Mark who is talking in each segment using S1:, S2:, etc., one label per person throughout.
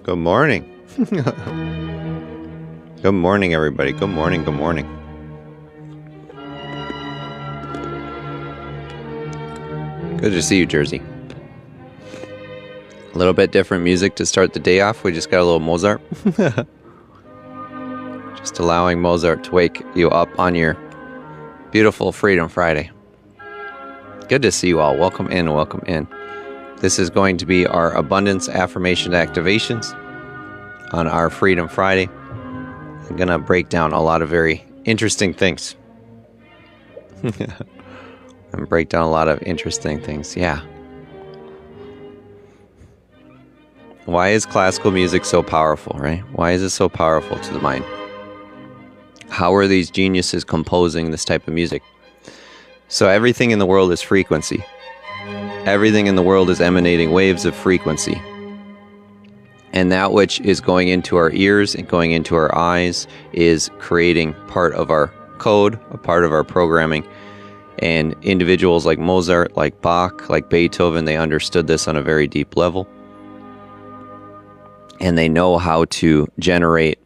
S1: Good morning. Good morning, everybody. Good morning. Good morning. Good to see you, Jersey. A little bit different music to start the day off. We just got a little Mozart. Just allowing Mozart to wake you up on your beautiful Freedom Friday. Good to see you all. Welcome in. Welcome in. This is going to be our abundance affirmation activations on our Freedom Friday. I'm going to break down a lot of very interesting things. And break down a lot of interesting things. Yeah. Why is classical music so powerful, right? Why is it so powerful to the mind? How are these geniuses composing this type of music? So everything in the world is frequency. Everything in the world is emanating waves of frequency. And that which is going into our ears and going into our eyes is creating part of our code, a part of our programming. And individuals like Mozart, like Bach, like Beethoven, they understood this on a very deep level. And they know how to generate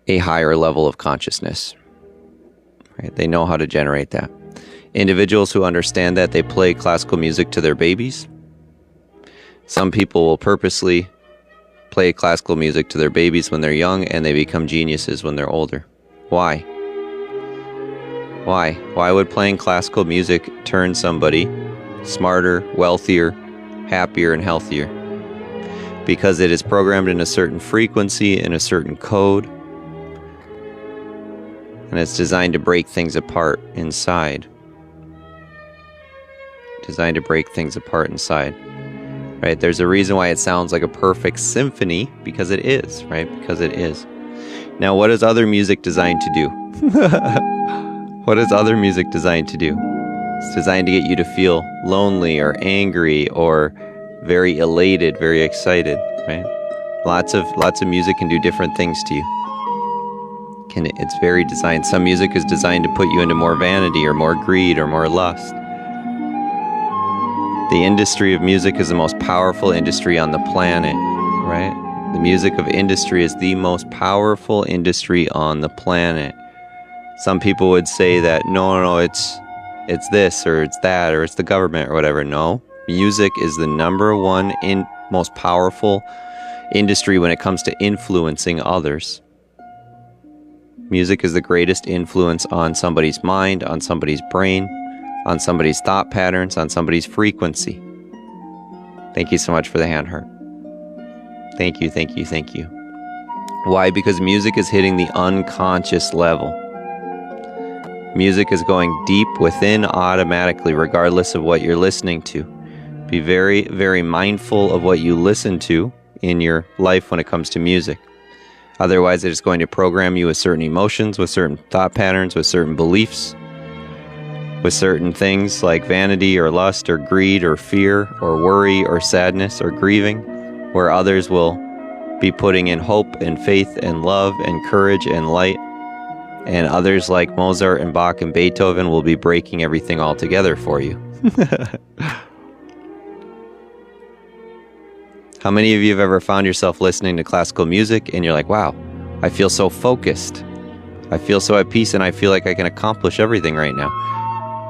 S1: a higher level of consciousness. Right? They know how to generate that. Individuals who understand that, they play classical music to their babies. Some people will purposely play classical music to their babies when they're young, and they become geniuses when they're older. Why? Why? Why would playing classical music turn somebody smarter, wealthier, happier, and healthier? Because it is programmed in a certain frequency, in a certain code, and it's designed to break things apart inside. Designed to break things apart inside. Right? There's a reason why it sounds like a perfect symphony, because it is, right? Because it is. Now, what is other music designed to do? What is other music designed to do? It's designed to get you to feel lonely or angry or very elated, very excited, right? Lots of music can do different things to you. It's very designed. Some music is designed to put you into more vanity or more greed or more lust. The industry of music is the most powerful industry on the planet, right? The music of industry is the most powerful industry on the planet. Some people would say that, no, it's this, or it's that, or it's the government, or whatever. No, music is the number one most powerful industry when it comes to influencing others. Music is the greatest influence on somebody's mind, on somebody's brain, on somebody's thought patterns, on somebody's frequency. Thank you so much for the hand heart. Thank you, thank you, thank you. Why? Because music is hitting the unconscious level. Music is going deep within automatically, regardless of what you're listening to. Be very, very mindful of what you listen to in your life when it comes to music. Otherwise, it is going to program you with certain emotions, with certain thought patterns, with certain beliefs, with certain things like vanity or lust or greed or fear or worry or sadness or grieving, where others will be putting in hope and faith and love and courage and light. And others like Mozart and Bach and Beethoven will be breaking everything all together for you. How many of you have ever found yourself listening to classical music and you're like, wow, I feel so focused. I feel so at peace and I feel like I can accomplish everything right now.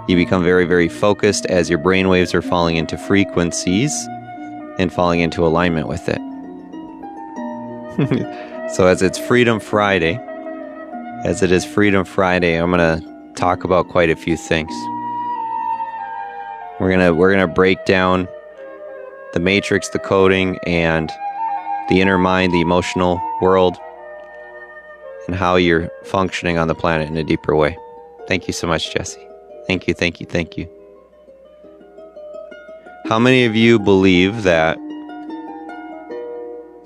S1: You become very, very focused as your brainwaves are falling into frequencies and falling into alignment with it. So as it's Freedom Friday, I'm going to talk about quite a few things. We're gonna break down the matrix, the coding, and the inner mind, the emotional world, and how you're functioning on the planet in a deeper way. Thank you so much, Jesse. Thank you, thank you, thank you. How many of you believe that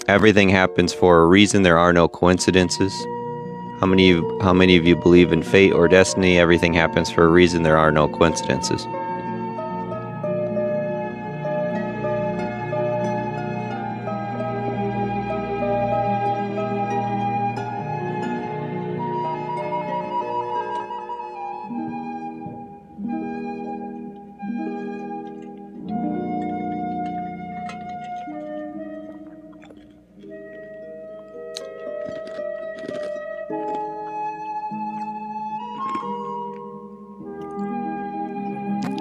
S1: everything happens for a reason? There are no coincidences. How many of you believe in fate or destiny? Everything happens for a reason. There are no coincidences.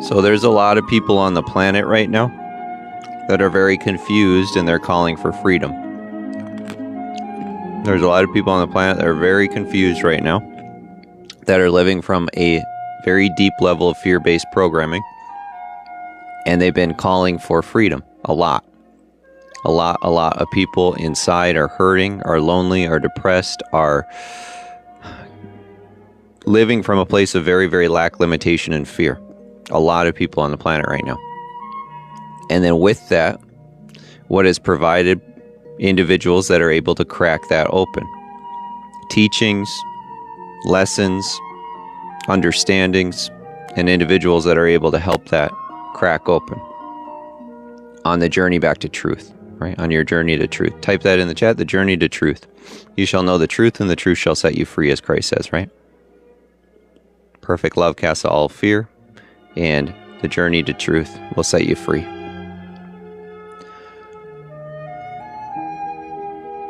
S1: So there's a lot of people on the planet right now that are very confused, and they're calling for freedom. There's a lot of people on the planet that are very confused right now, that are living from a very deep level of fear-based programming, and they've been calling for freedom. A lot of people inside are hurting, are lonely, are depressed, are living from a place of very, very lack, limitation, and fear. A lot of people on the planet right now. And then with that, what is provided? Individuals that are able to crack that open. Teachings, lessons, understandings, and individuals that are able to help that crack open on the journey back to truth, right? On your journey to truth. Type that in the chat, the journey to truth. You shall know the truth, and the truth shall set you free, as Christ says, right? Perfect love casts out all fear, and the journey to truth will set you free.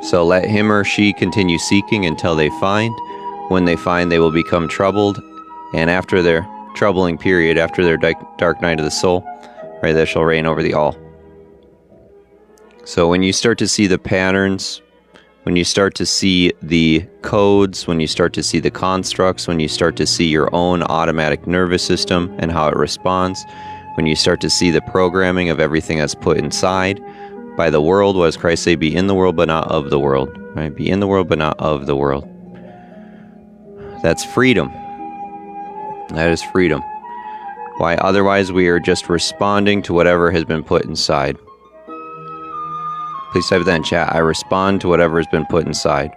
S1: So let him or she continue seeking until they find. When they find, they will become troubled. And after their troubling period, after their dark night of the soul, right, they shall reign over the all. So when you start to see the patterns, when you start to see the codes, when you start to see the constructs, when you start to see your own automatic nervous system and how it responds, when you start to see the programming of everything that's put inside by the world, what does Christ say? Be in the world, but not of the world. Right? Be in the world, but not of the world. That's freedom. That is freedom. Why? Otherwise, we are just responding to whatever has been put inside. Please type that in chat. I respond to whatever has been put inside.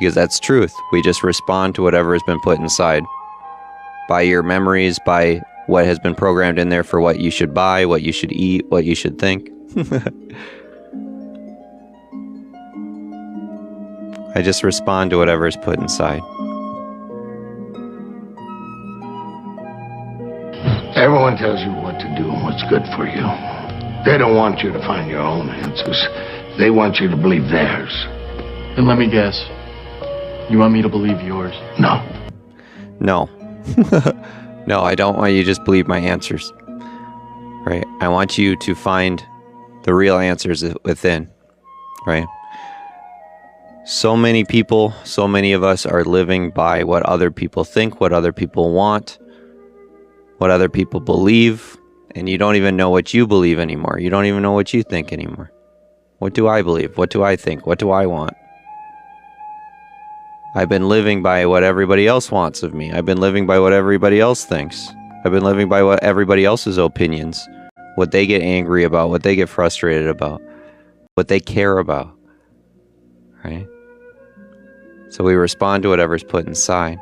S1: Because that's truth. We just respond to whatever has been put inside. By your memories, by what has been programmed in there for what you should buy, what you should eat, what you should think. I just respond to whatever is put inside.
S2: Everyone tells you what to do and what's good for you. They don't want you to find your own answers. They want you to believe theirs.
S3: Then let me guess. You want me to believe yours?
S2: No.
S1: No. No, I don't want you to just believe my answers. Right? I want you to find the real answers within. Right? So many people, so many of us are living by what other people think, what other people want, what other people believe. And you don't even know what you believe anymore. You don't even know what you think anymore. What do I believe? What do I think? What do I want? I've been living by what everybody else wants of me. I've been living by what everybody else thinks. I've been living by what everybody else's opinions, what they get angry about, what they get frustrated about, what they care about. Right? So we respond to whatever's put inside.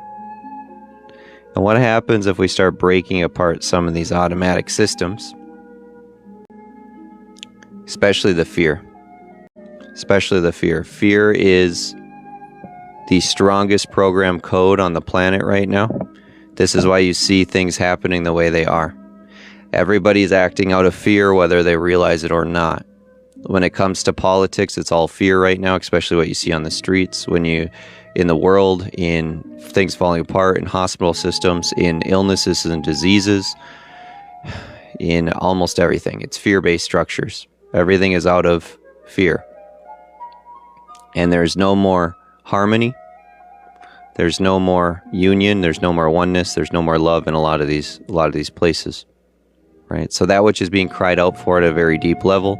S1: And what happens if we start breaking apart some of these automatic systems? Especially the fear. Especially the fear. Fear is the strongest program code on the planet right now. This is why you see things happening the way they are. Everybody's acting out of fear, whether they realize it or not. When it comes to politics, it's all fear right now, especially what you see on the streets, when you, in the world, in things falling apart, in hospital systems, in illnesses and diseases, in almost everything. It's fear-based structures. Everything is out of fear. And there's no more harmony. There's no more union. There's no more oneness. There's no more love in a lot of these places. Right? So that which is being cried out for at a very deep level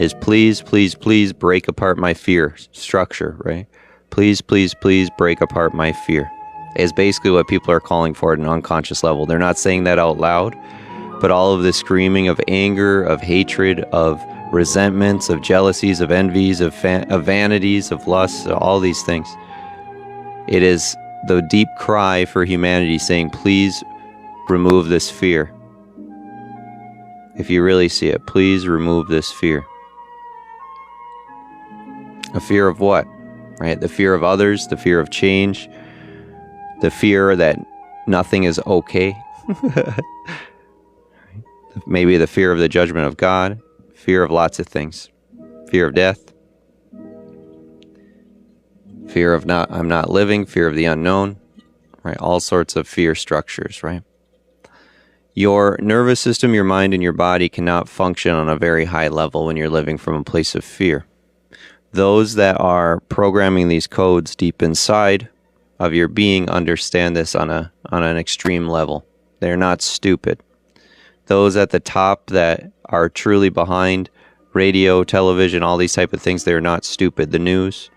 S1: is please, please, please break apart my fear structure, right? Please, please, please break apart my fear is basically what people are calling for at an unconscious level. They're not saying that out loud, But all of the screaming of anger, of hatred, of resentments, of jealousies, of envies, of vanities, of lusts, all these things. It is the deep cry for humanity saying, please remove this fear. If you really see it, please remove this fear. A fear of what? Right? The fear of others, the fear of change, the fear that nothing is okay. Maybe the fear of the judgment of God, fear of lots of things, fear of death, fear of I'm not living, fear of the unknown, right? All sorts of fear structures, right? Your nervous system, your mind, and your body cannot function on a very high level when you're living from a place of fear. Those that are programming these codes deep inside of your being understand this on an extreme level. They're not stupid. Those at the top that are truly behind radio, television, all these type of things, they're not stupid. The news,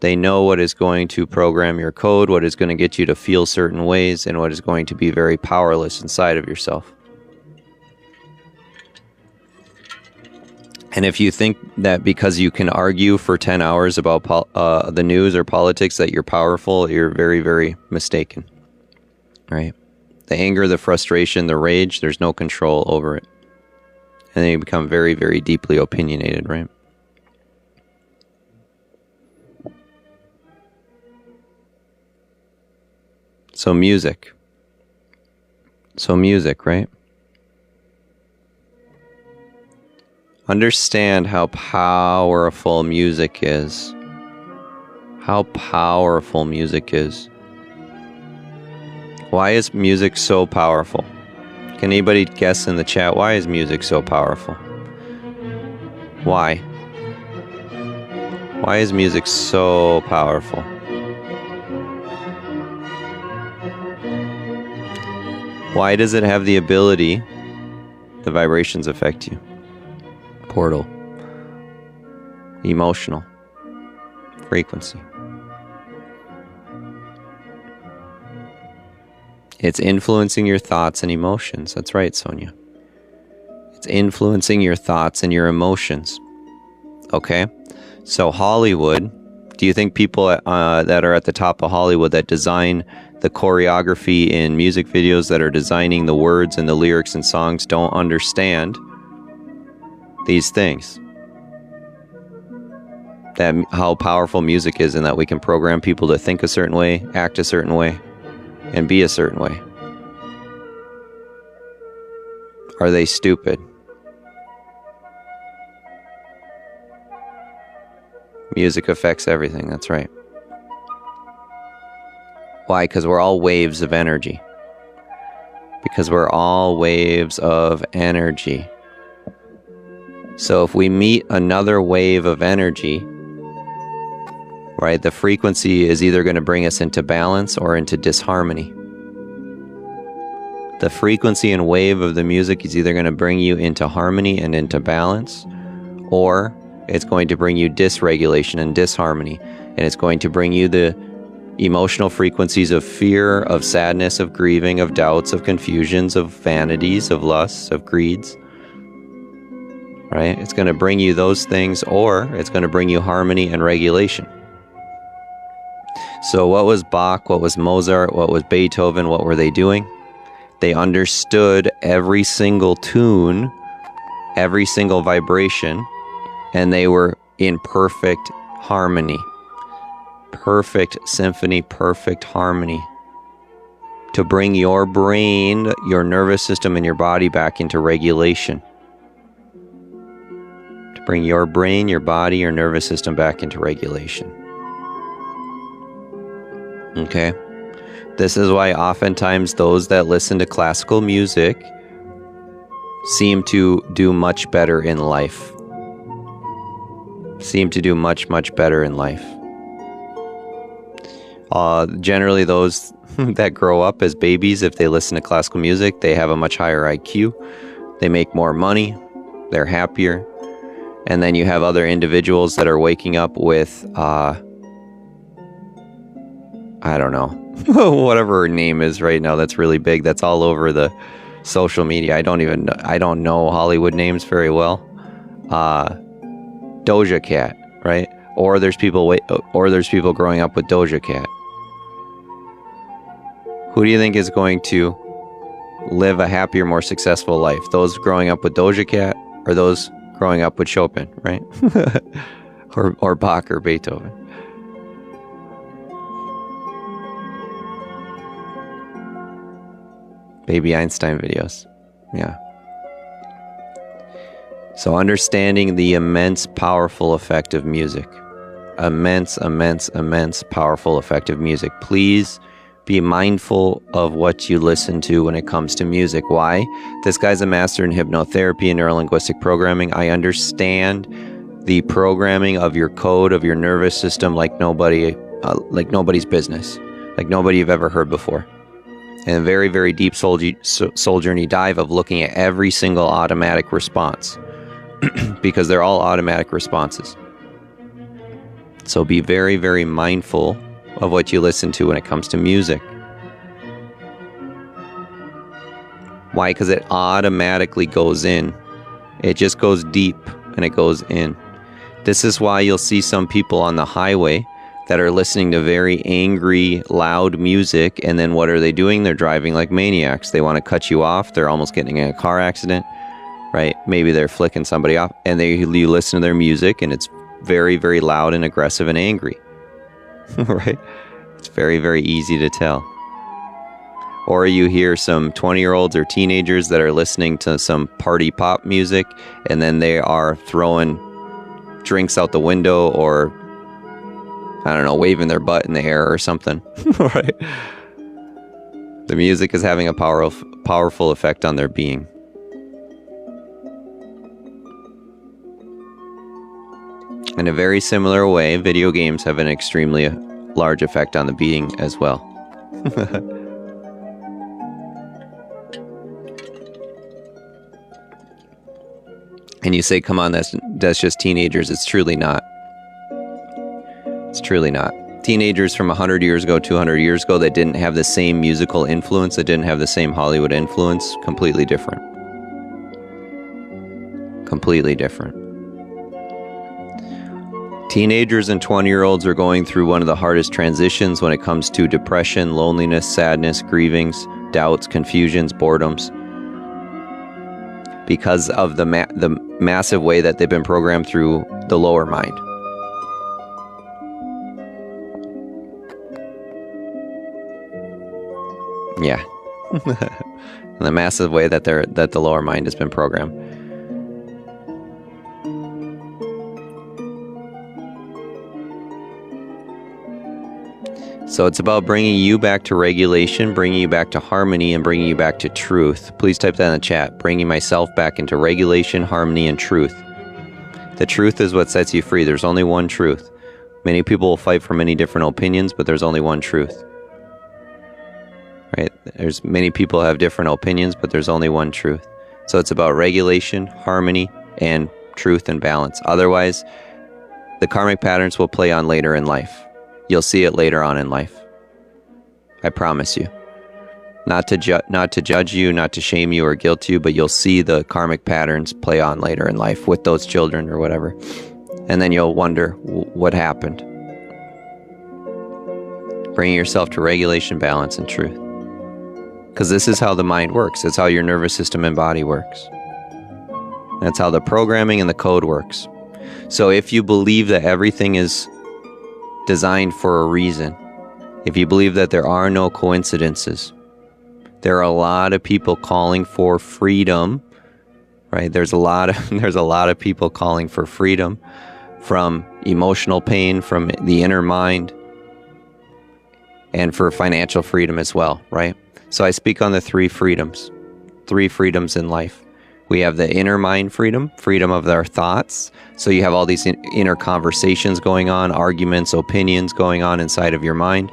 S1: they know what is going to program your code, what is going to get you to feel certain ways, and what is going to be very powerless inside of yourself. And if you think that because you can argue for 10 hours about the news or politics that you're powerful, you're very, very mistaken, right? The anger, the frustration, the rage, there's no control over it. And then you become very, very deeply opinionated, right? So music, right? Understand how powerful music is. How powerful music is. Why is music so powerful? Can anybody guess in the chat, why is music so powerful? Why? Why is music so powerful? Why does it have the ability, the vibrations affect you? Portal. Emotional. Frequency. It's influencing your thoughts and emotions. That's right, Sonia. It's influencing your thoughts and your emotions. Okay? So Hollywood, do you think people that are at the top of Hollywood that design the choreography in music videos, that are designing the words and the lyrics and songs, don't understand these things? That how powerful music is, and that we can program people to think a certain way, act a certain way, and be a certain way. Are they stupid? Music affects everything, that's right. Why? Because we're all waves of energy. Because we're all waves of energy. So if we meet another wave of energy, right, the frequency is either going to bring us into balance or into disharmony. The frequency and wave of the music is either going to bring you into harmony and into balance, or it's going to bring you dysregulation and disharmony, and it's going to bring you the emotional frequencies of fear, of sadness, of grieving, of doubts, of confusions, of vanities, of lusts, of greeds. Right? It's going to bring you those things, or it's going to bring you harmony and regulation. So what was Bach, what was Mozart, what was Beethoven, what were they doing? They understood every single tune, every single vibration, and they were in perfect harmony. Perfect symphony, perfect harmony. To bring your brain, your nervous system, and your body back into regulation. To bring your brain, your body, your nervous system back into regulation. Okay? This is why oftentimes those that listen to classical music seem to do much better in life. Seem to do much, much better in life. Generally those that grow up as babies, if they listen to classical music, they have a much higher IQ. They make more money. They're happier. And then you have other individuals that are waking up with, I don't know, whatever her name is right now, that's really big, that's all over the social media. I don't know Hollywood names very well. Doja Cat, right? Or there's people growing up with Doja Cat. Who do you think is going to live a happier, more successful life? Those growing up with Doja Cat or those growing up with Chopin, right? or Bach or Beethoven. Baby Einstein videos. Yeah. So understanding the immense, powerful effect of music. Immense, powerful effect of music. Please be mindful of what you listen to when it comes to music. Why? This guy's a master in hypnotherapy and neurolinguistic programming. I understand the programming of your code, of your nervous system like nobody's business. Like nobody you've ever heard before. And a very, very deep soul journey dive of looking at every single automatic response. Because they're all automatic responses. So be very, very mindful of what you listen to when it comes to music. Why? Because it automatically goes in. It just goes deep and it goes in. This is why you'll see some people on the highway that are listening to very angry, loud music, and then what are they doing? They're driving like maniacs. They want to cut you off. They're almost getting in a car accident, right? Maybe they're flicking somebody off, and you listen to their music, and it's very, very loud and aggressive and angry, right? It's very, very easy to tell. Or you hear some 20-year-olds or teenagers that are listening to some party pop music, and then they are throwing drinks out the window or, I don't know, waving their butt in the air or something, right? The music is having a powerful effect on their being. In a very similar way, video games have an extremely large effect on the being as well. And you say, come on, that's just teenagers. It's truly not. It's truly not. Teenagers from 100 years ago, 200 years ago, that didn't have the same musical influence, that didn't have the same Hollywood influence, completely different. Completely different. Teenagers and 20-year-olds are going through one of the hardest transitions when it comes to depression, loneliness, sadness, grievings, doubts, confusions, boredoms, because of the massive way that they've been programmed through the lower mind. Yeah. The massive way that the lower mind has been programmed. So it's about bringing you back to regulation, bringing you back to harmony, and bringing you back to truth. Please type that in the chat. Bringing myself back into regulation, harmony, and truth. The truth is what sets you free. There's only one truth. Many people will fight for many different opinions, but there's only one truth. Right? There's many people have different opinions, but there's only one truth. So it's about regulation, harmony, and truth and balance. Otherwise, the karmic patterns will play on later in life. You'll see it later on in life. I promise you. Not to judge you, not to shame you or guilt you, but you'll see the karmic patterns play on later in life with those children or whatever. And then you'll wonder what happened. Bringing yourself to regulation, balance, and truth. Because this is how the mind works. It's how your nervous system and body works. That's how the programming and the code works. So if you believe that everything is designed for a reason, if you believe that there are no coincidences, there are a lot of people calling for freedom, right? There's a lot of people calling for freedom from emotional pain, from the inner mind, and for financial freedom as well, right? So I speak on the three freedoms in life. We have the inner mind freedom of our thoughts. So you have all these inner conversations going on, arguments, opinions going on inside of your mind.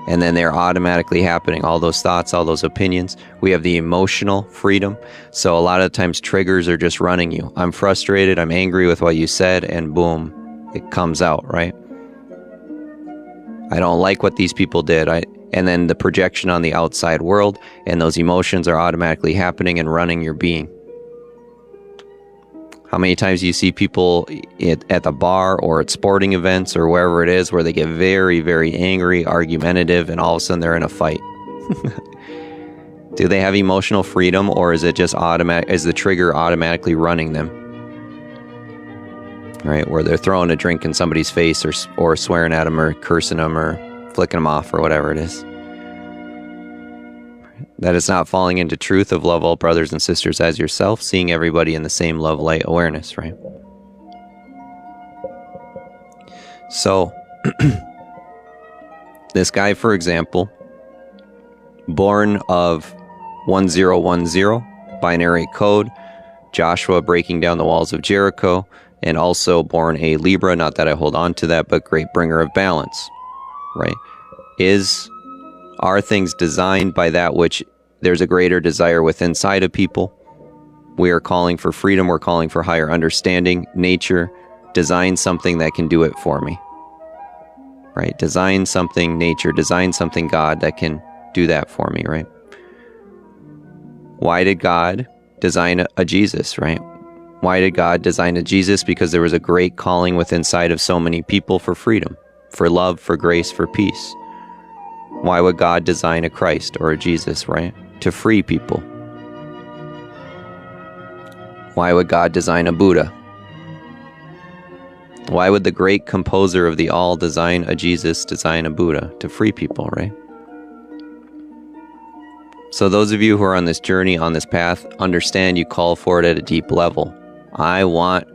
S1: And then they're automatically happening, all those thoughts, all those opinions. We have the emotional freedom. So a lot of times triggers are just running you. I'm frustrated, I'm angry with what you said, and boom, it comes out, right? I don't like what these people did. and then the projection on the outside world, and those emotions are automatically happening and running your being. How many times do you see people at the bar or at sporting events or wherever it is where they get very, very angry, argumentative, and all of a sudden they're in a fight? Do they have emotional freedom, or is it just automatic? Is the trigger automatically running them? Right, where they're throwing a drink in somebody's face, or swearing at them, or cursing them, or flicking them off, or whatever it is. That is not falling into truth of love all brothers and sisters as yourself, seeing everybody in the same love, light, awareness, right? So, this guy, for example, born of 1010, binary code, Joshua breaking down the walls of Jericho, and also born a Libra, not that I hold on to that, but great bringer of balance, right? Are things designed by that which there's a greater desire within inside of people? We are calling for freedom. We're calling for higher understanding. Nature, design something that can do it for me. Right? Design something, nature, design something, God, that can do that for me, right? Why did God design a Jesus, right? Why did God design a Jesus? Because there was a great calling within inside of so many people for freedom, for love, for grace, for peace. Why would God design a Christ or a Jesus, right? To free people. Why would God design a Buddha? Why would the great composer of the all design a Jesus, design a Buddha? To free people, right? So those of you who are on this journey, on this path, understand you call for it at a deep level. I want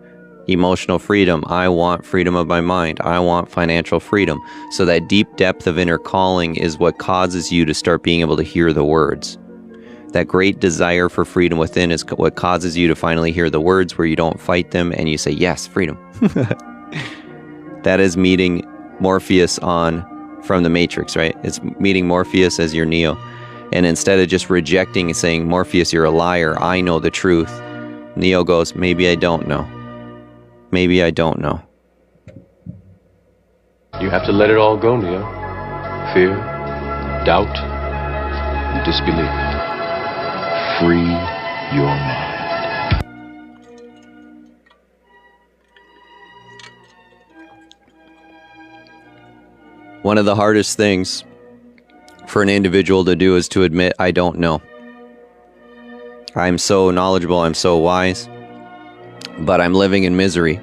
S1: emotional freedom. I want freedom of my mind. I want financial freedom. So that deep depth of inner calling is what causes you to start being able to hear the words. That great desire for freedom within is what causes you to finally hear the words where you don't fight them and you say, yes, freedom. That is meeting Morpheus from the Matrix, right? It's meeting Morpheus as your Neo. And instead of just rejecting and saying, Morpheus, you're a liar, I know the truth, Neo goes, maybe I don't know. Maybe I don't know.
S4: You have to let it all go, Neo. Fear, doubt, and disbelief. Free your mind.
S1: One of the hardest things for an individual to do is to admit, I don't know. I'm so knowledgeable, I'm so wise, but I'm living in misery.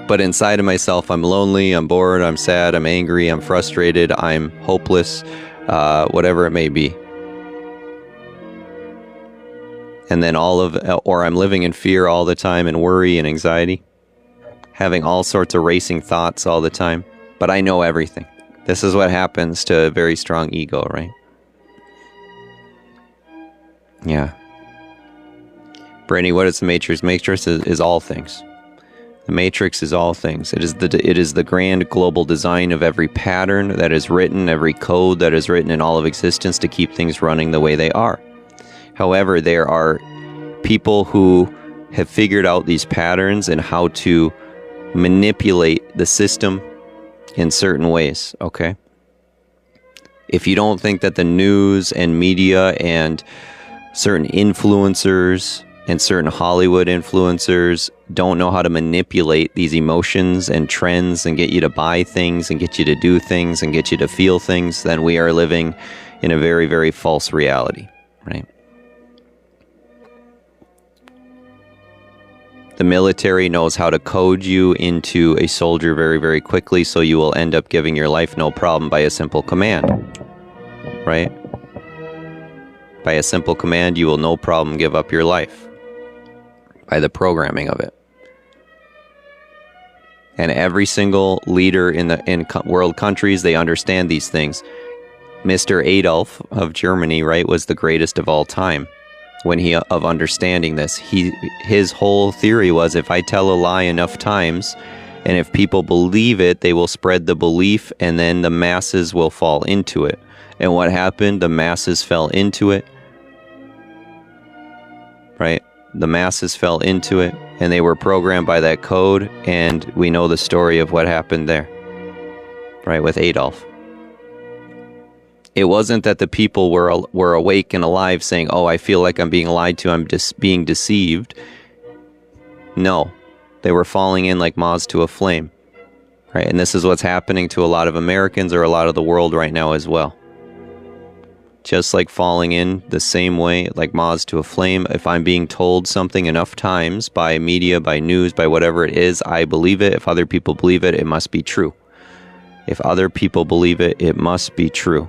S1: But inside of myself, I'm lonely, I'm bored, I'm sad, I'm angry, I'm frustrated, I'm hopeless, whatever it may be. And then or I'm living in fear all the time and worry and anxiety, having all sorts of racing thoughts all the time. But I know everything. This is what happens to a very strong ego, right? Yeah. Brittany, what is the Matrix? Matrix is all things. The Matrix is all things. It is the grand global design of every pattern that is written, every code that is written in all of existence to keep things running the way they are. However, there are people who have figured out these patterns and how to manipulate the system in certain ways, okay? If you don't think that the news and media and certain influencers and certain Hollywood influencers don't know how to manipulate these emotions and trends and get you to buy things and get you to do things and get you to feel things, then we are living in a very, very false reality, right? The military knows how to code you into a soldier very, very quickly, so you will end up giving your life no problem by a simple command, right? By a simple command, you will no problem give up your life by the programming of it. And every single leader in world countries, they understand these things. Mr. Adolf of Germany, right, was the greatest of all time. When of understanding this, his whole theory was, if I tell a lie enough times, and if people believe it, they will spread the belief, and then the masses will fall into it. And what happened? The masses fell into it, right? The masses fell into it, and they were programmed by that code, and we know the story of what happened there, right, with Adolf. It wasn't that the people were awake and alive saying, oh, I feel like I'm being lied to, I'm just being deceived. No, they were falling in like moths to a flame, right? And this is what's happening to a lot of Americans or a lot of the world right now as well. Just like falling in the same way, like moths to a flame. If I'm being told something enough times by media, by news, by whatever it is, I believe it. If other people believe it, it must be true. If other people believe it, it must be true.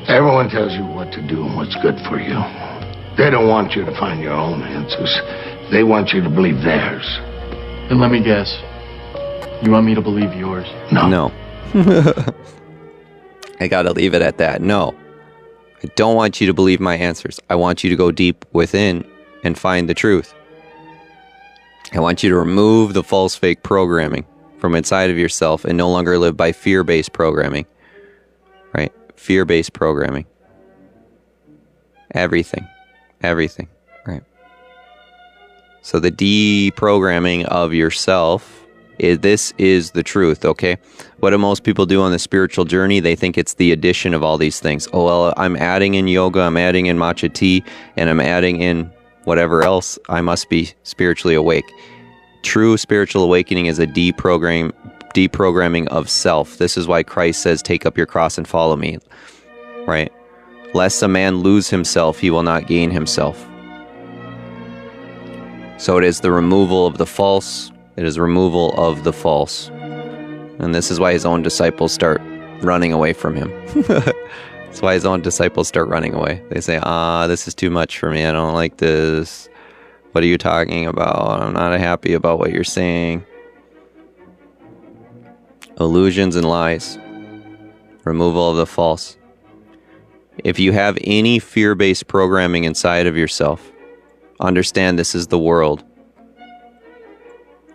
S2: Everyone tells you what to do and what's good for you. They don't want you to find your own answers. They want you to believe theirs.
S3: Then let me guess. You want me to believe yours?
S2: No.
S1: I gotta leave it at that. No. I don't want you to believe my answers. I want you to go deep within and find the truth. I want you to remove the false fake programming from inside of yourself and no longer live by fear-based programming. Right? Fear-based programming. Everything. Right? So the deprogramming of yourself, this is the truth, okay? What do most people do on the spiritual journey? They think it's the addition of all these things. Oh, well, I'm adding in yoga, I'm adding in matcha tea, and I'm adding in whatever else. I must be spiritually awake. True spiritual awakening is a deprogramming of self. This is why Christ says, take up your cross and follow me, right? Lest a man lose himself, he will not gain himself. So it is the removal of the false. It is removal of the false. And this is why his own disciples start running away from him. That's why his own disciples start running away. They say, this is too much for me. I don't like this. What are you talking about? I'm not happy about what you're saying. Illusions and lies. Removal of the false. If you have any fear-based programming inside of yourself, understand this is the world.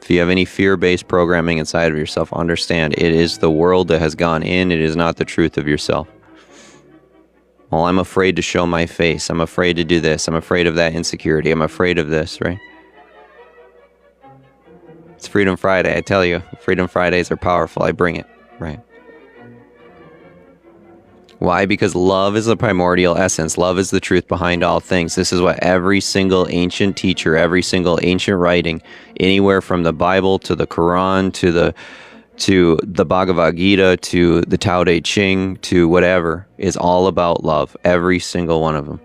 S1: If you have any fear-based programming inside of yourself, understand it is the world that has gone in. It is not the truth of yourself. Well, I'm afraid to show my face. I'm afraid to do this. I'm afraid of that insecurity. I'm afraid of this, right? It's Freedom Friday, I tell you. Freedom Fridays are powerful. I bring it, right? Why? Because love is the primordial essence. Love is the truth behind all things. This is what every single ancient teacher, every single ancient writing, anywhere from the Bible to the Quran to the Bhagavad Gita to the Tao Te Ching to whatever, is all about love. Every single one of them.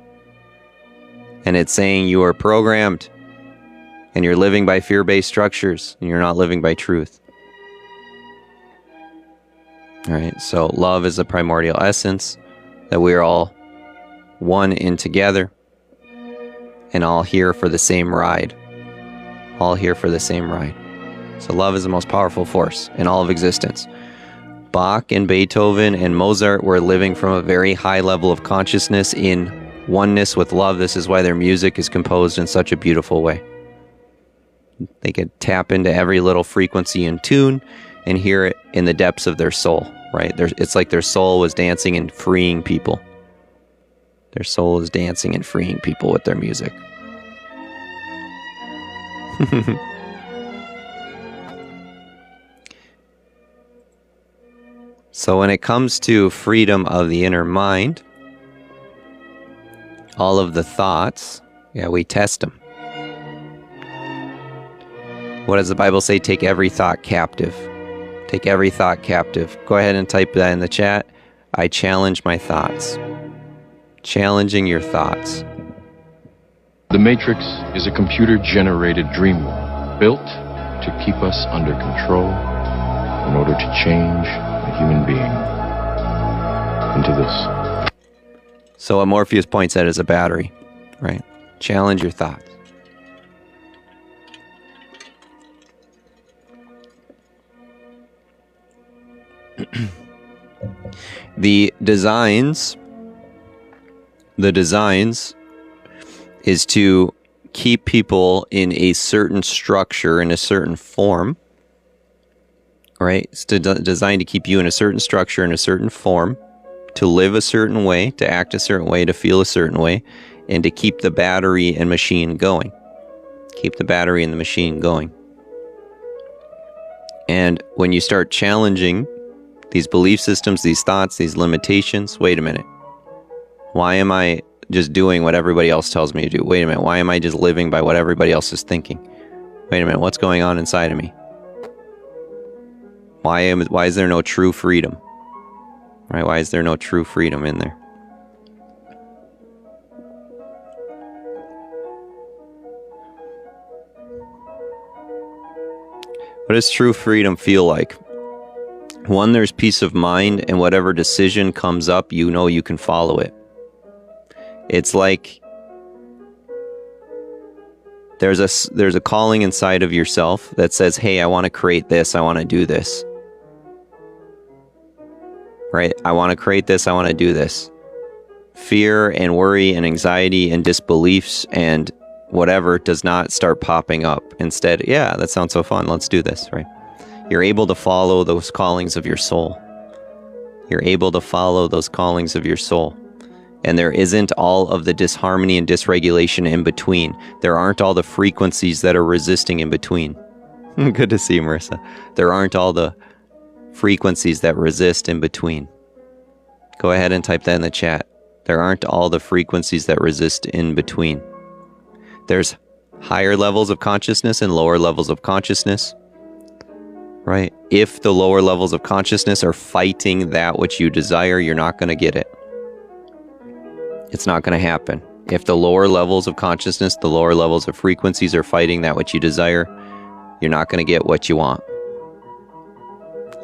S1: And it's saying you are programmed and you're living by fear-based structures and you're not living by truth. All right, so love is the primordial essence, that we are all one in together and all here for the same ride. All here for the same ride. So love is the most powerful force in all of existence. Bach and Beethoven and Mozart were living from a very high level of consciousness in oneness with love. This is why their music is composed in such a beautiful way. They could tap into every little frequency and tune and hear it in the depths of their soul, right? It's like their soul was dancing and freeing people. Their soul is dancing and freeing people with their music. So when it comes to freedom of the inner mind, all of the thoughts, we test them. What does the Bible say? Take every thought captive. Take every thought captive. Go ahead and type that in the chat. I challenge my thoughts. Challenging your thoughts.
S4: The Matrix is a computer-generated dream world built to keep us under control in order to change a human being into this.
S1: So what Morpheus points at is a battery, right? Challenge your thoughts. The designs is to keep people in a certain structure, in a certain form, right? It's designed to keep you in a certain structure, in a certain form, to live a certain way, to act a certain way, to feel a certain way, and to keep the battery and machine going. Keep the battery and the machine going. And when you start challenging These belief systems, these thoughts, these limitations. Wait a minute. Why am I just doing what everybody else tells me to do? Wait a minute. Why am I just living by what everybody else is thinking? Wait a minute. What's going on inside of me? Why is there no true freedom? Right? Why is there no true freedom in there? What does true freedom feel like? One, there's peace of mind, and whatever decision comes up, you know you can follow it. It's like there's a calling inside of yourself that says, hey, I want to create this, I want to do this. Right? I want to create this, I want to do this. Fear and worry and anxiety and disbeliefs and whatever does not start popping up. Instead, yeah, that sounds so fun, let's do this, right? You're able to follow those callings of your soul. You're able to follow those callings of your soul. And there isn't all of the disharmony and dysregulation in between. There aren't all the frequencies that are resisting in between. Good to see you, Marissa. There aren't all the frequencies that resist in between. Go ahead and type that in the chat. There aren't all the frequencies that resist in between. There's higher levels of consciousness and lower levels of consciousness, right? If the lower levels of consciousness are fighting that which you desire, you're not going to get it. It's not going to happen. If the lower levels of consciousness, the lower levels of frequencies are fighting that which you desire, you're not going to get what you want.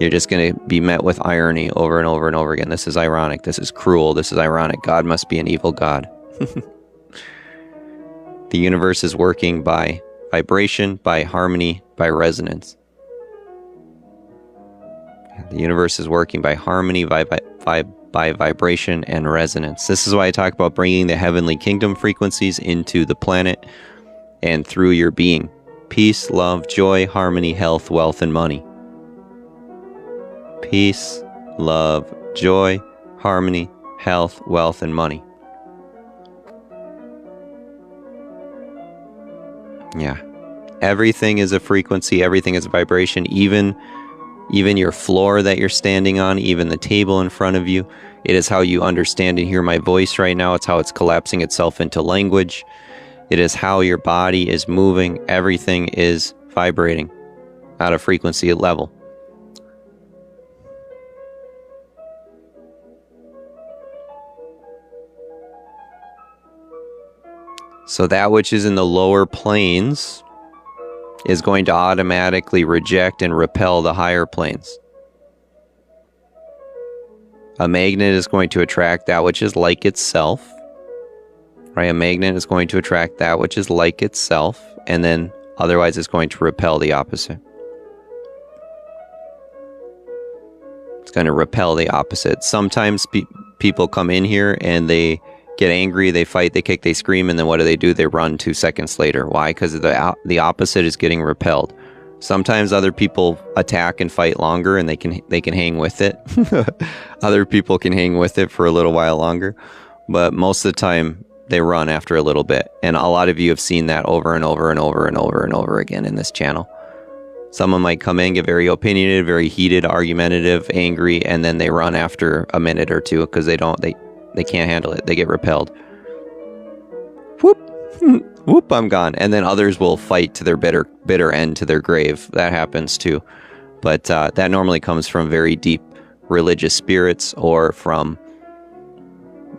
S1: You're just going to be met with irony over and over and over again. This is ironic. This is cruel. This is ironic. God must be an evil God. The universe is working by vibration, by harmony, by resonance. The universe is working by harmony, by vibration and resonance. This is why I talk about bringing the heavenly kingdom frequencies into the planet and through your being. Peace, love, joy, harmony, health, wealth, and money. Peace, love, joy, harmony, health, wealth, and money. Yeah. Everything is a frequency. Everything is a vibration. Even your floor that you're standing on, even the table in front of you. It is how you understand and hear my voice right now. It's how it's collapsing itself into language. It is how your body is moving. Everything is vibrating at a frequency level. So that which is in the lower planes is going to automatically reject and repel the higher planes. A magnet is going to attract that which is like itself. Right? A magnet is going to attract that which is like itself, and then otherwise it's going to repel the opposite. It's going to repel the opposite. Sometimes people come in here and they get angry, they fight, they kick, they scream, and then what do? They run 2 seconds later. Why? Because the opposite is getting repelled. Sometimes other people attack and fight longer, and they can hang with it. Other people can hang with it for a little while longer, but most of the time they run after a little bit. And a lot of you have seen that over and over and over and over and over again in this channel. Someone might come in, get very opinionated, very heated, argumentative, angry, and then they run after a minute or two because they can't handle it. They get repelled. Whoop, whoop, I'm gone. And then others will fight to their bitter end, to their grave. That happens too. But that normally comes from very deep religious spirits or from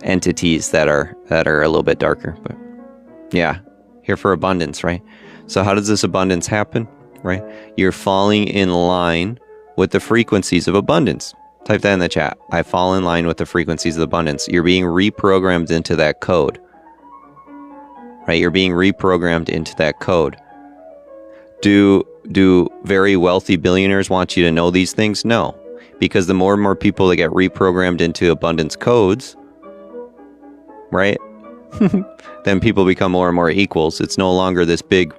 S1: entities that are a little bit darker. But yeah, here for abundance, right? So how does this abundance happen, right? You're falling in line with the frequencies of abundance. Type that in the chat. I fall in line with the frequencies of abundance. You're being reprogrammed into that code. Right? You're being reprogrammed into that code. Do very wealthy billionaires want you to know these things? No. Because the more and more people that get reprogrammed into abundance codes, right? Then people become more and more equals. It's no longer this big,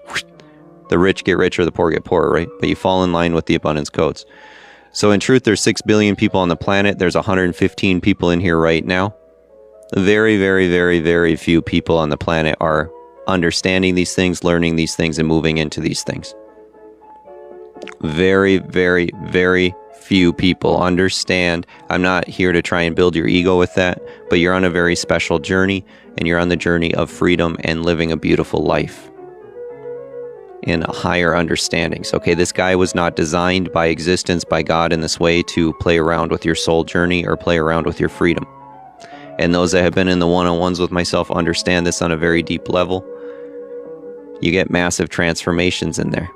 S1: the rich get richer, the poor get poorer, right? But you fall in line with the abundance codes. So in truth, there's 6 billion people on the planet. There's 115 people in here right now. Very, very, very, very few people on the planet are understanding these things, learning these things, and moving into these things. Very, very, very few people. Understand, I'm not here to try and build your ego with that, but you're on a very special journey, and you're on the journey of freedom and living a beautiful life in a higher understandings. Okay, this guy was not designed by existence, by God in this way to play around with your soul journey or play around with your freedom. And those that have been in the one-on-ones with myself understand this on a very deep level. You get massive transformations in there.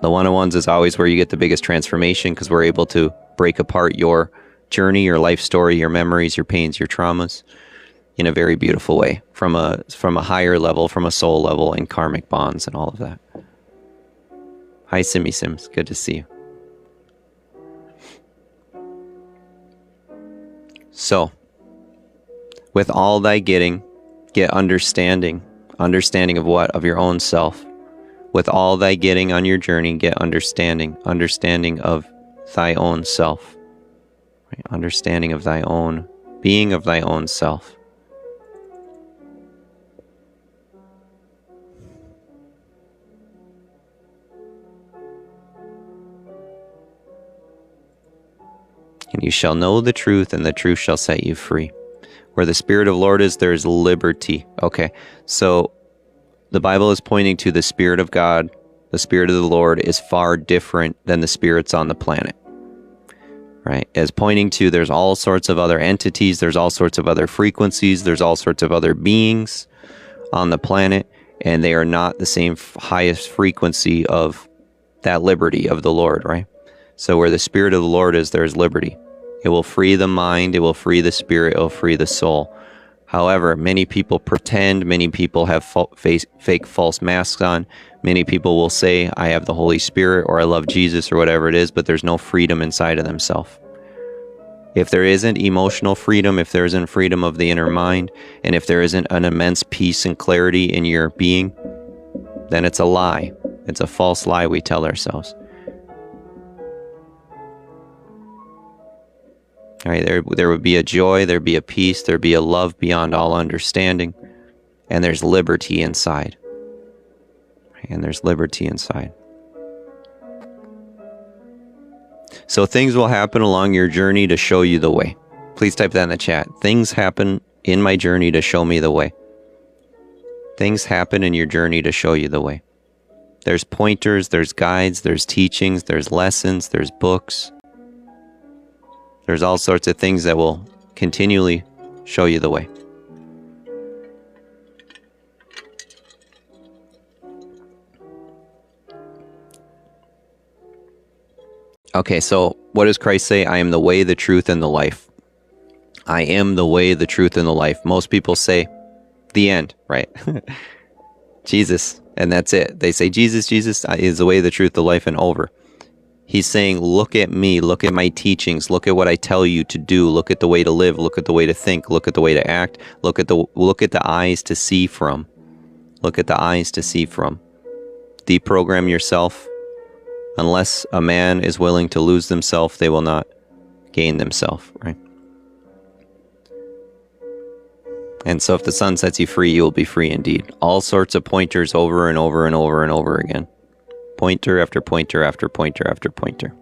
S1: The one-on-ones is always where you get the biggest transformation, because we're able to break apart your journey, your life story, your memories, your pains, your traumas in a very beautiful way, from a higher level, from a soul level, and karmic bonds and all of that. Hi, Simmy Sims. Good to see you. So, with all thy getting, get understanding. Understanding of what? Of your own self. With all thy getting on your journey, get understanding. Understanding of thy own self. Right? Understanding of thy own being, of thy own self. And you shall know the truth, and the truth shall set you free. Where the Spirit of the Lord is, there is liberty. Okay, so the Bible is pointing to the Spirit of God. The Spirit of the Lord is far different than the spirits on the planet. Right? As pointing to, there's all sorts of other entities, there's all sorts of other frequencies, there's all sorts of other beings on the planet, and they are not the same highest frequency of that liberty of the Lord, right? So where the Spirit of the Lord is, there is liberty. It will free the mind, it will free the spirit, it will free the soul. However, many people pretend, many people have fake false masks on. Many people will say, I have the Holy Spirit, or I love Jesus, or whatever it is, but there's no freedom inside of themselves. If there isn't emotional freedom, if there isn't freedom of the inner mind, and if there isn't an immense peace and clarity in your being, then it's a lie. It's a false lie we tell ourselves. All right, there would be a joy, there'd be a peace, there'd be a love beyond all understanding, and there's liberty inside. And there's liberty inside. So things will happen along your journey to show you the way. Please type that in the chat. Things happen in my journey to show me the way. Things happen in your journey to show you the way. There's pointers, there's guides, there's teachings, there's lessons, there's books. There's all sorts of things that will continually show you the way. Okay, so what does Christ say? I am the way, the truth, and the life. I am the way, the truth, and the life. Most people say the end, right? Jesus, and that's it. They say Jesus is the way, the truth, the life, and over. He's saying, look at me, look at my teachings, look at what I tell you to do, look at the way to live, look at the way to think, look at the way to act, look at the eyes to see from. Look at the eyes to see from. Deprogram yourself. Unless a man is willing to lose themselves, they will not gain themselves, right? And so if the sun sets you free, you will be free indeed. All sorts of pointers over and over and over and over again. Pointer after pointer after pointer after pointer.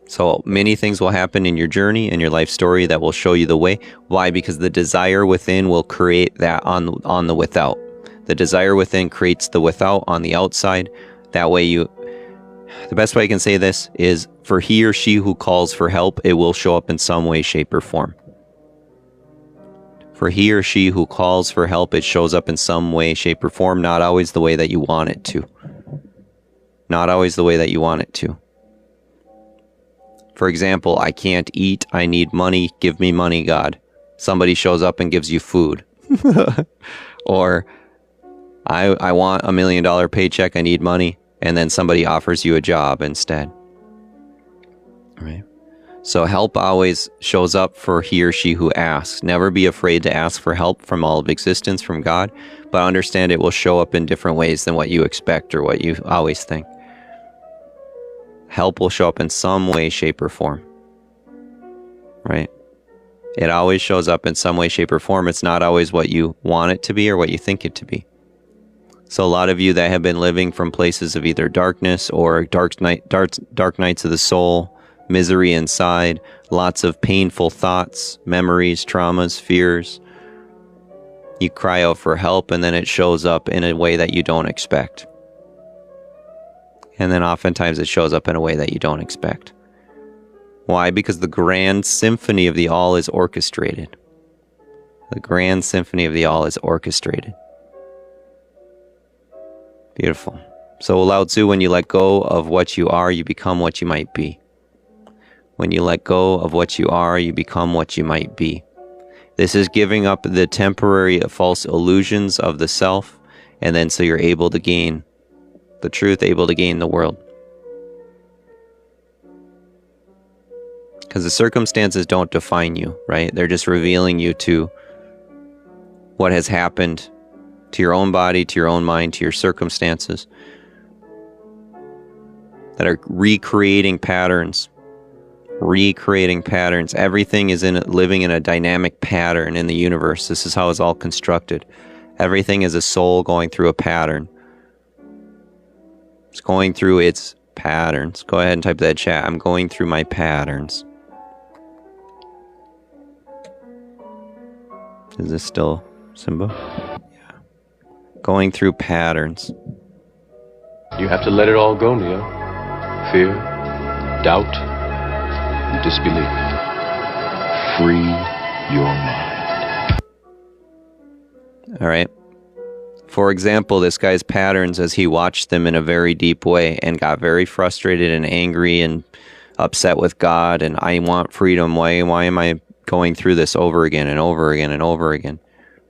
S1: So many things will happen in your journey and your life story that will show you the way. Why? Because the desire within will create that on the without. The desire within creates the without on the outside. That way the best way I can say this is, for he or she who calls for help, it will show up in some way, shape, or form. For he or she who calls for help, it shows up in some way, shape, or form, not always the way that you want it to. Not always the way that you want it to. For example, I can't eat, I need money, give me money, God. Somebody shows up and gives you food. Or, I want $1 million paycheck, I need money, and then somebody offers you a job instead. Right? So help always shows up for he or she who asks. Never be afraid to ask for help from all of existence, from God, but understand it will show up in different ways than what you expect or what you always think. Help will show up in some way, shape, or form. Right? It always shows up in some way, shape, or form. It's not always what you want it to be or what you think it to be. So a lot of you that have been living from places of either darkness or dark nights of the soul, misery inside, lots of painful thoughts, memories, traumas, fears. You cry out for help, and then it shows up in a way that you don't expect. And then oftentimes it shows up in a way that you don't expect. Why? Because the grand symphony of the all is orchestrated. The grand symphony of the all is orchestrated. Beautiful. So Lao Tzu, when you let go of what you are, you become what you might be. When you let go of what you are, you become what you might be. This is giving up the temporary false illusions of the self, and then so you're able to gain the truth, able to gain the world. Because the circumstances don't define you, right? They're just revealing you to what has happened to your own body, to your own mind, to your circumstances that are recreating patterns. Everything is living in a dynamic pattern in the universe. This is how it's all constructed. Everything is a soul going through a pattern. It's going through its patterns. Go ahead and type that chat. I'm going through my patterns. Is this still Simba? Yeah. Going through patterns.
S4: You have to let it all go, Neo. Fear, doubt, and disbelief. Free your mind.
S1: All right. For example, this guy's patterns as he watched them in a very deep way and got very frustrated and angry and upset with God, and I want freedom. Why am I going through this over again and over again and over again?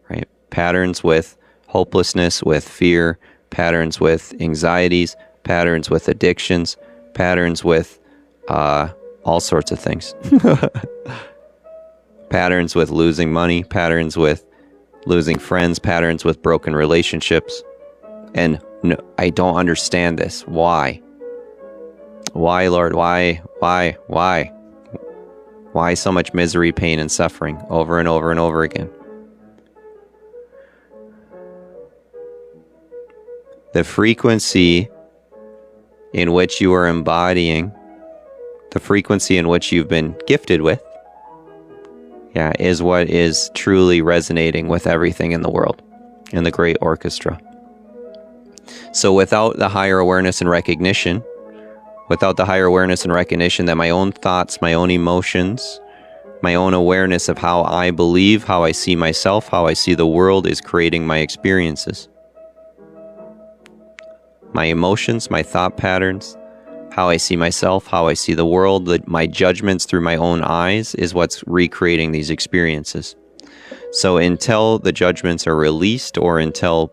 S1: Right? Patterns with hopelessness, with fear, patterns with anxieties, patterns with addictions, patterns with all sorts of things. Patterns with losing money, patterns with losing friends, patterns with broken relationships. And no, I don't understand this. Why? Why, Lord? Why? Why so much misery, pain, and suffering over and over and over again? The frequency in which you are embodying, the frequency in which you've been gifted with, is what is truly resonating with everything in the world, in the great orchestra. So without the higher awareness and recognition, that my own thoughts, my own emotions, my own awareness of how I believe, how I see myself, how I see the world is creating my experiences. My emotions, my thought patterns, how I see myself, how I see the world, my judgments through my own eyes is what's recreating these experiences. So until the judgments are released, or until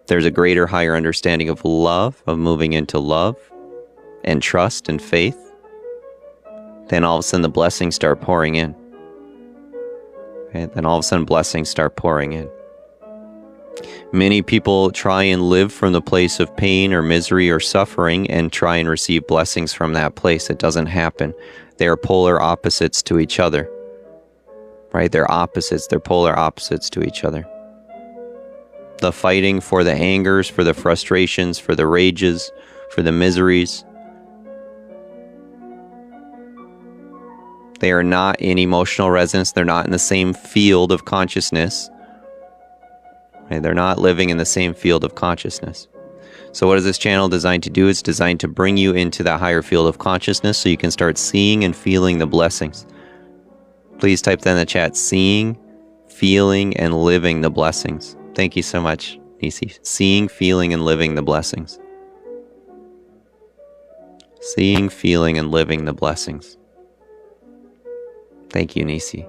S1: there's a greater, higher understanding of love, of moving into love and trust and faith, then all of a sudden the blessings start pouring in. Okay? Then all of a sudden blessings start pouring in. Many people try and live from the place of pain or misery or suffering and try and receive blessings from that place. It doesn't happen. They are polar opposites to each other. Right? They're opposites. They're polar opposites to each other. The fighting for the angers, for the frustrations, for the rages, for the miseries. They are not in emotional resonance. They're not in the same field of consciousness. Right? They're not living in the same field of consciousness. So what is this channel designed to do? It's designed to bring you into that higher field of consciousness so you can start seeing and feeling the blessings. Please type that in the chat. Seeing, feeling, and living the blessings. Thank you so much, Nisi. Seeing, feeling, and living the blessings. Seeing, feeling, and living the blessings. Thank you, Nisi.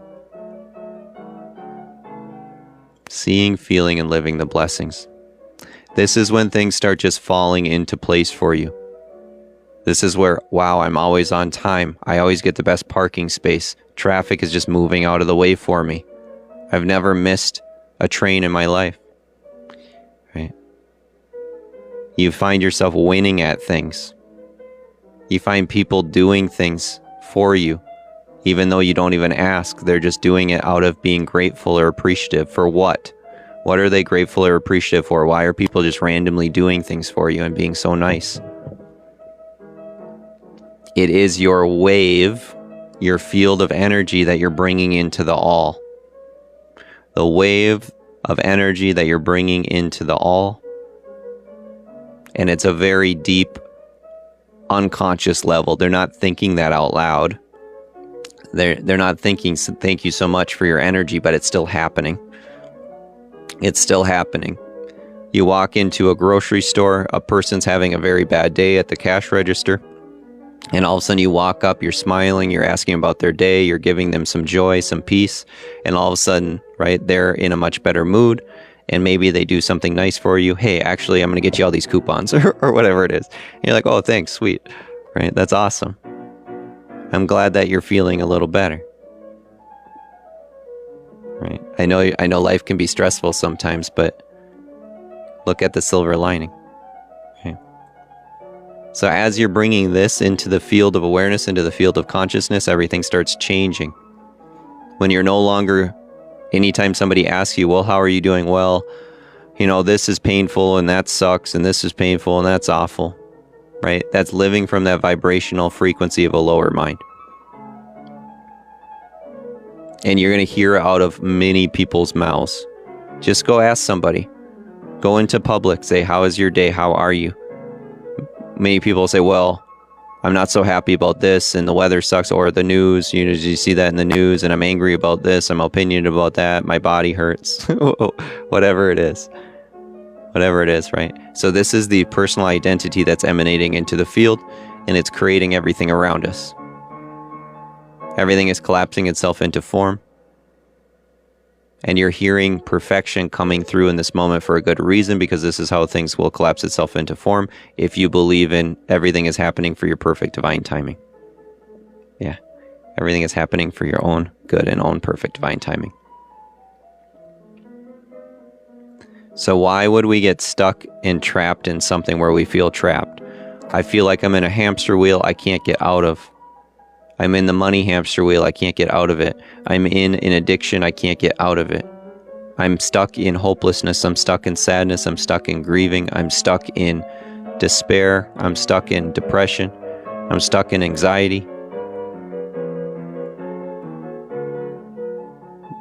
S1: Seeing, feeling, and living the blessings. This is when things start just falling into place for you. This is where, wow, I'm always on time. I always get the best parking space. Traffic is just moving out of the way for me. I've never missed a train in my life. Right? You find yourself winning at things. You find people doing things for you. Even though you don't even ask, they're just doing it out of being grateful or appreciative. For what? What are they grateful or appreciative for? Why are people just randomly doing things for you and being so nice? It is your wave, your field of energy that you're bringing into the all. The wave of energy that you're bringing into the all. And it's a very deep, unconscious level. They're not thinking that out loud. They're not thinking, thank you so much for your energy, but it's still happening. It's still happening. You walk into a grocery store, a person's having a very bad day at the cash register, and all of a sudden you walk up, you're smiling, you're asking about their day, you're giving them some joy, some peace, and all of a sudden, right, they're in a much better mood, and maybe they do something nice for you. Hey, actually, I'm going to get you all these coupons, or whatever it is. And you're like, oh, thanks, sweet, right? That's awesome. I'm glad that you're feeling a little better. Right? I know life can be stressful sometimes, but look at the silver lining. Okay? So as you're bringing this into the field of awareness, into the field of consciousness, everything starts changing. When you're no longer, anytime somebody asks you, well, how are you doing? Well, this is painful and that sucks and this is painful and that's awful. Right? That's living from that vibrational frequency of a lower mind. And you're going to hear out of many people's mouths. Just go ask somebody. Go into public. Say, how is your day? How are you? Many people say, well, I'm not so happy about this and the weather sucks, or the news. Did you see that in the news? And I'm angry about this. I'm opinionated about that. My body hurts. Whatever it is. Whatever it is, right? So this is the personal identity that's emanating into the field, and it's creating everything around us. Everything is collapsing itself into form. And you're hearing perfection coming through in this moment for a good reason, because this is how things will collapse itself into form if you believe in everything is happening for your perfect divine timing. Yeah. Everything is happening for your own good and own perfect divine timing. So why would we get stuck and trapped in something where we feel trapped? I feel like I'm in a hamster wheel I can't get out of. I'm in the money hamster wheel, I can't get out of it. I'm in an addiction, I can't get out of it. I'm stuck in hopelessness, I'm stuck in sadness, I'm stuck in grieving, I'm stuck in despair, I'm stuck in depression, I'm stuck in anxiety.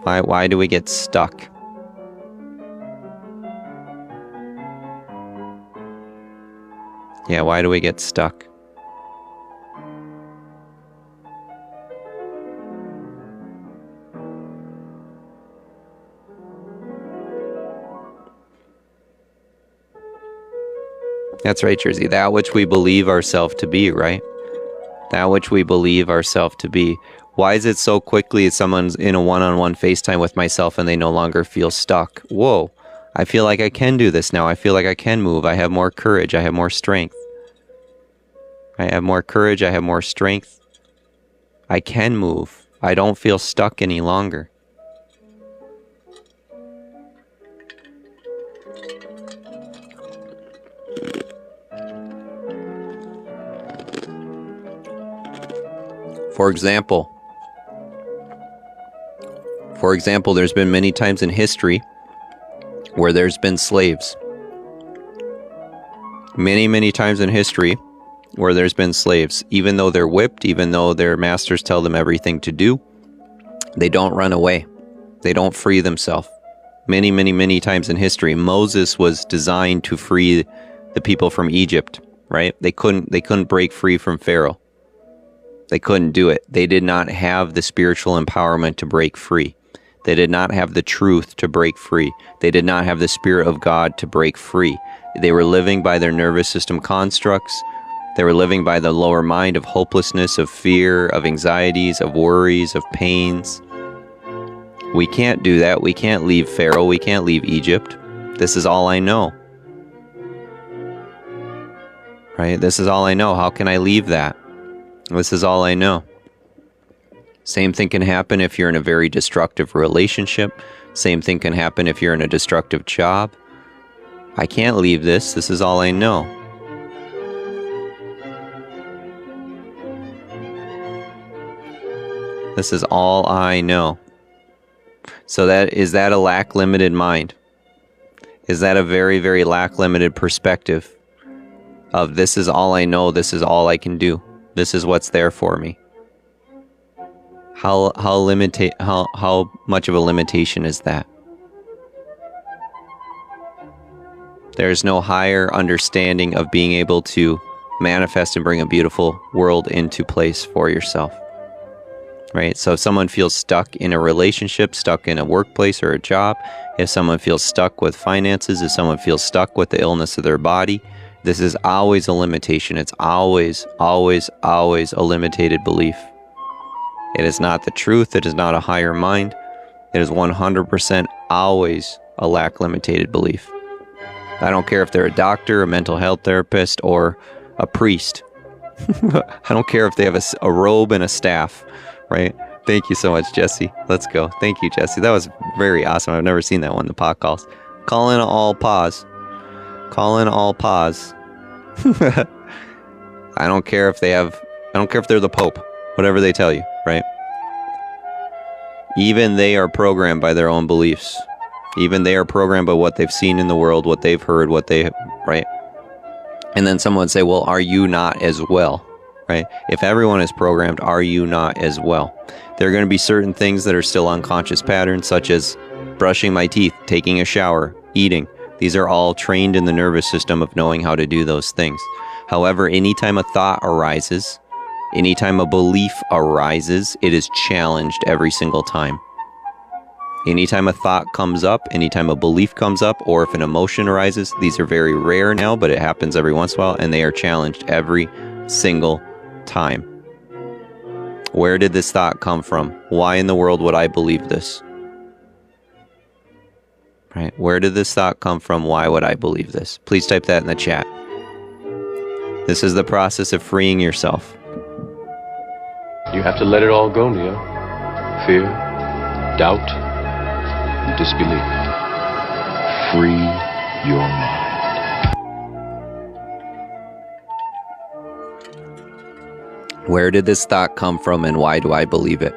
S1: Why do we get stuck? Yeah, why do we get stuck? That's right, Jersey. That which we believe ourselves to be, right? That which we believe ourselves to be. Why is it so quickly someone's in a one-on-one FaceTime with myself and they no longer feel stuck? Whoa, I feel like I can do this now. I feel like I can move. I have more courage. I have more strength. I have more courage. I have more strength. I can move. I don't feel stuck any longer. For example, there's been many times in history where there's been slaves. Many, many times in history where there's been slaves. Even though they're whipped, even though their masters tell them everything to do, they don't run away. They don't free themselves. Many, many, many times in history, Moses was designed to free the people from Egypt, right? They couldn't break free from Pharaoh. They couldn't do it. They did not have the spiritual empowerment to break free. They did not have the truth to break free. They did not have the Spirit of God to break free. They were living by their nervous system constructs. They were living by the lower mind of hopelessness, of fear, of anxieties, of worries, of pains. We can't do that. We can't leave Pharaoh. We can't leave Egypt. This is all I know. Right? This is all I know. How can I leave that? This is all I know. Same thing can happen if you're in a very destructive relationship. Same thing can happen if you're in a destructive job. I can't leave this. This is all I know. This is all I know. So is that a lack limited mind? Is that a very, very lack-limited perspective of this is all I know, this is all I can do, this is what's there for me? How much of a limitation is that? There's no higher understanding of being able to manifest and bring a beautiful world into place for yourself. Right? So if someone feels stuck in a relationship, stuck in a workplace or a job, if someone feels stuck with finances, if someone feels stuck with the illness of their body, this is always a limitation. It's always, always, always a limited belief. It is not the truth. It is not a higher mind. It is 100% always a lack-limited belief. I don't care if they're a doctor, a mental health therapist, or a priest. I don't care if they have a robe and a staff, right? Thank you so much, Jesse. Let's go. Thank you, Jesse. That was very awesome. I've never seen that one, the pod calls. Call in all pause. Call in all pause. I don't care if they're the Pope, whatever they tell you, right? Even they are programmed by their own beliefs. Even they are programmed by what they've seen in the world, what they've heard, right? And then someone would say, well, are you not as well, right? If everyone is programmed, are you not as well? There are going to be certain things that are still unconscious patterns, such as brushing my teeth, taking a shower, eating. These are all trained in the nervous system of knowing how to do those things. However, anytime a thought arises, anytime a belief arises, it is challenged every single time. Anytime a thought comes up, anytime a belief comes up, or if an emotion arises, these are very rare now, but it happens every once in a while, and they are challenged every single time. Where did this thought come from? Why in the world would I believe this? Right? Where did this thought come from? Why would I believe this? Please type that in the chat. This is the process of freeing yourself.
S4: You have to let it all go, Neo. Fear, doubt, and disbelief. Free your mind.
S1: Where did this thought come from and why do I believe it?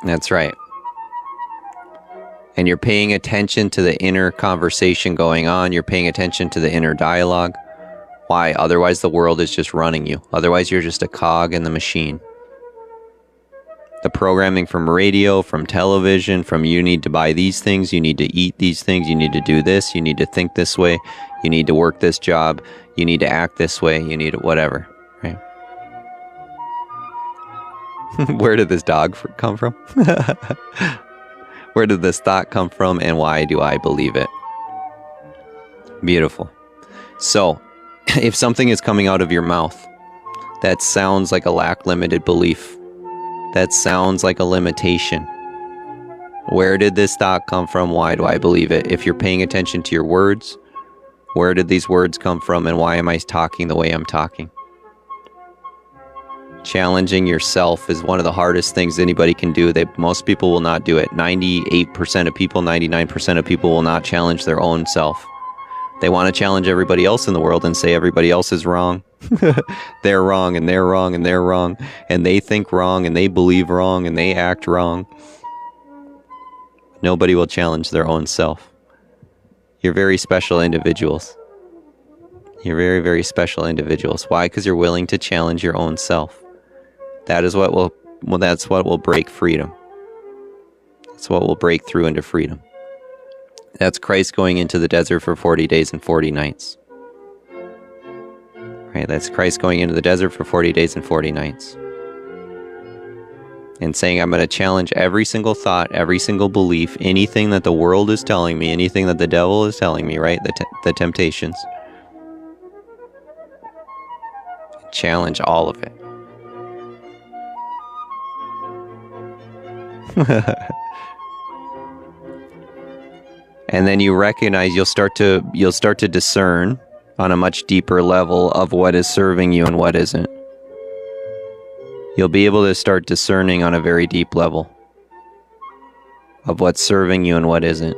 S1: That's right. And you're paying attention to the inner conversation going on. You're paying attention to the inner dialogue. Why? Otherwise, the world is just running you. Otherwise, you're just a cog in the machine. The programming from radio, from television, from you need to buy these things, you need to eat these things, you need to do this, you need to think this way, you need to work this job, you need to act this way, you need whatever, right? Where did this dog come from? Where did this thought come from and why do I believe it? Beautiful. So, if something is coming out of your mouth that sounds like a lack-limited belief, that sounds like a limitation, where did this thought come from? Why do I believe it? If you're paying attention to your words, where did these words come from and why am I talking the way I'm talking? Challenging yourself is one of the hardest things anybody can do. Most people will not do it. 98% of people, 99% of people will not challenge their own self. They want to challenge everybody else in the world and say everybody else is wrong. They're wrong and they're wrong and they're wrong. And they think wrong and they believe wrong and they act wrong. Nobody will challenge their own self. You're very special individuals. You're very, very special individuals. Why? Because you're willing to challenge your own self. That's what will break freedom. That's what will break through into freedom. That's Christ going into the desert for 40 days and 40 nights. Right? That's Christ going into the desert for 40 days and 40 nights. And saying, I'm going to challenge every single thought, every single belief, anything that the world is telling me, anything that the devil is telling me, right? The temptations. Challenge all of it. And then you recognize you'll start to discern on a much deeper level of what is serving you and what isn't. You'll be able to start discerning on a very deep level of what's serving you and what isn't.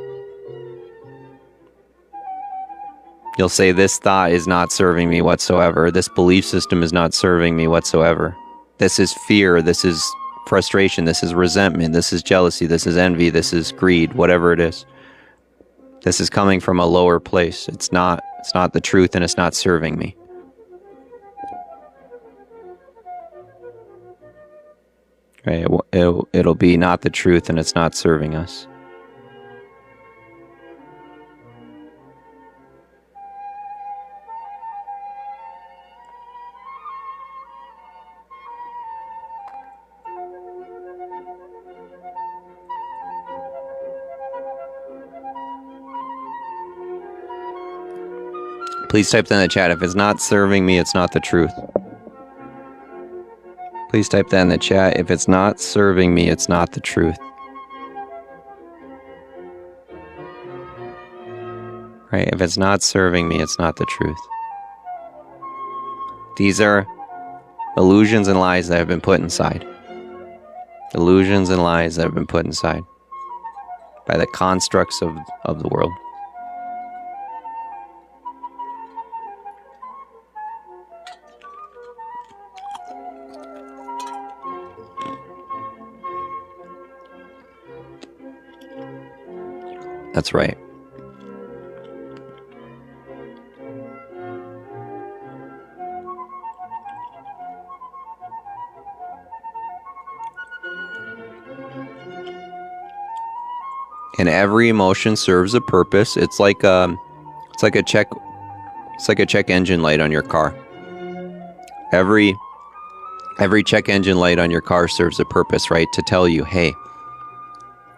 S1: You'll say, this thought is not serving me whatsoever. This belief system is not serving me whatsoever. This is fear. This is frustration. This is resentment. This is jealousy. This is envy. This is greed, whatever it is. This is coming from a lower place. It's not the truth, and it's not serving me. Right? It'll be not the truth, and it's not serving us. Please type that in the chat. If it's not serving me, it's not the truth. Please type that in the chat. If it's not serving me, it's not the truth. Right? If it's not serving me, it's not the truth. These are illusions and lies that have been put inside. Illusions and lies that have been put inside by the constructs of the world. That's right. And every emotion serves a purpose. It's like a check engine light on your car. Every check engine light on your car serves a purpose, right? To tell you, hey,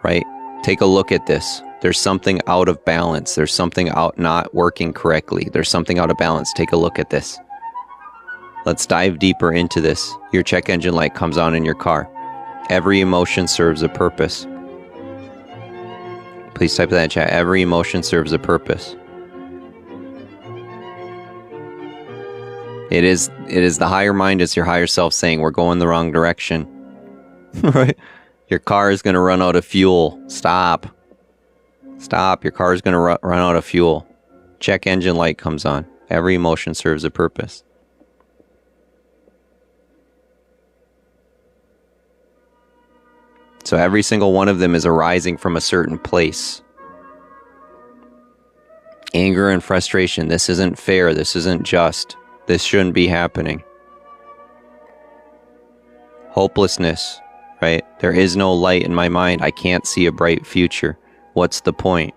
S1: right? Take a look at this. There's something out of balance. There's something not working correctly. There's something out of balance. Take a look at this. Let's dive deeper into this. Your check engine light comes on in your car. Every emotion serves a purpose. Please type that in chat. Every emotion serves a purpose. It is the higher mind, it's your higher self saying, we're going the wrong direction. Right? Your car is going to run out of fuel. Stop. Your car is going to run out of fuel. Check engine light comes on. Every emotion serves a purpose. So every single one of them is arising from a certain place. Anger and frustration. This isn't fair. This isn't just. This shouldn't be happening. Hopelessness, right? There is no light in my mind. I can't see a bright future. What's the point?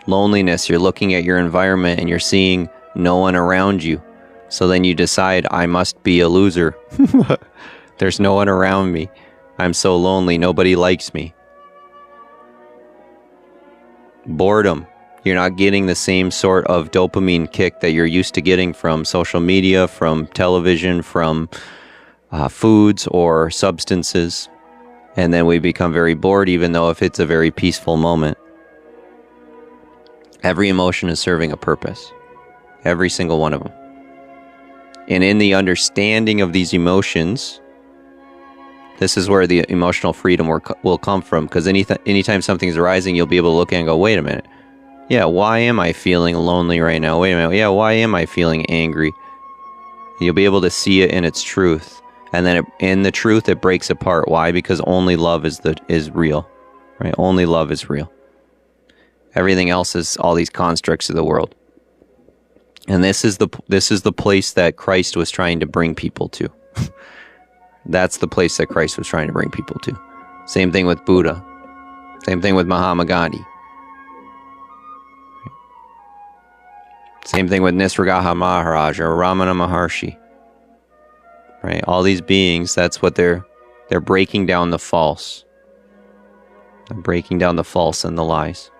S1: Loneliness. You're looking at your environment and you're seeing no one around you. So then you decide, I must be a loser. There's no one around me. I'm so lonely. Nobody likes me. Boredom. You're not getting the same sort of dopamine kick that you're used to getting from social media, from television, from foods or substances. And then we become very bored, even though if it's a very peaceful moment. Every emotion is serving a purpose. Every single one of them. And in the understanding of these emotions, this is where the emotional freedom will come from. Because anytime something's arising, you'll be able to look at it and go, wait a minute. Yeah, why am I feeling lonely right now? Wait a minute. Yeah, why am I feeling angry? You'll be able to see it in its truth. And then in the truth, it breaks apart. Why? Because only love is real. Right? Only love is real. Everything else is all these constructs of the world. And this is the place that Christ was trying to bring people to. That's the place that Christ was trying to bring people to. Same thing with Buddha. Same thing with Mahatma Gandhi. Same thing with Nisargadatta Maharaj or Ramana Maharshi. Right? All these beings, that's what they're breaking down the false. They're breaking down the false and the lies.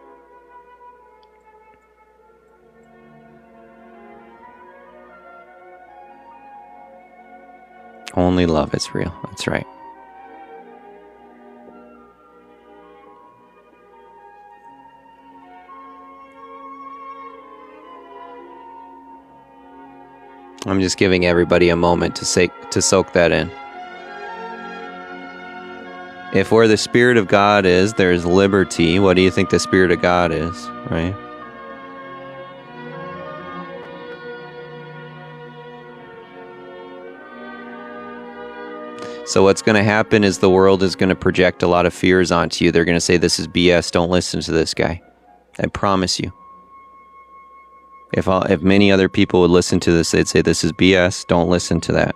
S1: Only love is real. That's right. I'm just giving everybody a moment to soak that in. If where the Spirit of God is, there's liberty, what do you think the Spirit of God is, right? So what's going to happen is the world is going to project a lot of fears onto you. They're going to say, this is BS, don't listen to this guy. I promise you. If many other people would listen to this, they'd say, this is BS, don't listen to that.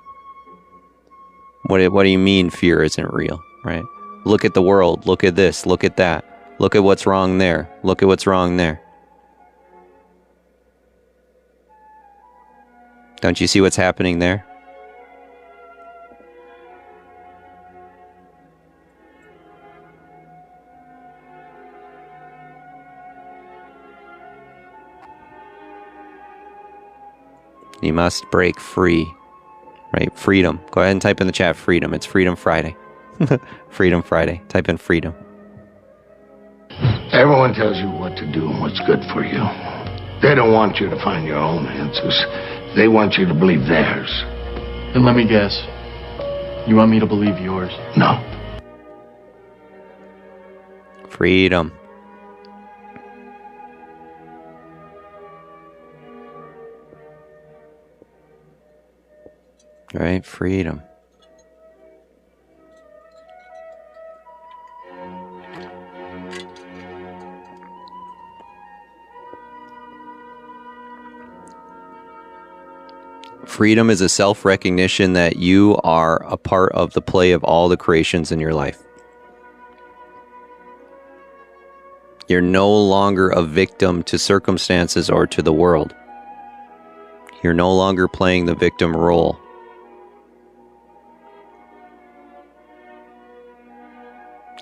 S1: What do you mean fear isn't real, right? Look at the world, look at this, look at that. Look at what's wrong there, look at what's wrong there. Don't you see what's happening there? You must break free, right? Freedom. Go ahead and type in the chat, freedom. It's Freedom Friday. Freedom Friday. Type in freedom.
S2: Everyone tells you what to do and what's good for you. They don't want you to find your own answers. They want you to believe theirs.
S3: Then let me guess. You want me to believe yours?
S2: No.
S1: Freedom. Right? Freedom. Freedom is a self-recognition that you are a part of the play of all the creations in your life. You're no longer a victim to circumstances or to the world. You're no longer playing the victim role.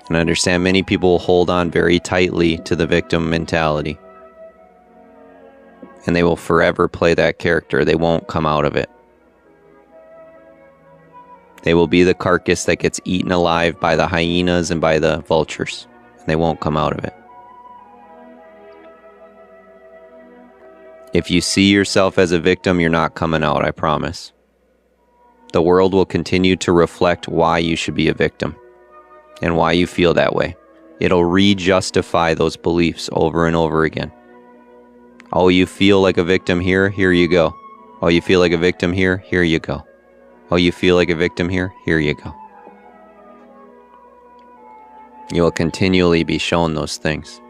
S1: And I understand many people hold on very tightly to the victim mentality. And they will forever play that character. They won't come out of it. They will be the carcass that gets eaten alive by the hyenas and by the vultures. And they won't come out of it. If you see yourself as a victim, you're not coming out, I promise. The world will continue to reflect why you should be a victim and why you feel that way. It'll re-justify those beliefs over and over again. Oh, you feel like a victim here? Here you go. Oh, you feel like a victim here? Here you go. Oh, you feel like a victim here? Here you go. You will continually be shown those things.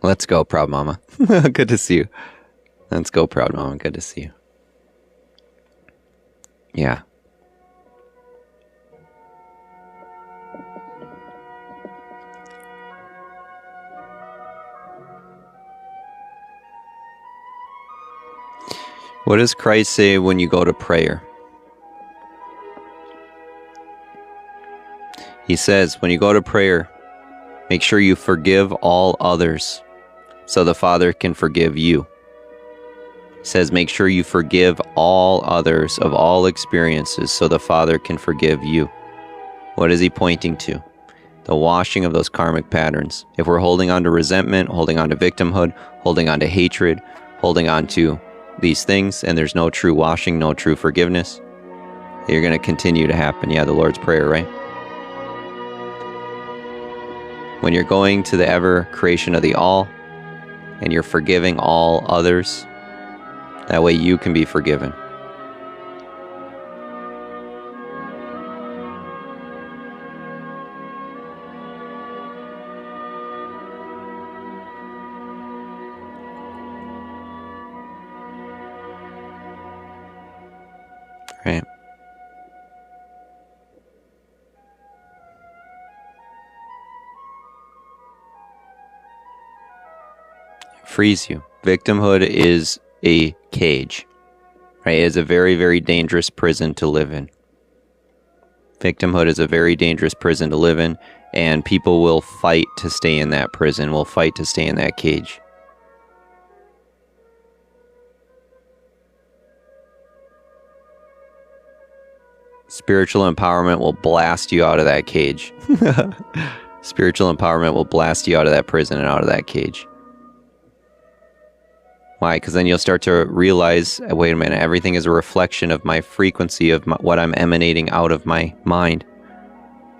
S1: Let's go, Proud Mama. Good to see you. Let's go, Proud Mama. Good to see you. Yeah. What does Christ say when you go to prayer? He says, when you go to prayer, make sure you forgive all others so the Father can forgive you. He says, make sure you forgive all others of all experiences so the Father can forgive you. What is he pointing to? The washing of those karmic patterns. If we're holding on to resentment, holding on to victimhood, holding on to hatred, holding on to these things, and there's no true washing, no true forgiveness, they're going to continue to happen. Yeah, the Lord's Prayer, right? When you're going to the ever creation of the all, and you're forgiving all others, that way you can be forgiven. Right? Frees you. Victimhood is a cage, right? It is a very, very dangerous prison to live in. Victimhood is a very dangerous prison to live in, and people will fight to stay in that prison, will fight to stay in that cage. Spiritual empowerment will blast you out of that cage. Spiritual empowerment will blast you out of that prison and out of that cage. Why? Because then you'll start to realize, wait a minute, everything is a reflection of my frequency, of what I'm emanating out of my mind.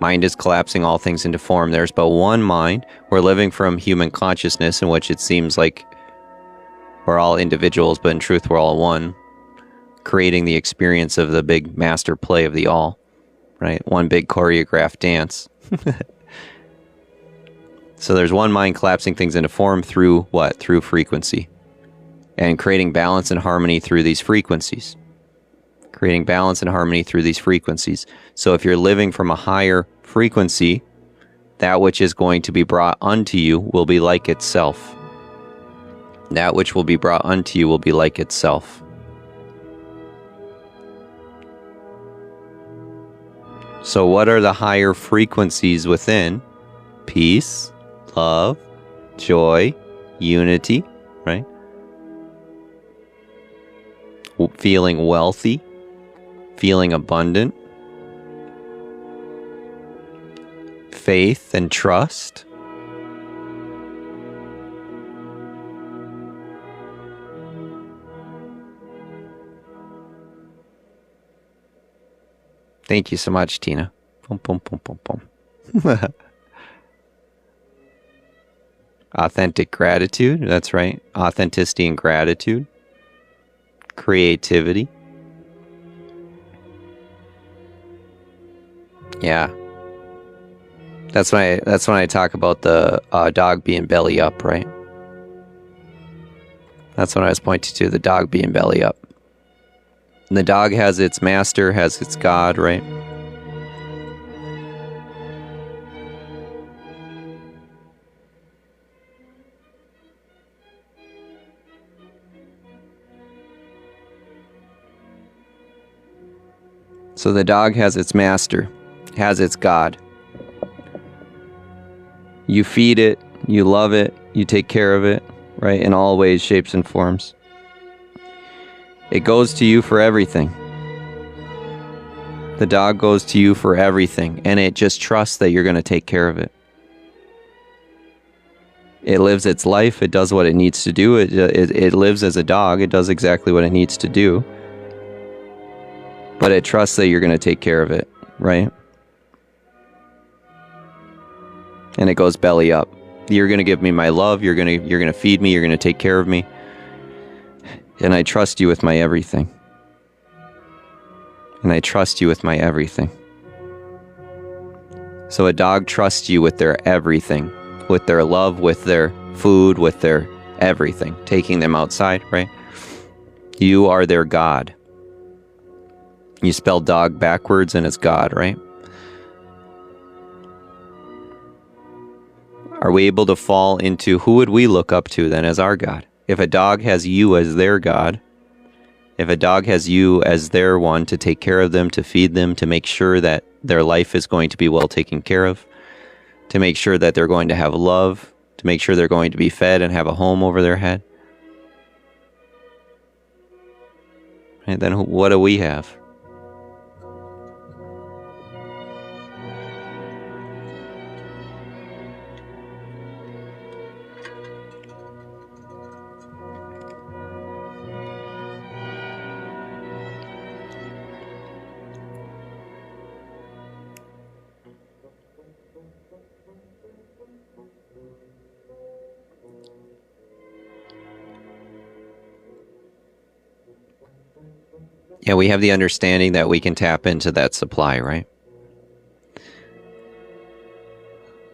S1: Mind is collapsing all things into form. There's but one mind. We're living from human consciousness, in which it seems like we're all individuals, but in truth we're all one, creating the experience of the big master play of the all, right? One big choreographed dance. So there's one mind collapsing things into form through what? Through frequency. And creating balance and harmony through these frequencies. Creating balance and harmony through these frequencies. So if you're living from a higher frequency, that which is going to be brought unto you will be like itself. That which will be brought unto you will be like itself. So what are the higher frequencies within? Peace, love, joy, unity, right? Feeling wealthy, feeling abundant, faith and trust. Thank you so much, Tina. Boom, boom, boom, boom, boom. Authentic gratitude. That's right. Authenticity and gratitude. Creativity. Yeah. That's when I talk about the dog being belly up, right? That's when I was pointing to the dog being belly up. And the dog has its master, has its God, right? So the dog has its master, has its God. You feed it, you love it, you take care of it, right? In all ways, shapes, and forms. It goes to you for everything. The dog goes to you for everything, and it just trusts that you're going to take care of it. It lives its life, it does what it needs to do, it lives as a dog, it does exactly what it needs to do. But it trusts that you're going to take care of it, right? And it goes belly up. You're going to give me my love, you're going to feed me, you're going to take care of me. And I trust you with my everything. And I trust you with my everything. So a dog trusts you with their everything, with their love, with their food, with their everything, taking them outside, right? You are their God. You spell dog backwards and it's God, right? Are we able to fall into who would we look up to then as our God? If a dog has you as their God, if a dog has you as their one to take care of them, to feed them, to make sure that their life is going to be well taken care of, to make sure that they're going to have love, to make sure they're going to be fed and have a home over their head, and then what do we have? Yeah, we have the understanding that we can tap into that supply, right?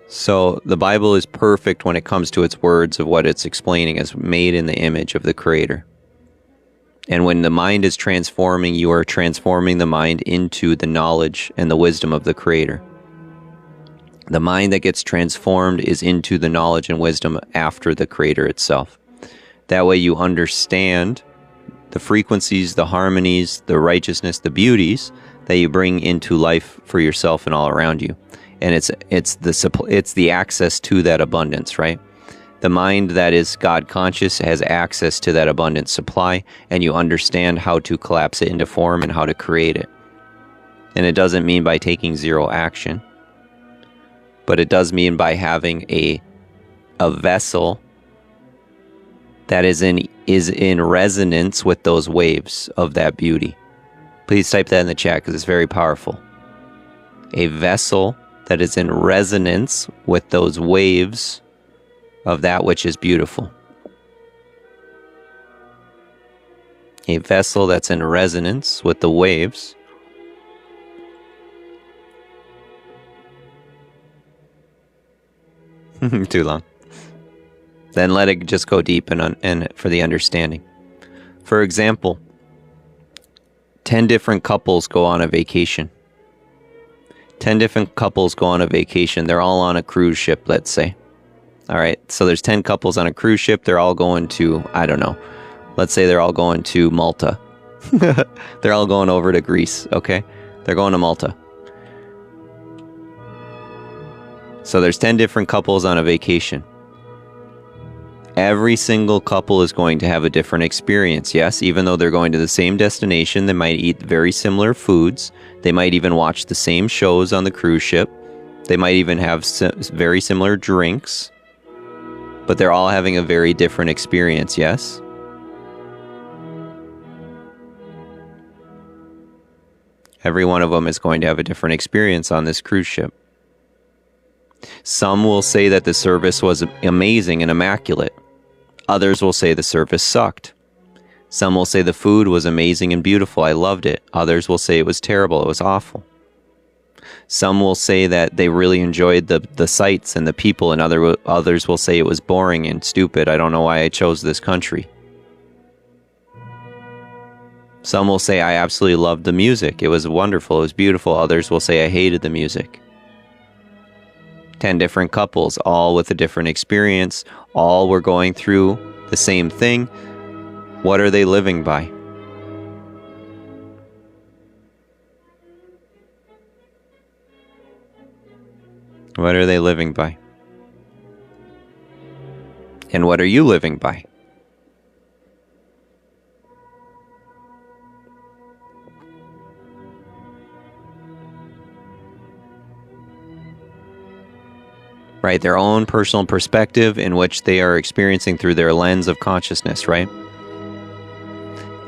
S1: So the Bible is perfect when it comes to its words of what it's explaining as made in the image of the Creator. And when the mind is transforming, you are transforming the mind into the knowledge and the wisdom of the Creator. The mind that gets transformed is into the knowledge and wisdom after the Creator itself. That way you understand the frequencies, the harmonies, the righteousness, the beauties that you bring into life for yourself and all around you. And it's the access to that abundance, right? The mind that is God conscious has access to that abundant supply, and you understand how to collapse it into form and how to create it. And it doesn't mean by taking zero action. but it does mean by having a vessel that is in resonance with those waves of that beauty. Please type that in the chat because it's very powerful. A vessel that is in resonance with those waves of that which is beautiful. A vessel that's in resonance with the waves too long. Then let it just go deep and for the understanding. For example, 10 different couples go on a vacation. 10 different couples go on a vacation. They're all on a cruise ship, let's say. All right, so there's 10 couples on a cruise ship. They're all going to, I don't know. Let's say they're all going to Malta. They're all going over to Greece, okay? They're going to Malta. So there's 10 different couples on a vacation. Every single couple is going to have a different experience, yes? Even though they're going to the same destination, they might eat very similar foods. They might even watch the same shows on the cruise ship. They might even have very similar drinks. But they're all having a very different experience, yes? Every one of them is going to have a different experience on this cruise ship. Some will say that the service was amazing and immaculate. Others will say the service sucked. Some will say the food was amazing and beautiful. I loved it. Others will say it was terrible. It was awful. Some will say that they really enjoyed the sights and the people, and others will say it was boring and stupid. I don't know why I chose this country. Some will say I absolutely loved the music. It was wonderful. It was beautiful. Others will say I hated the music. 10 different couples, all with a different experience. All were going through the same thing. What are they living by? What are they living by? And what are you living by? Right, their own personal perspective in which they are experiencing through their lens of consciousness, right?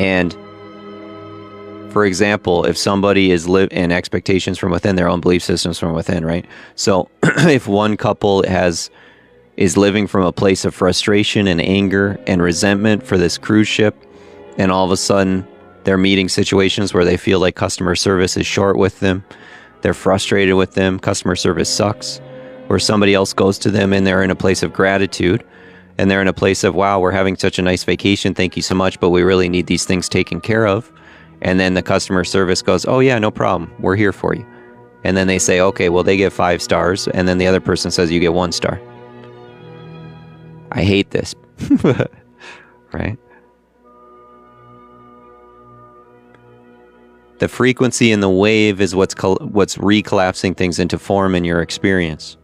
S1: And for example, if somebody is in expectations from within, their own belief systems from within, right? So if one couple is living from a place of frustration and anger and resentment for this cruise ship, and all of a sudden they're meeting situations where they feel like customer service is short with them, they're frustrated with them, customer service sucks, or somebody else goes to them and they're in a place of gratitude and they're in a place of, wow, we're having such a nice vacation, thank you so much, but we really need these things taken care of. And then the customer service goes, oh yeah, no problem, we're here for you. And then they say, okay, well, they get 5 stars, and then the other person says you get 1 star. I hate this. Right? The frequency in the wave is what's recollapsing things into form in your experience.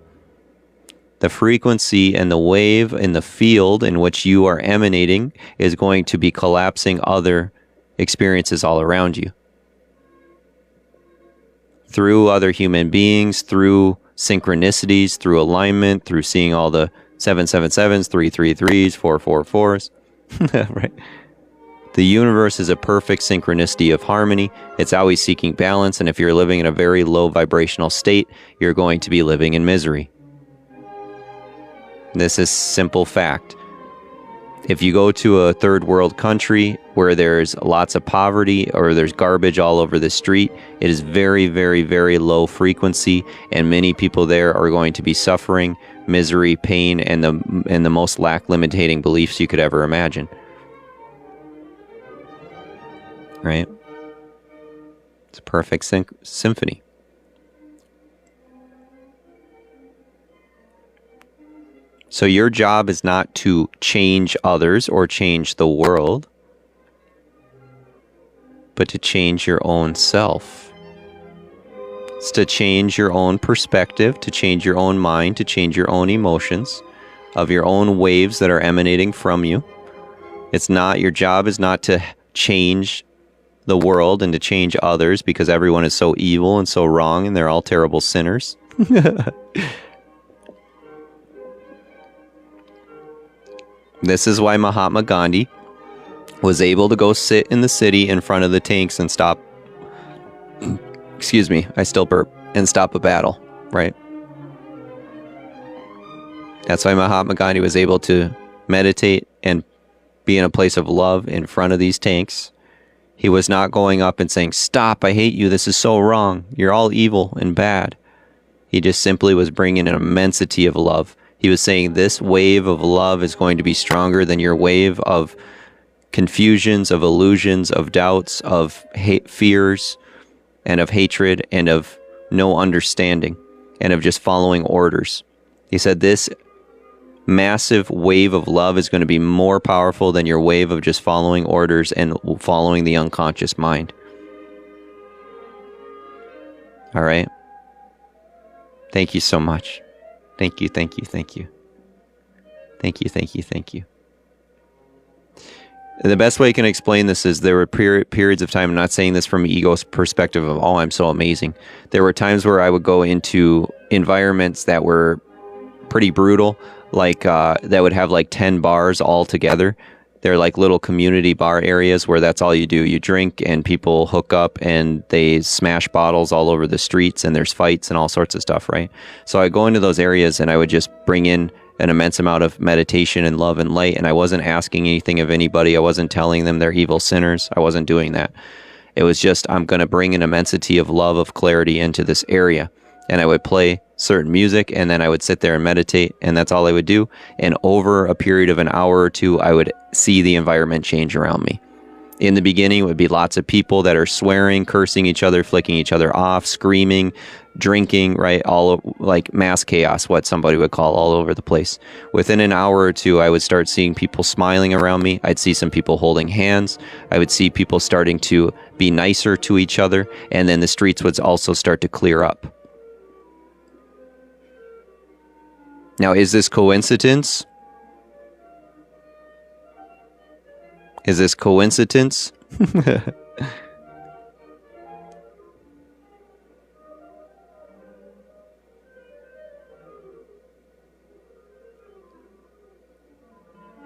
S1: The frequency and the wave in the field in which you are emanating is going to be collapsing other experiences all around you. Through other human beings, through synchronicities, through alignment, through seeing all the 777s, 333s, 444s. Right? The universe is a perfect synchronicity of harmony. It's always seeking balance, and if you're living in a very low vibrational state, you're going to be living in misery. This is simple fact. If you go to a third world country where there's lots of poverty or there's garbage all over the street, it is very, very, very low frequency, and many people there are going to be suffering, misery, pain, and the most lack-limiting beliefs you could ever imagine. Right? It's a perfect symphony. So your job is not to change others or change the world, but to change your own self. It's to change your own perspective, to change your own mind, to change your own emotions of your own waves that are emanating from you. Your job is not to change the world and to change others because everyone is so evil and so wrong and they're all terrible sinners. This is why Mahatma Gandhi was able to go sit in the city in front of the tanks and stop, excuse me, I still burp, and stop a battle, right? That's why Mahatma Gandhi was able to meditate and be in a place of love in front of these tanks. He was not going up and saying, "Stop, I hate you, this is so wrong, you're all evil and bad." He just simply was bringing an immensity of love. He was saying, this wave of love is going to be stronger than your wave of confusions, of illusions, of doubts, of fears, and of hatred, and of no understanding, and of just following orders. He said, this massive wave of love is going to be more powerful than your wave of just following orders and following the unconscious mind. All right? Thank you so much. Thank you, thank you, thank you. Thank you, thank you, thank you. The best way I can explain this is there were periods of time, I'm not saying this from an ego perspective of, oh, I'm so amazing. There were times where I would go into environments that were pretty brutal, like that would have like 10 bars all together. They're like little community bar areas where that's all you do. You drink and people hook up and they smash bottles all over the streets and there's fights and all sorts of stuff, right? So I go into those areas and I would just bring in an immense amount of meditation and love and light, and I wasn't asking anything of anybody. I wasn't telling them they're evil sinners. I wasn't doing that. It was just, I'm going to bring an immensity of love, of clarity into this area. And I would play certain music, and then I would sit there and meditate, and that's all I would do. And over a period of an hour or two, I would see the environment change around me. In the beginning, it would be lots of people that are swearing, cursing each other, flicking each other off, screaming, drinking, right? All like mass chaos, what somebody would call, all over the place. Within an hour or two, I would start seeing people smiling around me. I'd see some people holding hands. I would see people starting to be nicer to each other. And then the streets would also start to clear up. Now, is this coincidence? Is this coincidence?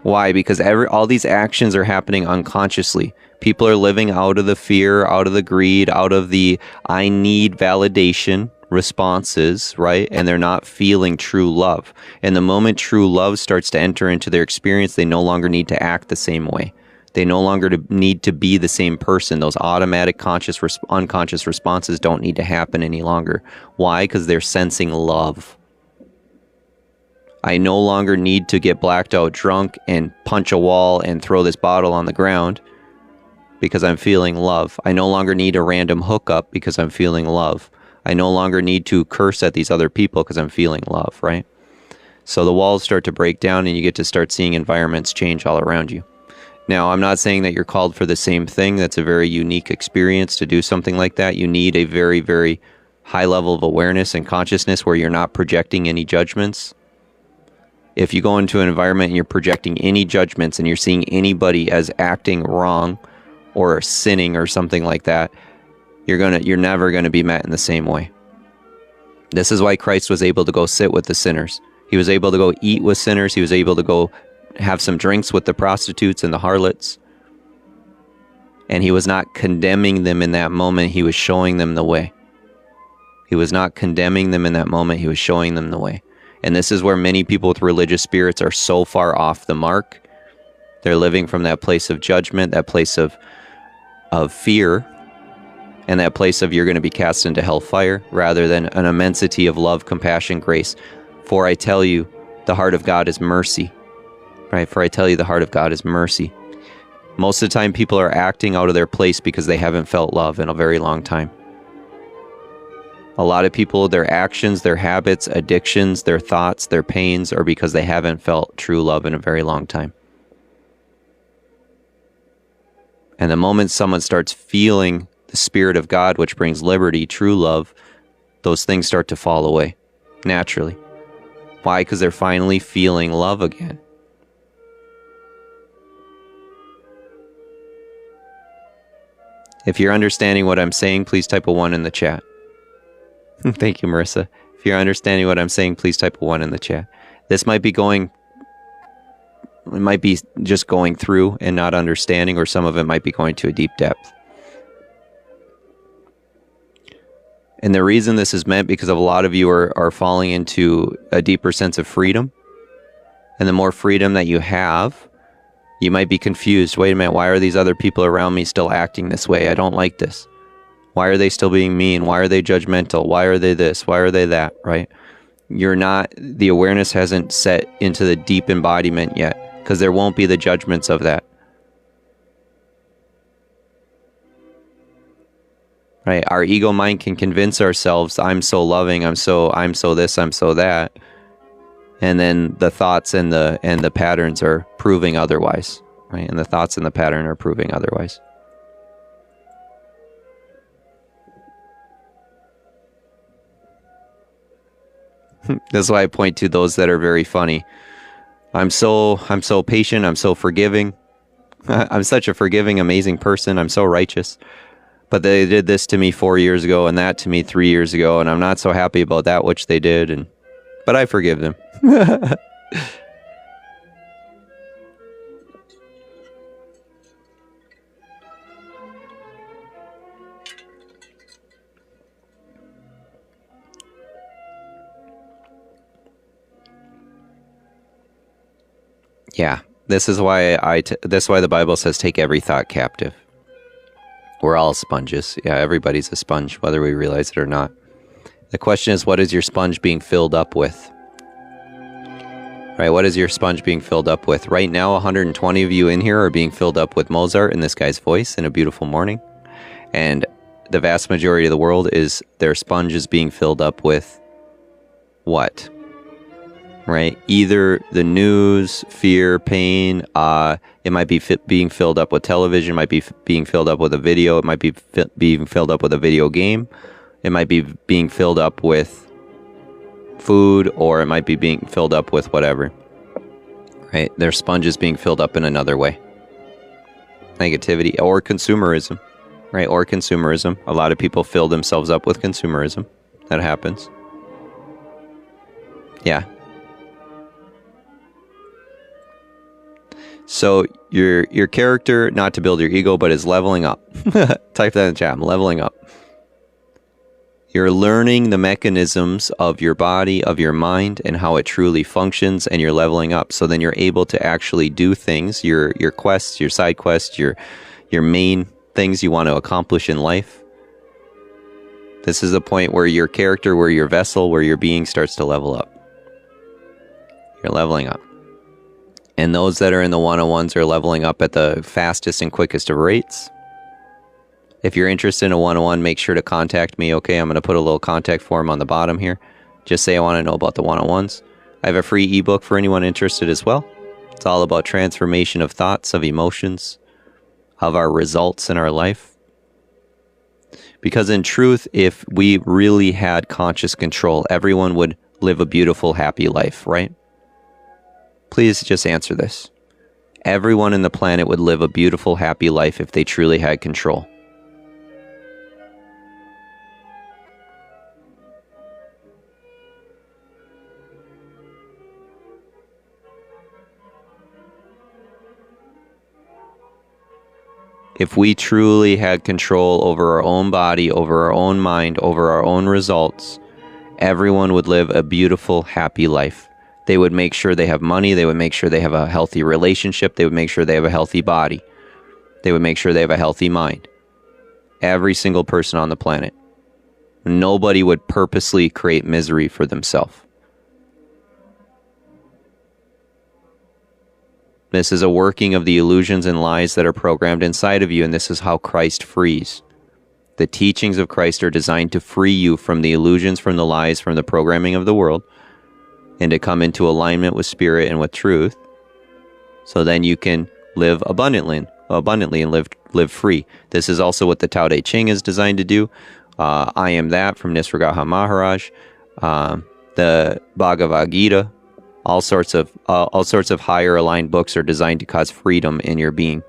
S1: Why? Because all these actions are happening unconsciously. People are living out of the fear, out of the greed, out of the I need validation responses, right? And they're not feeling true love. And the moment true love starts to enter into their experience, they no longer need to act the same way. They no longer need to be the same person. Those automatic conscious, unconscious responses don't need to happen any longer. Why? Because they're sensing love. I no longer need to get blacked out drunk and punch a wall and throw this bottle on the ground because I'm feeling love. I no longer need a random hookup because I'm feeling love. I no longer need to curse at these other people because I'm feeling love, right? So the walls start to break down and you get to start seeing environments change all around you. Now, I'm not saying that you're called for the same thing. That's a very unique experience to do something like that. You need a very, very high level of awareness and consciousness where you're not projecting any judgments. If you go into an environment and you're projecting any judgments and you're seeing anybody as acting wrong or sinning or something like that, you're never going to be met in the same way. This is why Christ was able to go sit with the sinners. He was able to go eat with sinners. He was able to go have some drinks with the prostitutes and the harlots. And he was not condemning them in that moment. He was showing them the way. He was not condemning them in that moment. He was showing them the way. And this is where many people with religious spirits are so far off the mark. They're living from that place of judgment, that place of fear, and that place of you're going to be cast into hellfire, rather than an immensity of love, compassion, grace. For I tell you, the heart of God is mercy. Right? For I tell you, the heart of God is mercy. Most of the time, people are acting out of their place because they haven't felt love in a very long time. A lot of people, their actions, their habits, addictions, their thoughts, their pains are because they haven't felt true love in a very long time. And the moment someone starts feeling the Spirit of God, which brings liberty, true love, those things start to fall away naturally. Why? Because they're finally feeling love again. If you're understanding what I'm saying, please type a 1 in the chat. Thank you, Marissa. If you're understanding what I'm saying, please type a 1 in the chat. This might be going It might be just going through and not understanding, or some of it might be going to a deep depth. And the reason this is meant, because a lot of you are falling into a deeper sense of freedom. And the more freedom that you have, you might be confused. Wait a minute, why are these other people around me still acting this way? I don't like this. Why are they still being mean? Why are they judgmental? Why are they this? Why are they that? Right? The awareness hasn't set into the deep embodiment yet, because there won't be the judgments of that. Right? Our ego mind can convince ourselves, I'm so loving, I'm so this, I'm so that. And then the thoughts and the patterns are proving otherwise. Right? And the thoughts and the pattern are proving otherwise. That's why I point to those that are very funny. I'm so patient, I'm so forgiving. I'm such a forgiving, amazing person, I'm so righteous. But they did this to me 4 years ago, and that to me 3 years ago, and I'm not so happy about that which they did, but I forgive them. Yeah, this is why the Bible says take every thought captive. We're all sponges. Yeah, everybody's a sponge, whether we realize it or not. The question is, what is your sponge being filled up with? Right, what is your sponge being filled up with? Right now, 120 of you in here are being filled up with Mozart and this guy's voice in a beautiful morning. And the vast majority of the world is, their sponge is being filled up with what? Right? Either the news, fear, pain, it might be being filled up with television, it might be being filled up with a video, it might be being filled up with a video game, it might be being filled up with food, or it might be being filled up with whatever. Right? Their sponge is being filled up in another way. Negativity or consumerism. Right? Or consumerism. A lot of people fill themselves up with consumerism. That happens. Yeah. So your character, not to build your ego, but is leveling up. Type that in the chat. I'm leveling up. You're learning the mechanisms of your body, of your mind, and how it truly functions, and you're leveling up. So then you're able to actually do things, your quests, your side quests, your main things you want to accomplish in life. This is the point where your character, where your vessel, where your being starts to level up. You're leveling up. And those that are in the 101s are leveling up at the fastest and quickest of rates. If you're interested in a 101, make sure to contact me, okay? I'm going to put a little contact form on the bottom here. Just say I want to know about the 101s. I have a free ebook for anyone interested as well. It's all about transformation of thoughts, of emotions, of our results in our life. Because in truth, if we really had conscious control, everyone would live a beautiful, happy life, right? Please just answer this. Everyone in the planet would live a beautiful, happy life if they truly had control. If we truly had control over our own body, over our own mind, over our own results, everyone would live a beautiful, happy life. They would make sure they have money. They would make sure they have a healthy relationship. They would make sure they have a healthy body. They would make sure they have a healthy mind. Every single person on the planet. Nobody would purposely create misery for themselves. This is a working of the illusions and lies that are programmed inside of you, and this is how Christ frees. The teachings of Christ are designed to free you from the illusions, from the lies, from the programming of the world, and to come into alignment with spirit and with truth, so then you can live abundantly and live free. This is also what the Tao Te Ching is designed to do. I Am That from Nisargadatta Maharaj, the Bhagavad Gita, all sorts of higher aligned books are designed to cause freedom in your being.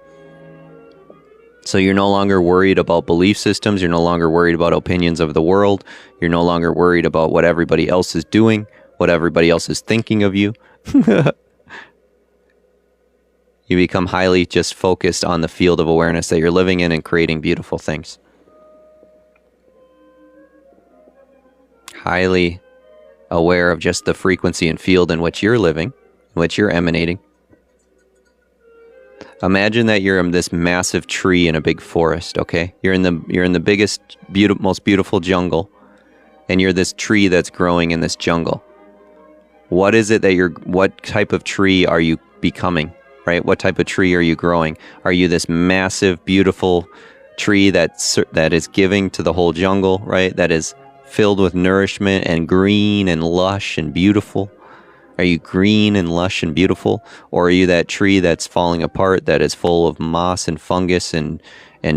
S1: So you're no longer worried about belief systems. You're no longer worried about opinions of the world. You're no longer worried about what everybody else is doing, what everybody else is thinking of you. You become highly just focused on the field of awareness that you're living in and creating beautiful things. Highly aware of just the frequency and field in which you're living, in which you're emanating. Imagine that you're in this massive tree in a big forest, okay? You're in the biggest, most beautiful jungle, and you're this tree that's growing in this jungle. What is it that what type of tree are you becoming, right? What type of tree are you growing? Are you this massive, beautiful tree that is giving to the whole jungle, right? That is filled with nourishment and green and lush and beautiful? Are you green and lush and beautiful? Or are you that tree that's falling apart, that is full of moss and fungus and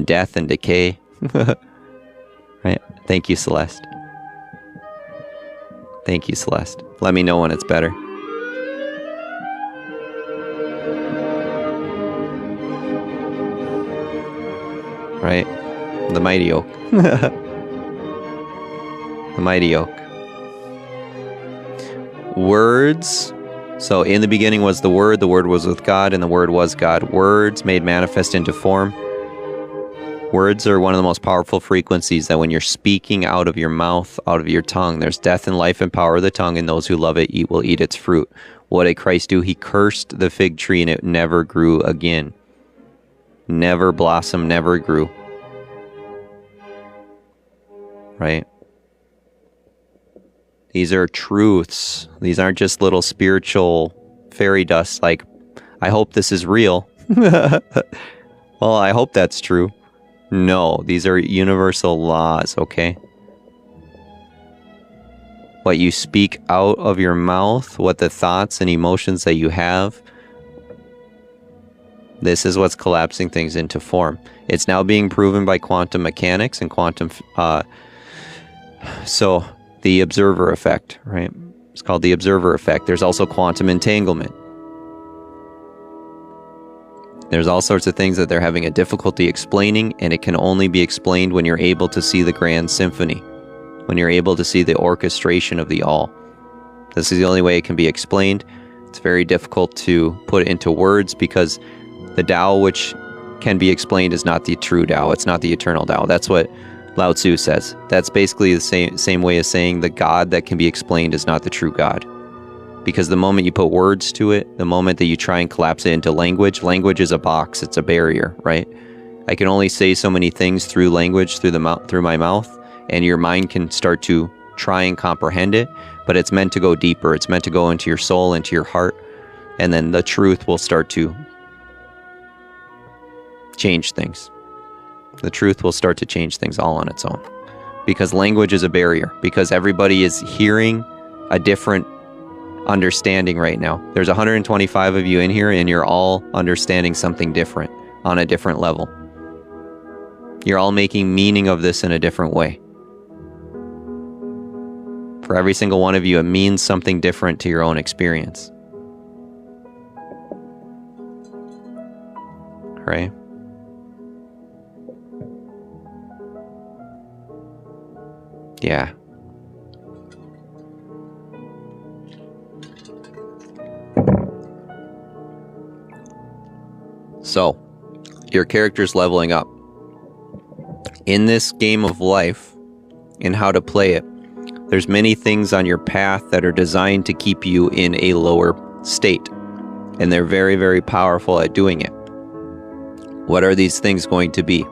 S1: death and decay? Right? Thank you, Celeste. Thank you, Celeste. Let me know when it's better. Right? The mighty oak. The mighty oak. Words. So in the beginning was the Word was with God, and the Word was God. Words made manifest into form. Words are one of the most powerful frequencies that when you're speaking out of your mouth, out of your tongue, there's death and life and power of the tongue, and those who love it will eat its fruit. What did Christ do? He cursed the fig tree and it never grew again. Never blossomed, never grew. Right? These are truths. These aren't just little spiritual fairy dust like, I hope this is real. Well, I hope that's true. No, these are universal laws, okay? What you speak out of your mouth, what the thoughts and emotions that you have, this is what's collapsing things into form. It's now being proven by quantum mechanics and quantum... So, the observer effect, right? It's called the observer effect. There's also quantum entanglement. There's all sorts of things that they're having a difficulty explaining, and it can only be explained when you're able to see the grand symphony, when you're able to see the orchestration of the all. This is the only way it can be explained. It's very difficult to put into words because the Tao which can be explained is not the true Tao. It's not the eternal Tao. That's what Lao Tzu says. That's basically the same way as saying the God that can be explained is not the true God. Because the moment you put words to it, the moment that you try and collapse it into language is a box, it's a barrier, right? I can only say so many things through language, through my mouth, and your mind can start to try and comprehend it, but it's meant to go deeper. It's meant to go into your soul, into your heart, and then the truth will start to change things. The truth will start to change things all on its own. Because language is a barrier, because everybody is hearing a different understanding right now. There's 125 of you in here, and you're all understanding something different on a different level. You're all making meaning of this in a different way. For every single one of you, it means something different to your own experience. Right? Yeah. So, your character's leveling up. In this game of life, in how to play it, there's many things on your path that are designed to keep you in a lower state. And they're very, very powerful at doing it. What are these things going to be?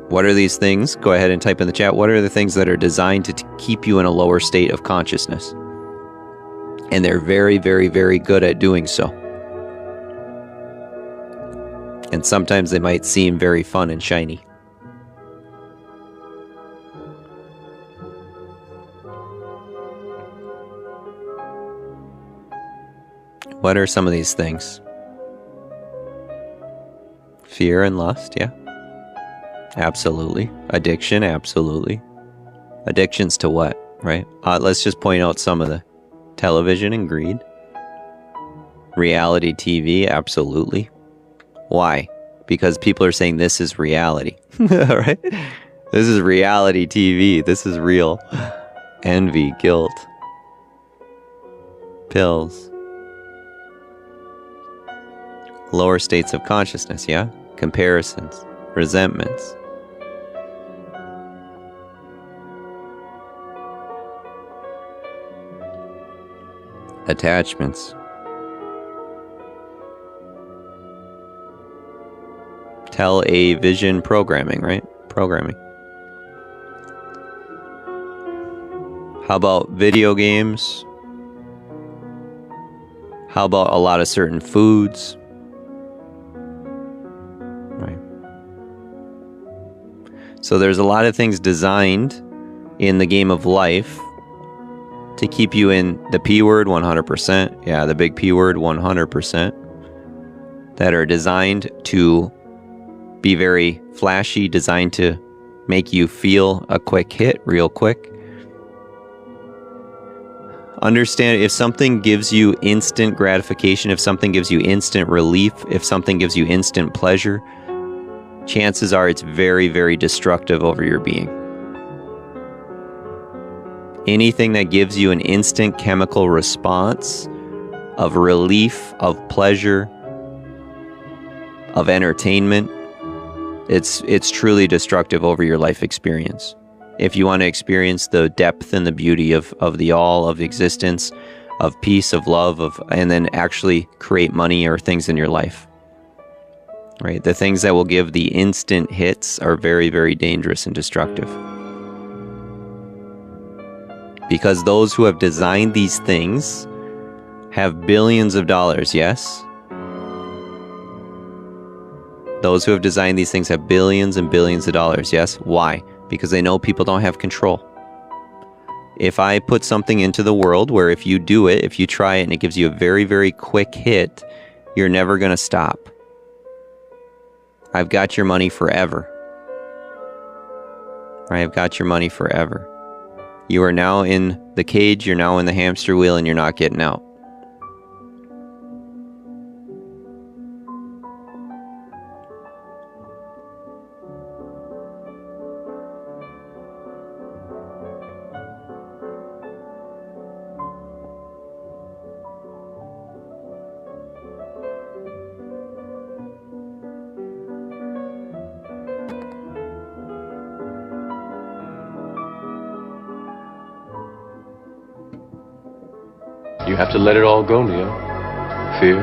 S1: What are these things? Go ahead and type in the chat. What are the things that are designed to keep you in a lower state of consciousness? And they're very, very, very good at doing so. And sometimes they might seem very fun and shiny. What are some of these things? Fear and lust, yeah. Absolutely. Addiction, absolutely. Addictions to what, right? Let's just point out some of the television and greed. Reality TV, absolutely. Why? Because people are saying this is reality, right? This is reality TV. This is real. Envy, guilt, pills, Lower states of consciousness, yeah? Comparisons, resentments. Attachments. Television programming, right? Programming. How about video games? How about a lot of certain foods? Right. So there's a lot of things designed in the game of life to keep you in the P word 100%. Yeah, the big P word 100%. That are designed to be very flashy, designed to make you feel a quick hit real quick. Understand, if something gives you instant gratification, if something gives you instant relief, if something gives you instant pleasure, chances are it's very, very destructive over your being. Anything that gives you an instant chemical response of relief, of pleasure, of entertainment, it's truly destructive over your life experience. If you want to experience the depth and the beauty of the all of existence, of peace, of love, and then actually create money or things in your life. Right? The things that will give the instant hits are very, very dangerous and destructive. Because those who have designed these things have billions of dollars, yes? Those who have designed these things have billions and billions of dollars, yes? Why? Because they know people don't have control. If I put something into the world where if you do it, if you try it and it gives you a very, very quick hit, you're never going to stop. I've got your money forever. Right? I've got your money forever. You are now in the cage, you're now in the hamster wheel, and you're not getting out.
S4: You have to let it all go, Neo. Fear,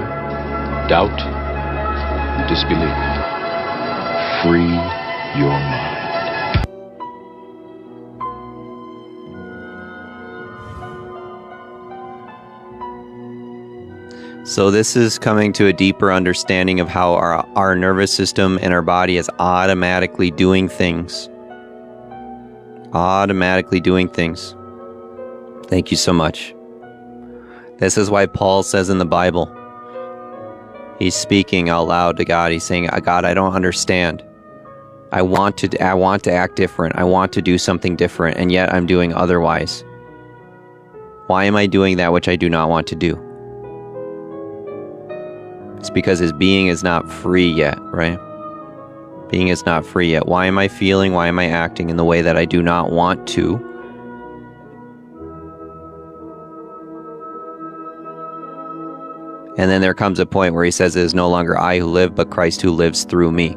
S4: doubt, and disbelief. Free your mind.
S1: So this is coming to a deeper understanding of how our nervous system and our body is automatically doing things. Automatically doing things. Thank you so much. This is why Paul says in the Bible, he's speaking out loud to God. He's saying, God, I don't understand. I want to act different. I want to do something different, and yet I'm doing otherwise. Why am I doing that which I do not want to do? It's because his being is not free yet, right? Being is not free yet. Why am I feeling? Why am I acting in the way that I do not want to? And then there comes a point where he says, it is no longer I who live, but Christ who lives through me.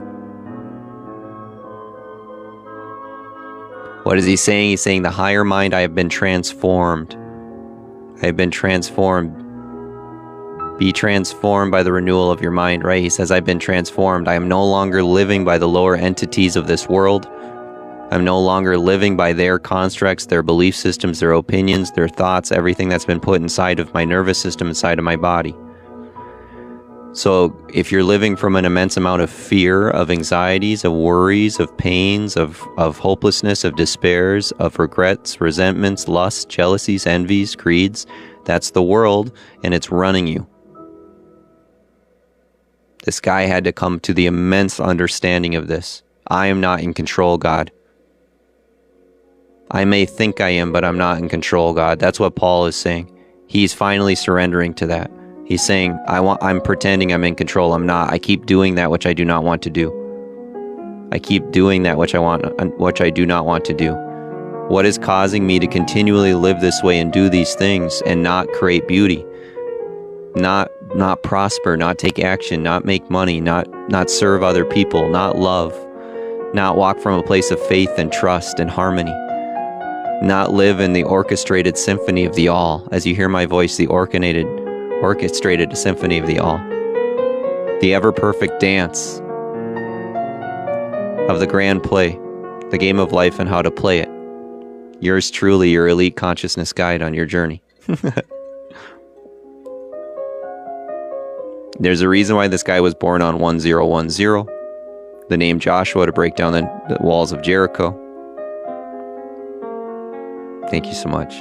S1: What is he saying? He's saying the higher mind, I have been transformed. I have been transformed. Be transformed by the renewal of your mind, right? He says, I've been transformed. I am no longer living by the lower entities of this world. I'm no longer living by their constructs, their belief systems, their opinions, their thoughts, everything that's been put inside of my nervous system, inside of my body. So if you're living from an immense amount of fear, of anxieties, of worries, of pains, of hopelessness, of despairs, of regrets, resentments, lusts, jealousies, envies, greeds, that's the world, and it's running you. This guy had to come to the immense understanding of this. I am not in control, God. I may think I am, but I'm not in control, God. That's what Paul is saying. He's finally surrendering to that. He's saying, I'm pretending I'm in control. I'm not. I keep doing that which I do not want to do. I keep doing that which I do not want to do. What is causing me to continually live this way and do these things and not create beauty? Not not prosper, not take action, not make money, not serve other people, not love, not walk from a place of faith and trust and harmony, not live in the orchestrated symphony of the all. As you hear my voice, the orchestrated symphony of the all, the ever-perfect dance of the grand play, the game of life and how to play it. Yours truly, your elite consciousness guide on your journey. There's a reason why this guy was born on 1010, the name Joshua to break down the walls of Jericho. Thank you so much.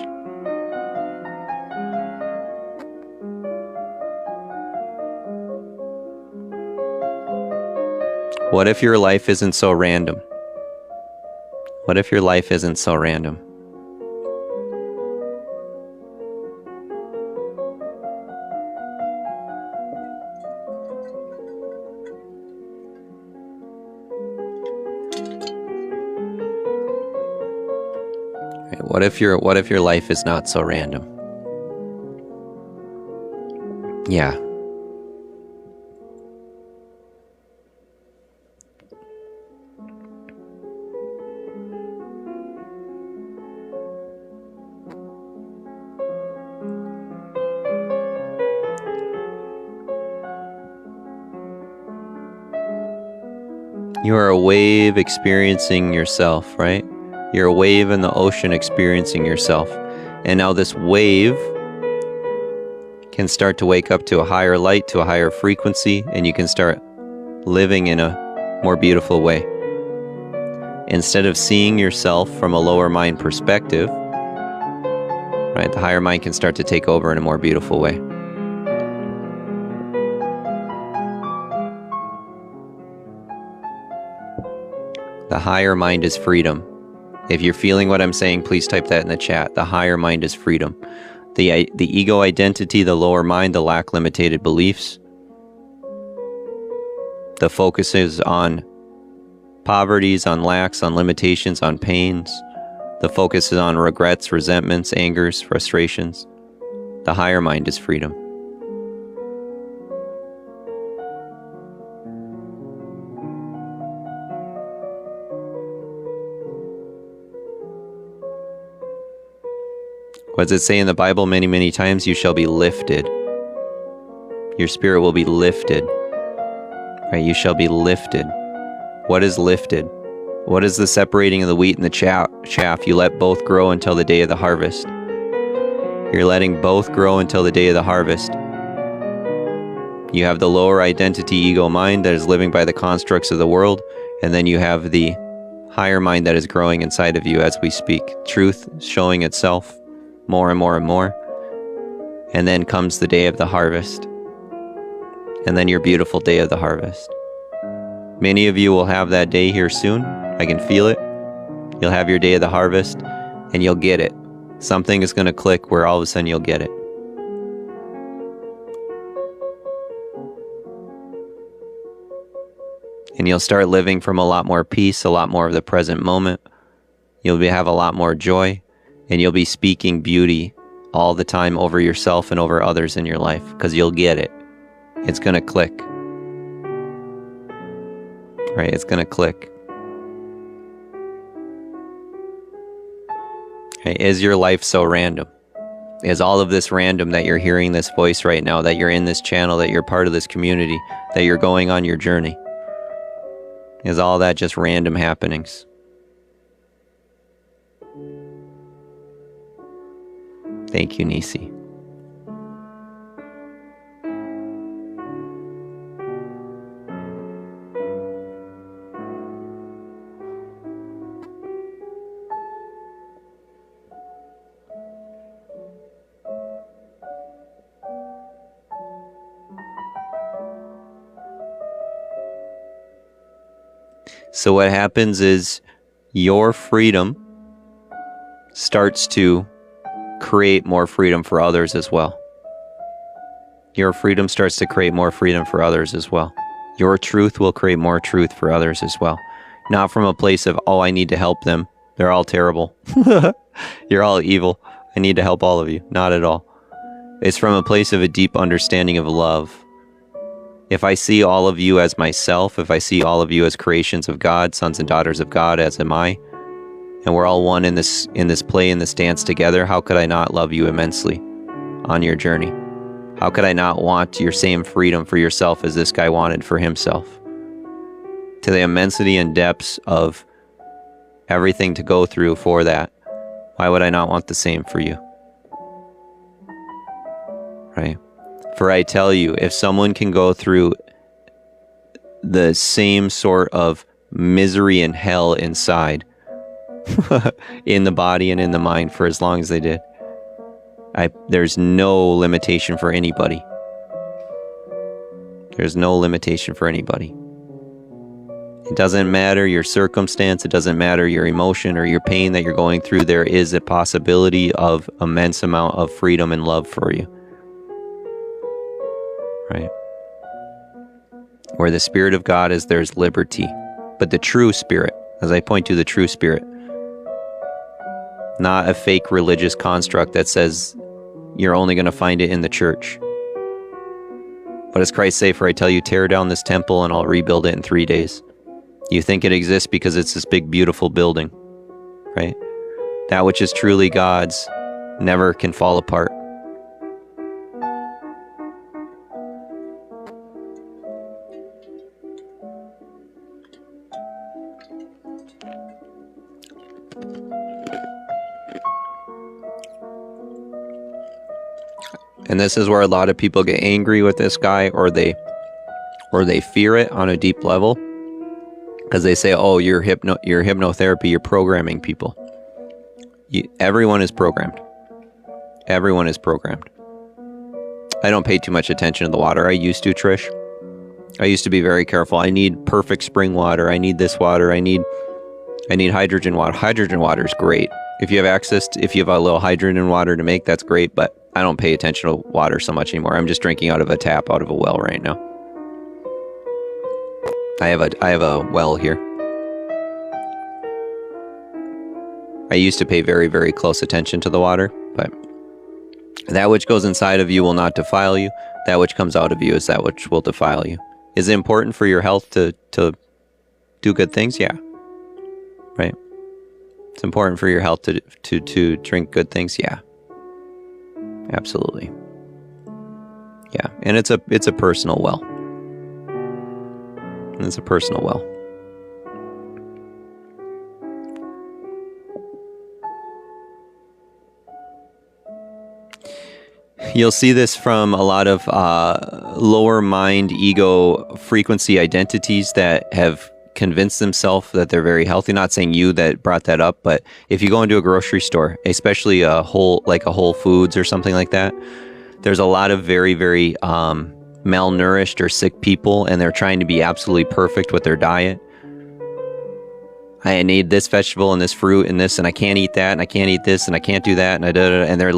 S1: What if your life isn't so random? What if your life isn't so random? What if your life is not so random? Yeah. You are a wave experiencing yourself, right? You're a wave in the ocean experiencing yourself. And now this wave can start to wake up to a higher light, to a higher frequency, and you can start living in a more beautiful way. Instead of seeing yourself from a lower mind perspective, right, the higher mind can start to take over in a more beautiful way. The higher mind is freedom. If you're feeling what I'm saying, please type that in the chat. The higher mind is freedom. The ego identity, the lower mind, the lack limited beliefs. The focus is on poverties, on lacks, on limitations, on pains. The focus is on regrets, resentments, angers, frustrations. The higher mind is freedom. What does it say in the Bible? Many, many times, you shall be lifted. Your spirit will be lifted. Right? You shall be lifted. What is lifted? What is the separating of the wheat and the chaff? You let both grow until the day of the harvest. You're letting both grow until the day of the harvest. You have the lower identity ego mind that is living by the constructs of the world, and then you have the higher mind that is growing inside of you as we speak. Truth showing itself more and more and more. And then comes the day of the harvest. And then your beautiful day of the harvest. Many of you will have that day here soon. I can feel it. You'll have your day of the harvest and you'll get it. Something is going to click where all of a sudden you'll get it. And you'll start living from a lot more peace, a lot more of the present moment. You'll have a lot more joy. And you'll be speaking beauty all the time over yourself and over others in your life, because you'll get it. It's going to click. Right? It's going to click. Okay. Is your life so random? Is all of this random, that you're hearing this voice right now, that you're in this channel, that you're part of this community, that you're going on your journey? Is all that just random happenings? Thank you, Nisi. So what happens is your freedom starts to create more freedom for others as well. Your freedom starts to create more freedom for others as well. Your truth will create more truth for others as well. Not from a place of, oh, I need to help them. They're all terrible. You're all evil. I need to help all of you. Not at all. It's from a place of a deep understanding of love. If I see all of you as myself, if I see all of you as creations of God, sons and daughters of God, as am I, and we're all one in this play, in this dance together, how could I not love you immensely on your journey? How could I not want your same freedom for yourself as this guy wanted for himself? To the immensity and depths of everything to go through for that, why would I not want the same for you? Right? For I tell you, if someone can go through the same sort of misery and hell inside, in the body and in the mind for as long as they did, there's no limitation for anybody. There's no limitation for anybody. It doesn't matter your circumstance, it doesn't matter your emotion or your pain that you're going through, there is a possibility of immense amount of freedom and love for you. Right? Where the Spirit of God is, there's liberty. But the true Spirit, as I point to the true Spirit, not a fake religious construct that says you're only going to find it in the church. What does Christ say? For I tell you, tear down this temple and I'll rebuild it in 3 days. You think it exists because it's this big, beautiful building, right? That which is truly God's never can fall apart. And this is where a lot of people get angry with this guy, or they fear it on a deep level, because they say, "Oh, you're hypnotherapy, you're programming people." Everyone is programmed. Everyone is programmed. I don't pay too much attention to the water. I used to, Trish. I used to be very careful. I need perfect spring water. I need this water. I need hydrogen water. Hydrogen water is great. If you have a little hydrogen water to make, that's great, but I don't pay attention to water so much anymore. I'm just drinking out of a tap, out of a well right now. I have a well here. I used to pay very, very close attention to the water, but that which goes inside of you will not defile you. That which comes out of you is that which will defile you. Is it important for your health to do good things? Yeah. Right? It's important for your health to drink good things? Yeah. Absolutely. Yeah. And it's a personal well. It's a personal well. You'll see this from a lot of lower mind, ego, frequency identities that have convinced themselves that they're very healthy. Not saying you that brought that up, but if you go into a grocery store, especially a Whole Foods or something like that, there's a lot of very, very malnourished or sick people, and they're trying to be absolutely perfect with their diet. I need this vegetable and this fruit and this, and I can't eat that, and I can't eat this, and I can't do that, and they're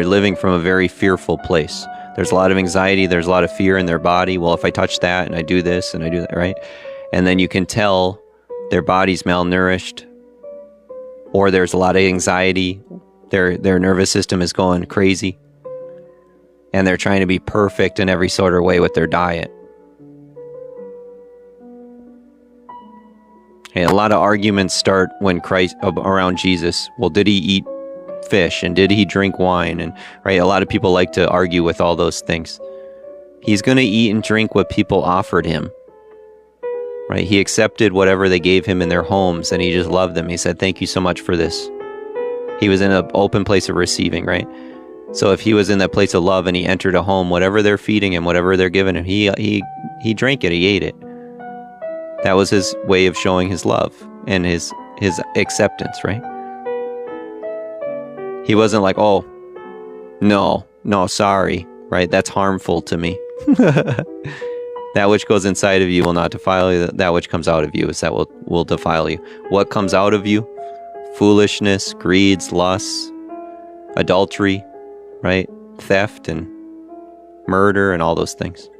S1: living from a very fearful place. There's a lot of anxiety, there's a lot of fear in their body. Well, if I touch that and I do this and I do that, right? And then you can tell their body's malnourished, or there's a lot of anxiety. Their nervous system is going crazy, and they're trying to be perfect in every sort of way with their diet. And a lot of arguments start when around Jesus. Well, did he eat fish, and did he drink wine? And right, a lot of people like to argue with all those things. He's going to eat and drink what people offered him. Right? He accepted whatever they gave him in their homes, and he just loved them. He said, "Thank you so much for this." He was in an open place of receiving, right? So if he was in that place of love and he entered a home, whatever they're feeding him, whatever they're giving him, he drank it, he ate it. That was his way of showing his love and his acceptance, right? He wasn't like, "Oh, no, sorry," right? That's harmful to me. That which goes inside of you will not defile you. That which comes out of you is that will defile you. What comes out of you? Foolishness, greeds, lusts, adultery, right? Theft and murder and all those things.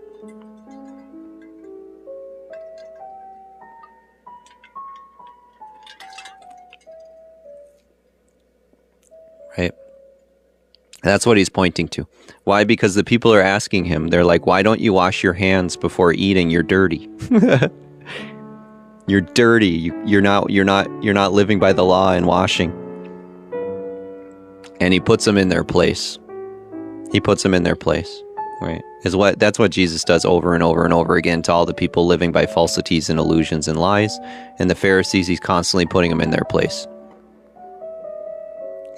S1: Right? That's what he's pointing to. Why? Because the people are asking him, they're like, why don't you wash your hands before eating? You're dirty. You're dirty. You're not living by the law and washing. And he puts them in their place. He puts them in their place, right? That's what Jesus does over and over and over again to all the people living by falsities and illusions and lies. And the Pharisees, he's constantly putting them in their place.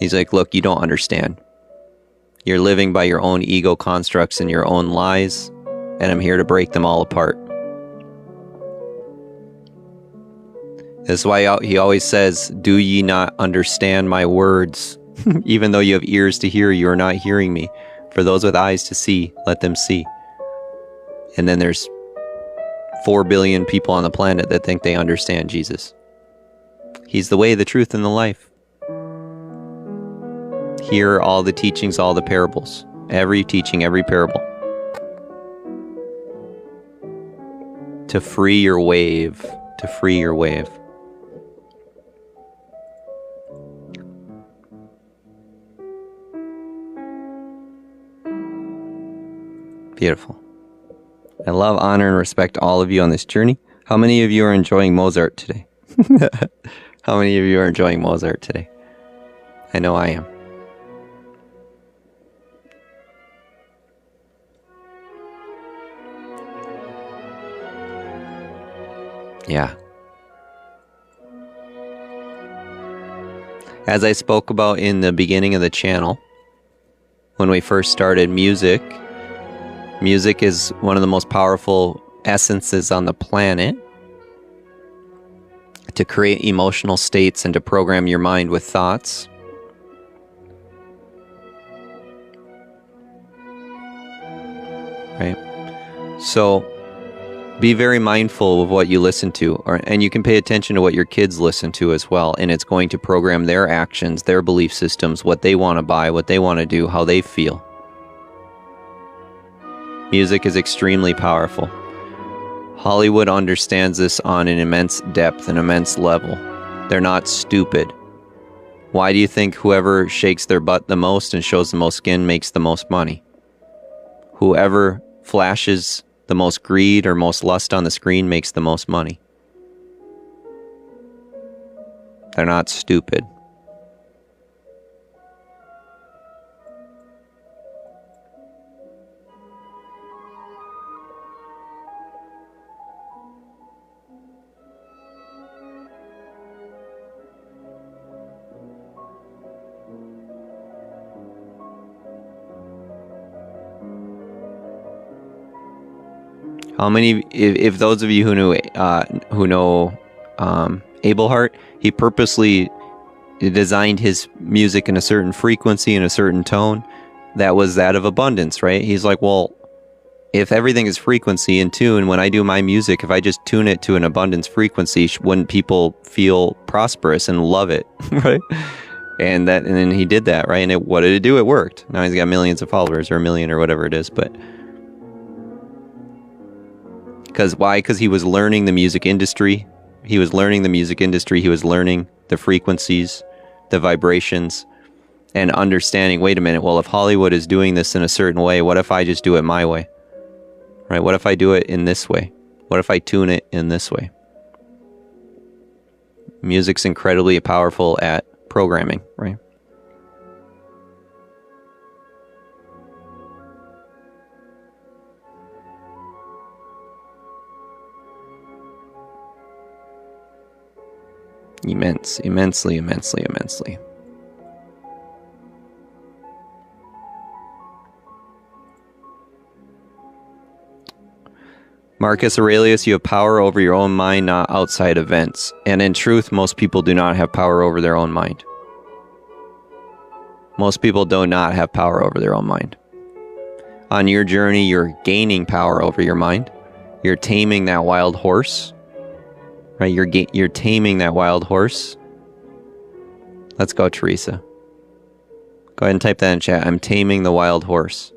S1: He's like, look, you don't understand. You're living by your own ego constructs and your own lies, and I'm here to break them all apart. That's why he always says, do ye not understand my words? Even though you have ears to hear, you are not hearing me. For those with eyes to see, let them see. And then there's 4 billion people on the planet that think they understand Jesus. He's the way, the truth, and the life. Hear all the teachings, all the parables. Every teaching, every parable. To free your wave. To free your wave. Beautiful. I love, honor, and respect all of you on this journey. How many of you are enjoying Mozart today? How many of you are enjoying Mozart today? I know I am. Yeah. As I spoke about in the beginning of the channel, when we first started, music is one of the most powerful essences on the planet to create emotional states and to program your mind with thoughts. Right? So be very mindful of what you listen to, and you can pay attention to what your kids listen to as well, and it's going to program their actions, their belief systems, what they want to buy, what they want to do, how they feel. Music is extremely powerful. Hollywood understands this on an immense depth, an immense level. They're not stupid. Why do you think whoever shakes their butt the most and shows the most skin makes the most money? Whoever flashes the most greed or most lust on the screen makes the most money. They're not stupid. How many, if those of you who know Abelhart, he purposely designed his music in a certain frequency, in a certain tone, that was that of abundance, right? He's like, well, if everything is frequency and tune, when I do my music, if I just tune it to an abundance frequency, wouldn't people feel prosperous and love it, right? And then he did that, right? And what did it do? It worked. Now he's got millions of followers, or a million, or whatever it is, but... Why? Because he was learning the music industry. He was learning the music industry. He was learning the frequencies, the vibrations, and understanding, wait a minute, well, if Hollywood is doing this in a certain way, what if I just do it my way? Right? What if I do it in this way? What if I tune it in this way? Music's incredibly powerful at programming, right? Immensely. Marcus Aurelius, you have power over your own mind, not outside events. And in truth, most people do not have power over their own mind. Most people do not have power over their own mind. On your journey, you're gaining power over your mind. You're taming that wild horse. Right, you're taming that wild horse. Let's go, Teresa. Go ahead and type that in chat. I'm taming the wild horse.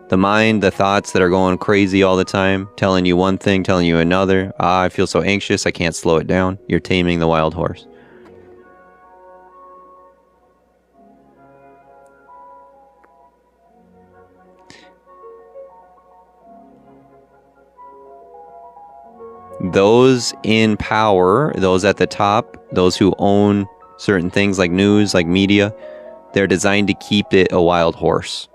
S1: The mind, the thoughts that are going crazy all the time, telling you one thing, telling you another. I feel so anxious, I can't slow it down. You're taming the wild horse. those in power, those at the top, those who own certain things like news, like media, they're designed to keep it a wild horse.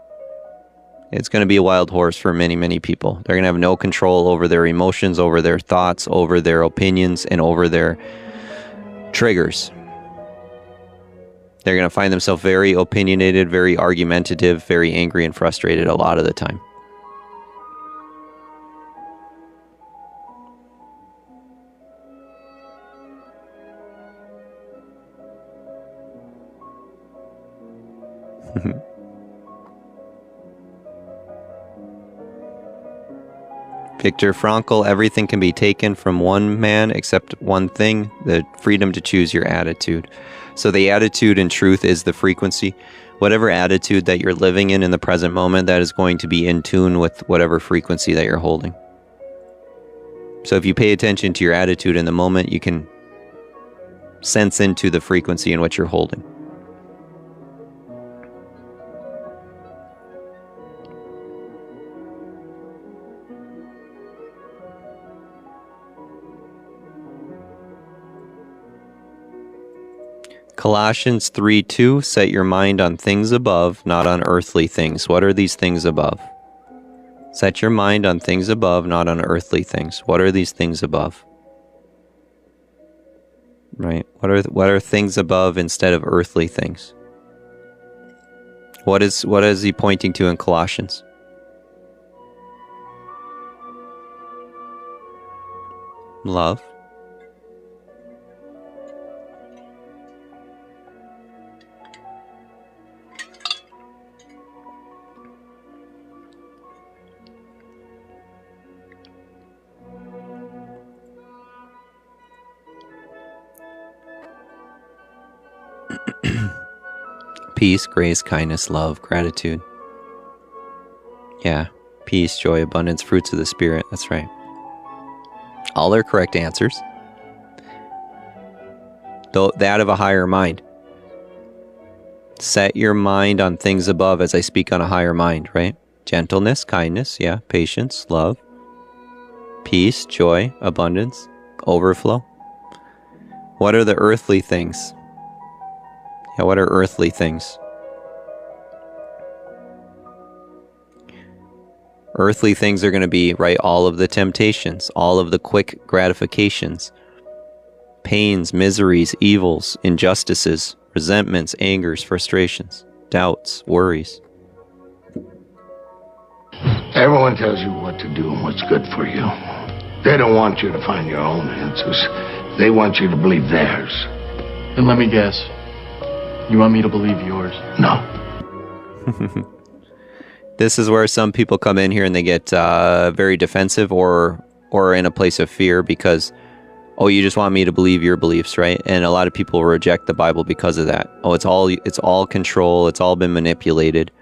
S1: It's going to be a wild horse for many, many people. They're going to have no control over their emotions, over their thoughts, over their opinions, and over their triggers. They're going to find themselves very opinionated, very argumentative, very angry and frustrated a lot of the time. Viktor Frankl, everything can be taken from one man except one thing, the freedom to choose your attitude. So the attitude in truth is the frequency. Whatever attitude that you're living in the present moment, that is going to be in tune with whatever frequency that you're holding. So if you pay attention to your attitude in the moment, you can sense into the frequency in which you're holding. Colossians 3:2, set your mind on things above, not on earthly things. What are these things above? Set your mind on things above, not on earthly things. What are these things above? Right? What are things above instead of earthly things? What is he pointing to in Colossians? Love. Peace, grace, kindness, love, gratitude. Yeah. Peace, joy, abundance, fruits of the Spirit. That's right. All are correct answers. Though that of a higher mind. Set your mind on things above as I speak on a higher mind, right? Gentleness, kindness, yeah. Patience, love. Peace, joy, abundance, overflow. What are the earthly things? Yeah, what are earthly things? Earthly things are going to be, right, all of the temptations, all of the quick gratifications, pains, miseries, evils, injustices, resentments, angers, frustrations, doubts, worries.
S2: Everyone tells you what to do and what's good for you. They don't want you to find your own answers. They want you to believe theirs.
S3: Then let me guess. You want me to believe yours?
S2: No.
S1: This is where some people come in here and they get very defensive or in a place of fear because, oh, you just want me to believe your beliefs, right? And a lot of people reject the Bible because of that. Oh, it's all control. It's all been manipulated.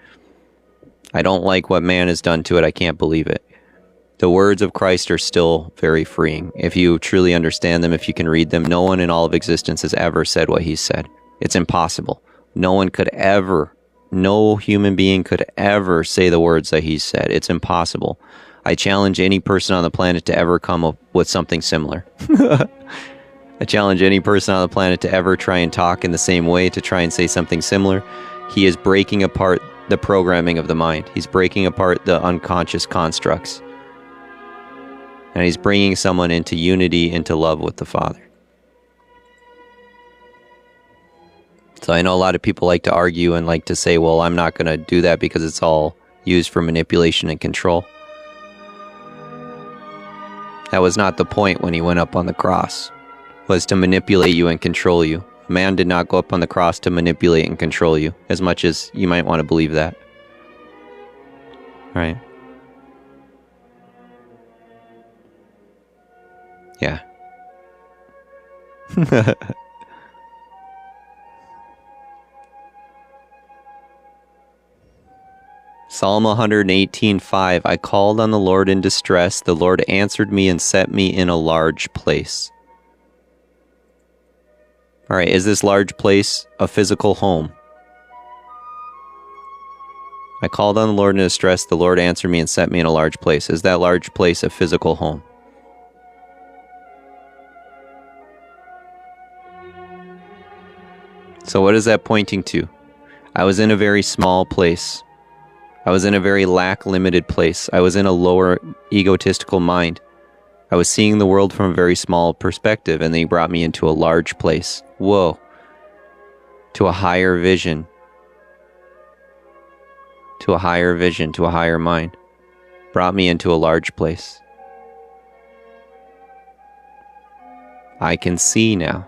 S1: I don't like what man has done to it. I can't believe it. The words of Christ are still very freeing. If you truly understand them, if you can read them, no one in all of existence has ever said what he said. It's impossible. No human being could ever say the words that he said. It's impossible. I challenge any person on the planet to ever come up with something similar. I challenge any person on the planet to ever try and talk in the same way, to try and say something similar. He is breaking apart the programming of the mind. He's breaking apart the unconscious constructs. And he's bringing someone into unity, into love with the Father. So I know a lot of people like to argue and like to say, well, I'm not going to do that because it's all used for manipulation and control. That was not the point when he went up on the cross, was to manipulate you and control you. Man did not go up on the cross to manipulate and control you, as much as you might want to believe that. Right? Yeah. Psalm 118:5, I called on the Lord in distress. The Lord answered me and set me in a large place. All right, is this large place a physical home? I called on the Lord in distress. The Lord answered me and set me in a large place. Is that large place a physical home? So what is that pointing to? I was in a very small place. I was in a very lack-limited place. I was in a lower egotistical mind. I was seeing the world from a very small perspective, and then he brought me into a large place. Whoa. To a higher vision. To a higher vision, to a higher mind. Brought me into a large place. I can see now.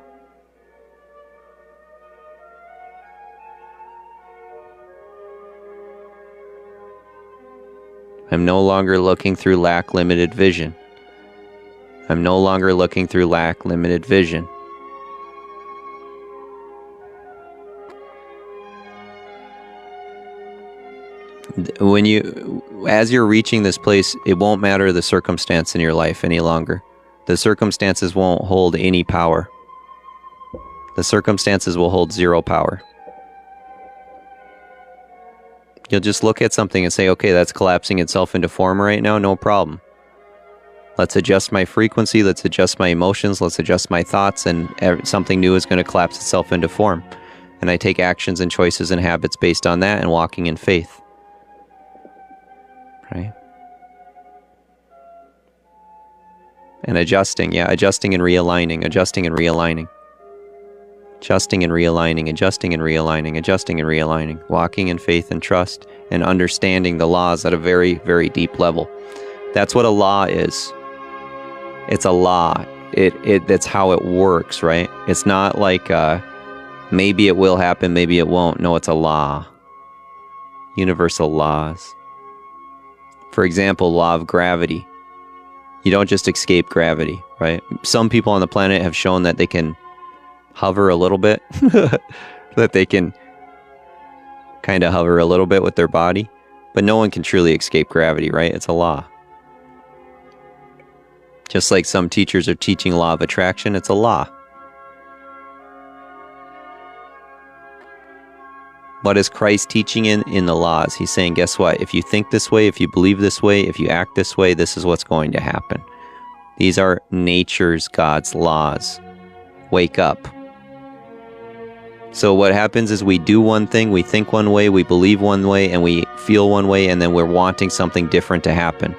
S1: I'm no longer looking through lack-limited vision. I'm no longer looking through lack-limited vision. As you're reaching this place, it won't matter the circumstance in your life any longer. The circumstances won't hold any power. The circumstances will hold zero power. You'll just look at something and say, okay, that's collapsing itself into form right now, no problem. Let's adjust my frequency, let's adjust my emotions, let's adjust my thoughts, and something new is going to collapse itself into form. And I take actions and choices and habits based on that and walking in faith. Right? And adjusting and realigning, adjusting and realigning. Adjusting and realigning, adjusting and realigning, adjusting and realigning, walking in faith and trust, and understanding the laws at a very, very deep level. That's what a law is. It's a law. That's how it works, right? It's not like maybe it will happen, maybe it won't. No, it's a law. Universal laws. For example, law of gravity. You don't just escape gravity, right? Some people on the planet have shown that they can hover a little bit, that they can kind of hover a little bit with their body, but no one can truly escape gravity, right? It's a law. Just like some teachers are teaching law of attraction, it's a law. What is Christ teaching in the laws? He's saying, guess what? If you think this way, if you believe this way, if you act this way, this is what's going to happen. These are nature's, God's laws. Wake up. So what happens is we do one thing, we think one way, we believe one way, and we feel one way, and then we're wanting something different to happen.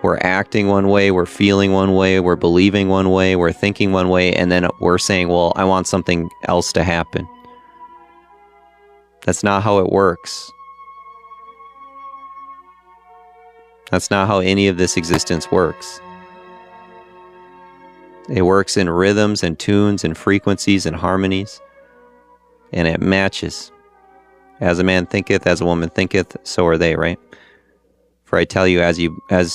S1: We're acting one way, we're feeling one way, we're believing one way, we're thinking one way, and then we're saying, well, I want something else to happen. That's not how it works. That's not how any of this existence works. It works in rhythms and tunes and frequencies and harmonies, and it matches. As a man thinketh, as a woman thinketh, so are they, right? For I tell you, as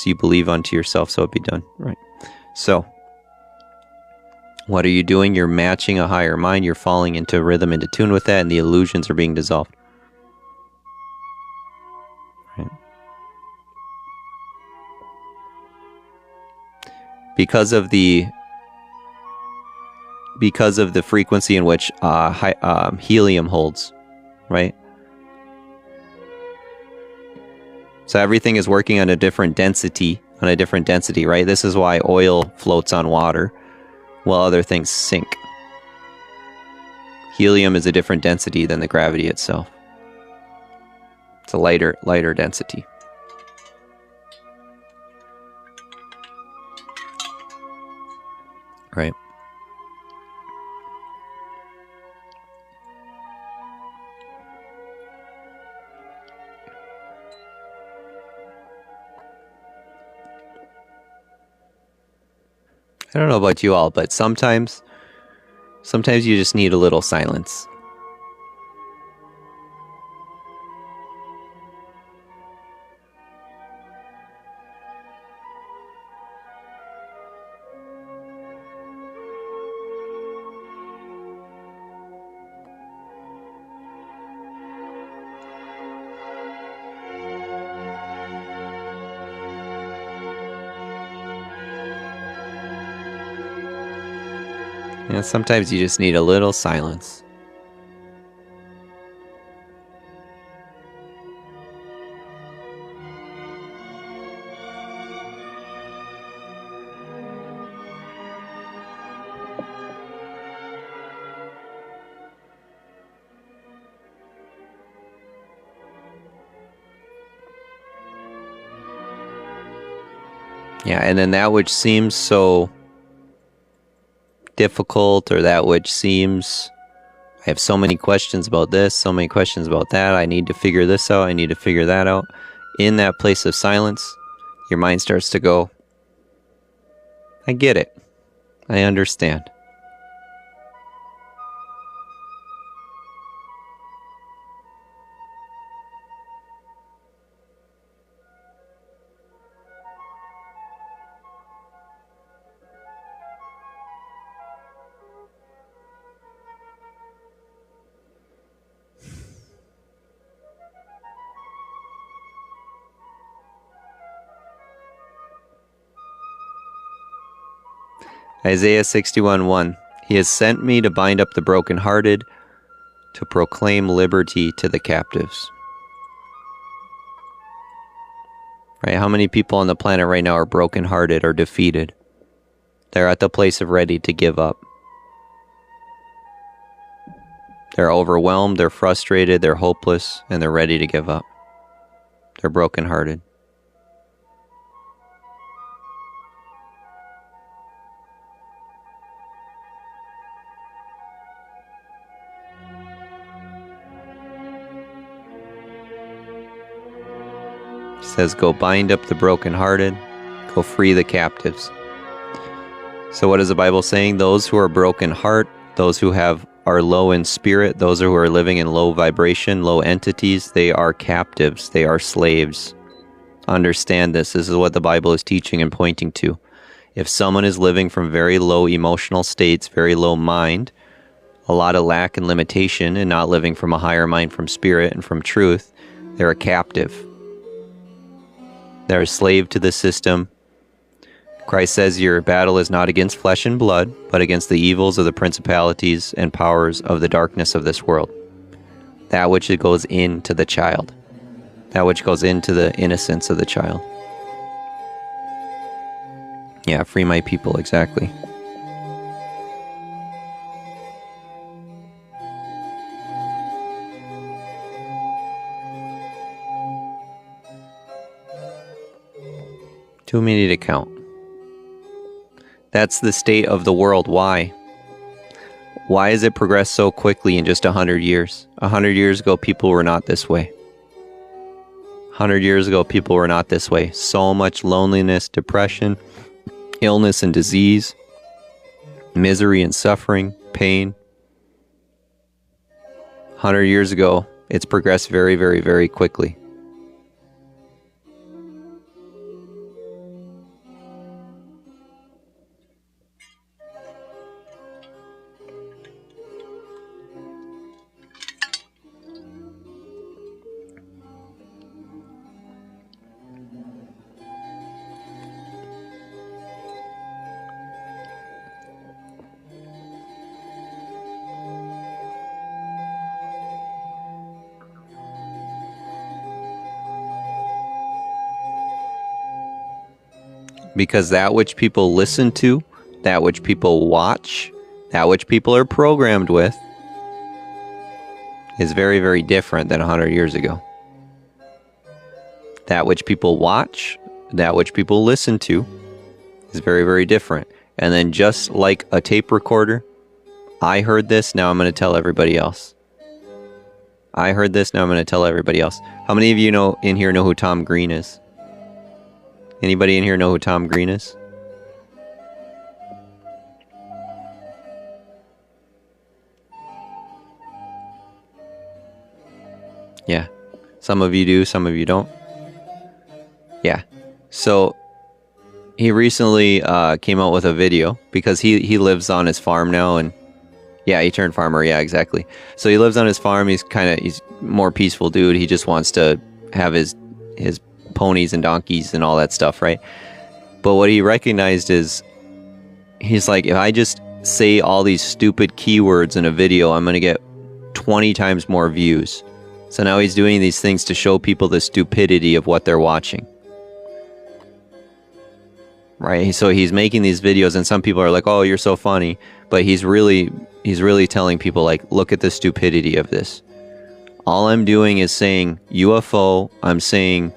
S1: you believe unto yourself, so it be done, right? So, what are you doing? You're matching a higher mind, you're falling into rhythm, into tune with that, and the illusions are being dissolved. Right? Because of the frequency in which helium holds, right? So everything is working on a different density, right? This is why oil floats on water, while other things sink. Helium is a different density than the gravity itself. It's a lighter density. Right? I don't know about you all, but sometimes you just need a little silence. Yeah, sometimes you just need a little silence. Yeah, and then that which seems so difficult, or that which seems, I have so many questions about this, so many questions about that, I need to figure this out, I need to figure that out. In that place of silence, your mind starts to go, I get it. I understand. Isaiah 61:1. He has sent me to bind up the brokenhearted, to proclaim liberty to the captives. Right? How many people on the planet right now are brokenhearted or defeated? They're at the place of ready to give up. They're overwhelmed, they're frustrated, they're hopeless, and they're ready to give up. They're brokenhearted. He says, go bind up the brokenhearted, go free the captives. So what is the Bible saying? Those who are broken heart, those who are low in spirit, those who are living in low vibration, low entities, they are captives, they are slaves. Understand this. This is what the Bible is teaching and pointing to. If someone is living from very low emotional states, very low mind, a lot of lack and limitation, and not living from a higher mind, from spirit and from truth, they're a captive. They're a slave to the system. Christ says your battle is not against flesh and blood, but against the evils of the principalities and powers of the darkness of this world. That which goes into the child. That which goes into the innocence of the child. Yeah, free my people, exactly. Too many to count. That's the state of the world. Why? Why has it progressed so quickly in just 100 years? 100 years ago, people were not this way. 100 years ago, people were not this way. So much loneliness, depression, illness and disease, misery and suffering, pain. 100 years ago, it's progressed very, very, very quickly. Because that which people listen to, that which people watch, that which people are programmed with, is very, very different than 100 years ago. That which people watch, that which people listen to, is very, very different. And then just like a tape recorder, I heard this, now I'm going to tell everybody else. I heard this, now I'm going to tell everybody else. How many of you in here know who Tom Green is? Anybody in here know who Tom Green is? Yeah. Some of you do, some of you don't. Yeah. So he recently came out with a video because he lives on his farm now, and yeah, he turned farmer. Yeah, exactly. So he lives on his farm. He's more peaceful dude. He just wants to have his ponies and donkeys and all that stuff, right? But what he recognized is, he's like, if I just say all these stupid keywords in a video, I'm going to get 20 times more views. So now he's doing these things to show people the stupidity of what they're watching. Right? So he's making these videos, and some people are like, oh, you're so funny. But he's really telling people, like, look at the stupidity of this. All I'm doing is saying UFO, I'm saying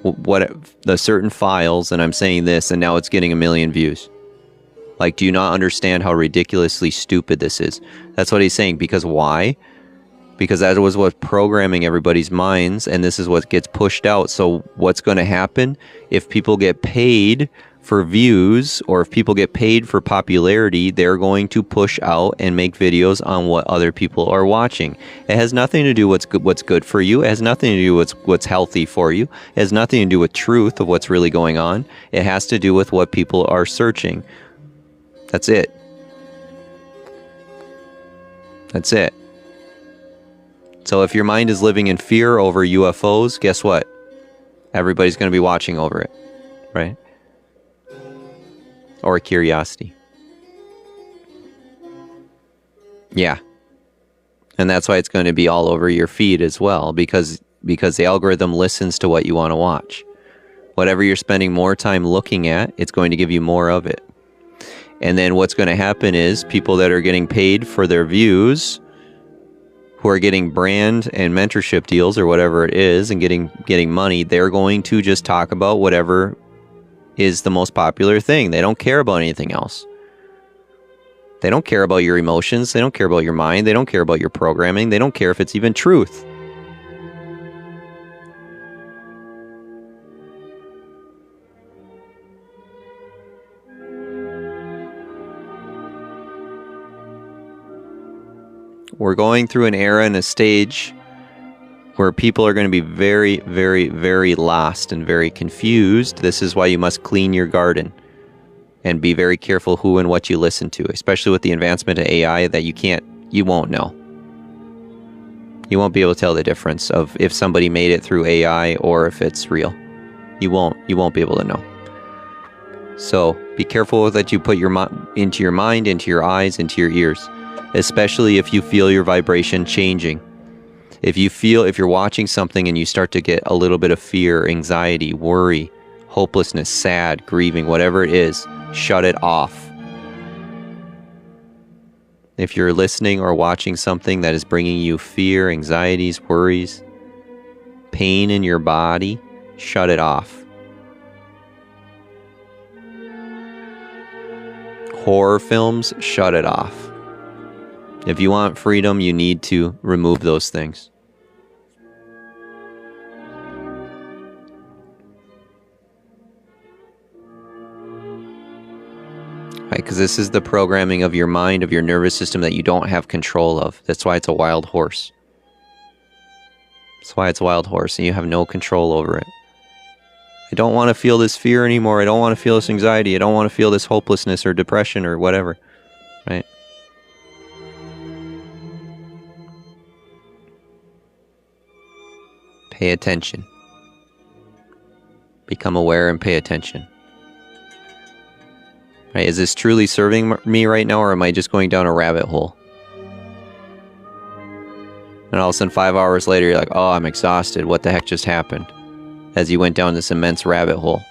S1: what the certain files, and I'm saying this, and now it's getting 1 million views. Like, do you not understand how ridiculously stupid this is? That's what he's saying. Because why? Because that was what's programming everybody's minds, and this is what gets pushed out. So what's going to happen if people get paid for views, or if people get paid for popularity, they're going to push out and make videos on what other people are watching. It has nothing to do with what's good for you. It has nothing to do with what's healthy for you. It has nothing to do with truth of what's really going on. It has to do with what people are searching. That's it. That's it. So if your mind is living in fear over UFOs, guess what? Everybody's going to be watching over it, right? Or curiosity. Yeah. And that's why it's going to be all over your feed as well, because the algorithm listens to what you want to watch. Whatever you're spending more time looking at, it's going to give you more of it. And then what's going to happen is people that are getting paid for their views, who are getting brand and mentorship deals or whatever it is, and getting money, they're going to just talk about whatever is the most popular thing. They don't care about anything else. They don't care about your emotions. They don't care about your mind. They don't care about your programming. They don't care if it's even truth. We're going through an era and a stage where people are going to be very, very, very lost and very confused. This is why you must clean your garden and be very careful who and what you listen to, especially with the advancement of AI that you won't know. You won't be able to tell the difference of if somebody made it through AI or if it's real. You won't be able to know. So be careful that you put into your mind, into your eyes, into your ears, especially if you feel your vibration changing. If you're watching something and you start to get a little bit of fear, anxiety, worry, hopelessness, sad, grieving, whatever it is, shut it off. If you're listening or watching something that is bringing you fear, anxieties, worries, pain in your body, shut it off. Horror films, shut it off. If you want freedom, you need to remove those things. Because this is the programming of your mind, of your nervous system that you don't have control of. That's why it's a wild horse. That's why it's a wild horse, and you have no control over it. I don't want to feel this fear anymore. I don't want to feel this anxiety. I don't want to feel this hopelessness or depression or whatever. Right? Pay attention. Become aware and pay attention. Right, is this truly serving me right now, or am I just going down a rabbit hole? And all of a sudden, 5 hours later, you're like, oh, I'm exhausted. What the heck just happened? As you went down this immense rabbit hole.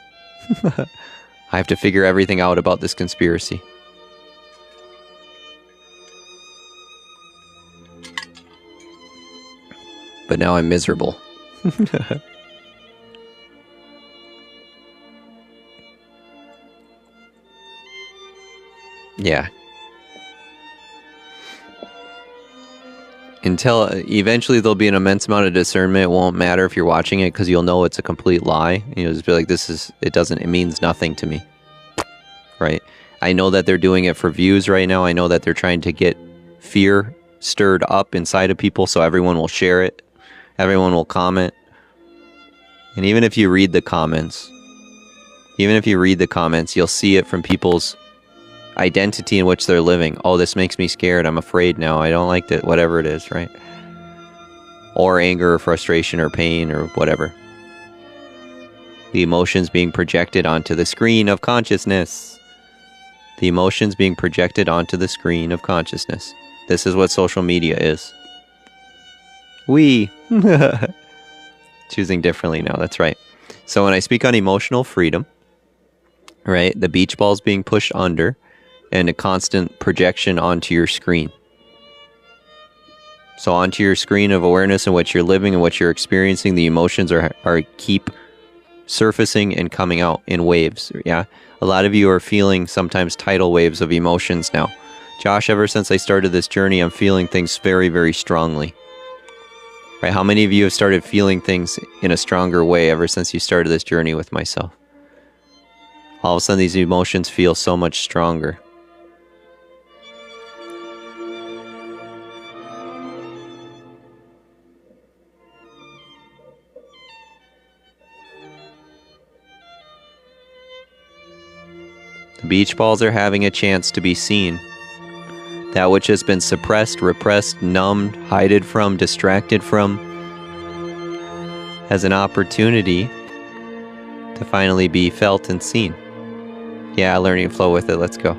S1: I have to figure everything out about this conspiracy. But now I'm miserable. Yeah. Until eventually there'll be an immense amount of discernment. It won't matter if you're watching it because you'll know it's a complete lie. You'll just be like, it means nothing to me. Right? I know that they're doing it for views right now. I know that they're trying to get fear stirred up inside of people so everyone will share it. Everyone will comment. And even if you read the comments, you'll see it from people's identity in which they're living. Oh, this makes me scared. I'm afraid now. I don't like that. Whatever it is, right? Or anger or frustration or pain or whatever. The emotions being projected onto the screen of consciousness. The emotions being projected onto the screen of consciousness. This is what social media is. Choosing differently now. That's right. So when I speak on emotional freedom, right, the beach ball's being pushed under and a constant projection onto your screen. So onto your screen of awareness in which you're living and what you're experiencing, the emotions are keep surfacing and coming out in waves. Yeah, a lot of you are feeling sometimes tidal waves of emotions now. Josh, ever since I started this journey, I'm feeling things very, very strongly. Right? How many of you have started feeling things in a stronger way ever since you started this journey with myself? All of a sudden, these emotions feel so much stronger. The beach balls are having a chance to be seen. That which has been suppressed, repressed, numbed, hidden from, distracted from, has an opportunity to finally be felt and seen. Yeah, learning to flow with it. Let's go.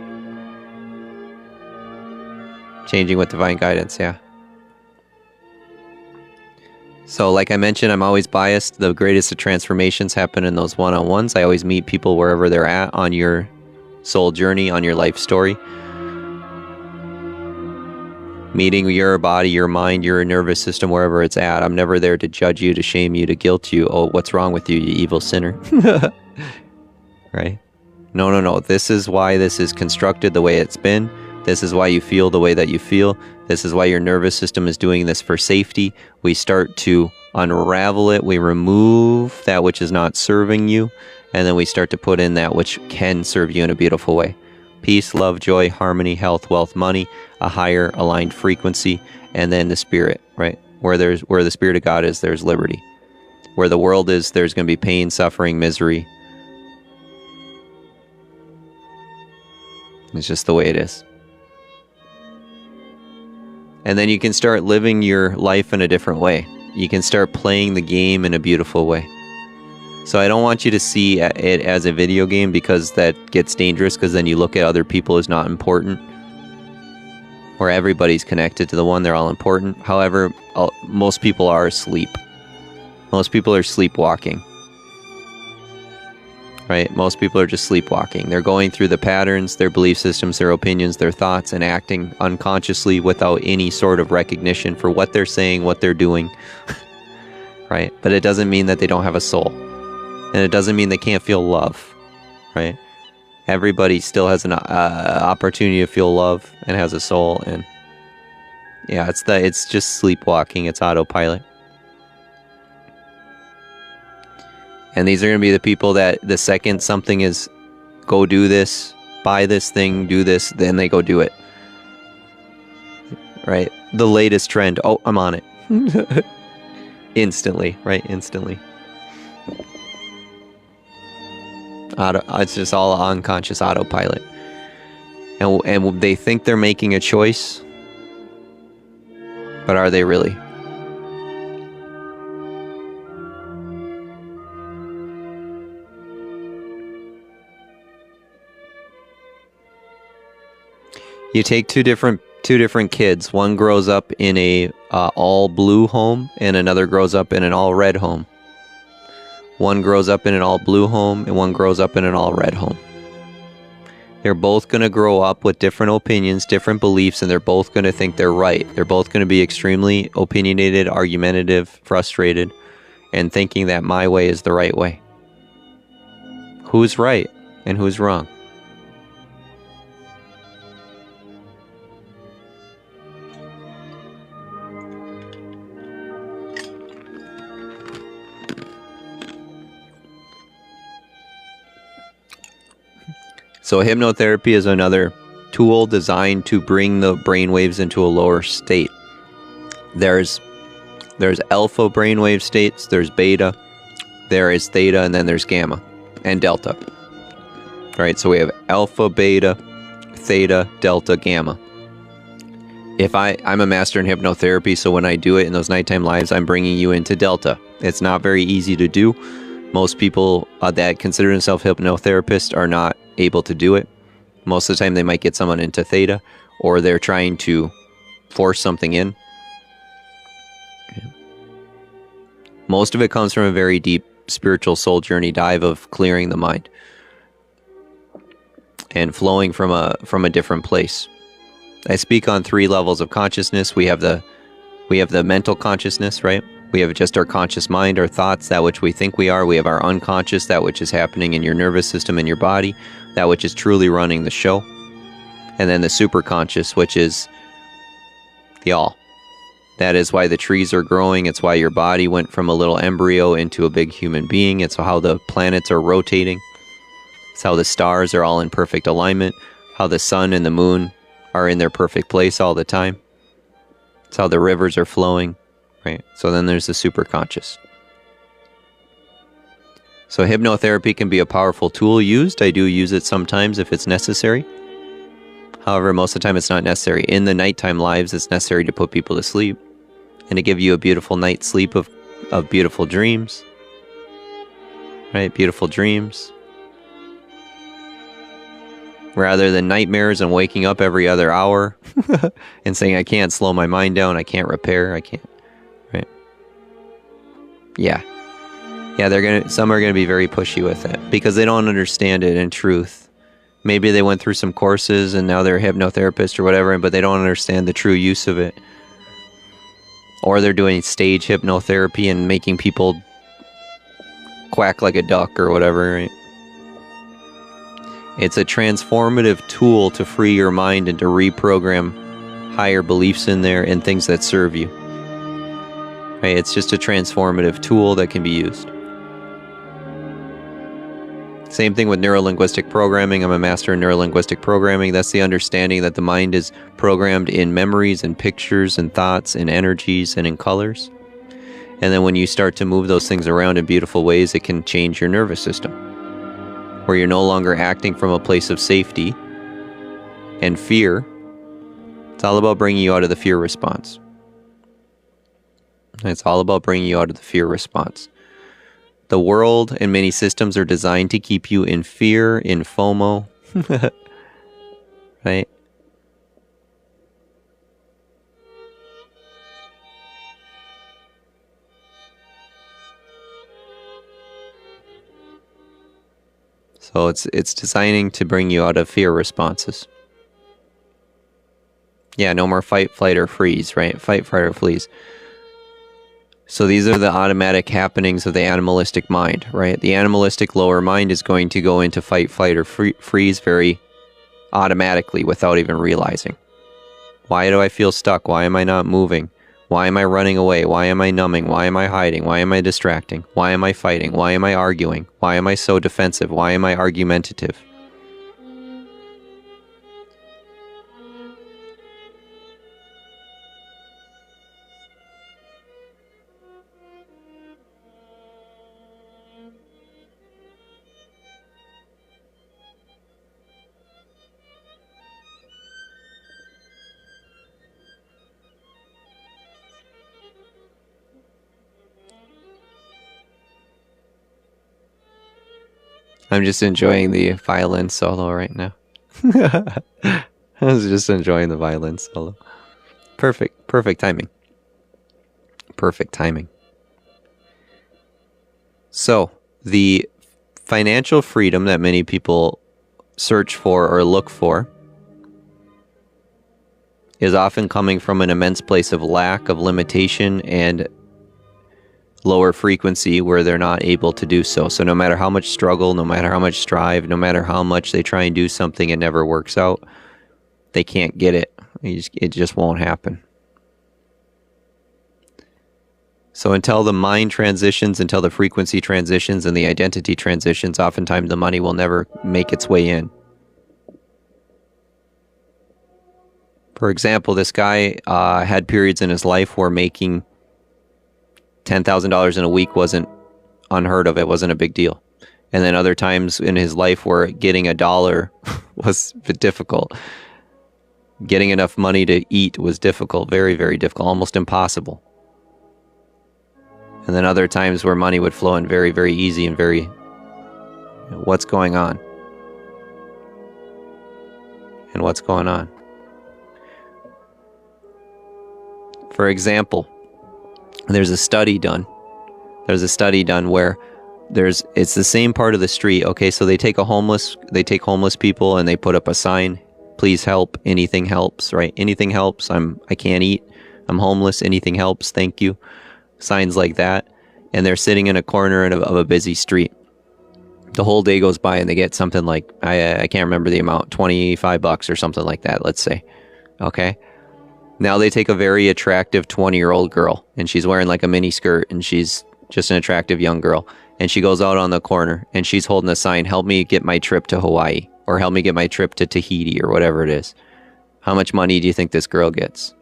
S1: Changing with divine guidance, yeah. So like I mentioned, I'm always biased. The greatest of transformations happen in those one-on-ones. I always meet people wherever they're at on your soul journey, on your life story. Meeting your body, your mind, your nervous system, wherever it's at. I'm never there to judge you, to shame you, to guilt you. Oh, what's wrong with you, you evil sinner? Right? No. This is why this is constructed the way it's been. This is why you feel the way that you feel. This is why your nervous system is doing this for safety. We start to unravel it. We remove that which is not serving you. And then we start to put in that which can serve you in a beautiful way. Peace, love, joy, harmony, health, wealth, money, a higher aligned frequency, and then the spirit, right? Where the spirit of God is, there's liberty. Where the world is, there's going to be pain, suffering, misery. It's just the way it is. And then you can start living your life in a different way. You can start playing the game in a beautiful way. So I don't want you to see it as a video game, because that gets dangerous, because then you look at other people as not important. Where everybody's connected to the one, they're all important. However, most people are asleep. Most people are sleepwalking. Right? Most people are just sleepwalking. They're going through the patterns, their belief systems, their opinions, their thoughts, and acting unconsciously without any sort of recognition for what they're saying, what they're doing. Right? But it doesn't mean that they don't have a soul. And it doesn't mean they can't feel love. Right? Everybody still has an opportunity to feel love and has a soul. And yeah, it's just sleepwalking. It's autopilot. And these are going to be the people that the second something is, go do this, buy this thing, do this, then they go do it. Right? The latest trend. Oh, I'm on it. Instantly, right? Instantly. It's just all unconscious autopilot. And they think they're making a choice, but are they really? You take two different kids. One grows up in a all blue home, and another grows up in an all red home. One grows up in an all blue home, and one grows up in an all red home. They're both going to grow up with different opinions, different beliefs, and they're both going to think they're right. They're both going to be extremely opinionated, argumentative, frustrated, and thinking that my way is the right way. Who's right and who's wrong? So hypnotherapy is another tool designed to bring the brainwaves into a lower state. There's alpha brainwave states, there's beta, there is theta, and then there's gamma and delta. Right, so we have alpha, beta, theta, delta, gamma. I'm a master in hypnotherapy, so when I do it in those nighttime lives, I'm bringing you into delta. It's not very easy to do. Most people that consider themselves hypnotherapists are not able to do it. Most of the time they might get someone into theta, or they're trying to force something in. Most of it comes from a very deep spiritual soul journey dive of clearing the mind and flowing from a different place. I speak on 3 levels of consciousness. We have the mental consciousness, right? We have just our conscious mind, our thoughts, that which we think we are. We have our unconscious, that which is happening in your nervous system, in your body, that which is truly running the show. And then the superconscious, which is the all. That is why the trees are growing. It's why your body went from a little embryo into a big human being. It's how the planets are rotating. It's how the stars are all in perfect alignment. How the sun and the moon are in their perfect place all the time. It's how the rivers are flowing. Right? So then there's the superconscious. So hypnotherapy can be a powerful tool used. I do use it sometimes if it's necessary. However, most of the time it's not necessary. In the nighttime lives, it's necessary to put people to sleep and to give you a beautiful night's sleep of beautiful dreams. Right? Beautiful dreams. Rather than nightmares and waking up every other hour and saying, I can't slow my mind down, I can't repair, I can't. Right? Yeah. Yeah, some are gonna be very pushy with it because they don't understand it in truth. Maybe they went through some courses and now they're a hypnotherapist or whatever, but they don't understand the true use of it. Or they're doing stage hypnotherapy and making people quack like a duck or whatever, right? It's a transformative tool to free your mind and to reprogram higher beliefs in there and things that serve you. Right? It's just a transformative tool that can be used. Same thing with neurolinguistic programming. I'm a master in neurolinguistic programming. That's the understanding that the mind is programmed in memories and pictures and thoughts and energies and in colors. And then when you start to move those things around in beautiful ways, it can change your nervous system, where you're no longer acting from a place of safety and fear. It's all about bringing you out of the fear response. It's all about bringing you out of the fear response. The world and many systems are designed to keep you in fear, in FOMO, right? So it's designing to bring you out of fear responses. Yeah, no more fight, flight, or freeze, right? Fight, fight, or freeze. So these are the automatic happenings of the animalistic mind, right? The animalistic lower mind is going to go into fight, flight, or freeze very automatically without even realizing. Why do I feel stuck? Why am I not moving? Why am I running away? Why am I numbing? Why am I hiding? Why am I distracting? Why am I fighting? Why am I arguing? Why am I so defensive? Why am I argumentative? I'm just enjoying the violin solo right now. I was just enjoying the violin solo. Perfect timing. Perfect timing. So, the financial freedom that many people search for or look for is often coming from an immense place of lack, of limitation, and lower frequency where they're not able to do so. So no matter how much struggle, no matter how much strive, no matter how much they try and do something, it never works out. They can't get it. It just won't happen. So until the mind transitions, until the frequency transitions and the identity transitions, oftentimes the money will never make its way in. For example, this guy had periods in his life where making $10,000 in a week wasn't unheard of. It wasn't a big deal. And then other times in his life where getting $1 was difficult. Getting enough money to eat was difficult, very, very difficult, almost impossible. And then other times where money would flow in very, very easy and very, what's going on? And what's going on? For example, there's a study done where it's the same part of the street. Okay, so they take homeless people and they put up a sign, please help, anything helps, right? Anything helps. I can't eat, I'm homeless, anything helps, thank you. signs like that, and they're sitting in a corner of a busy street. The whole day goes by and they get something like, I can't remember the amount, $25 or something like that, let's say. Okay. Now they take a very attractive 20-year-old girl, and she's wearing like a mini skirt, and she's just an attractive young girl. And she goes out on the corner and she's holding a sign, help me get my trip to Hawaii, or help me get my trip to Tahiti, or whatever it is. How much money do you think this girl gets?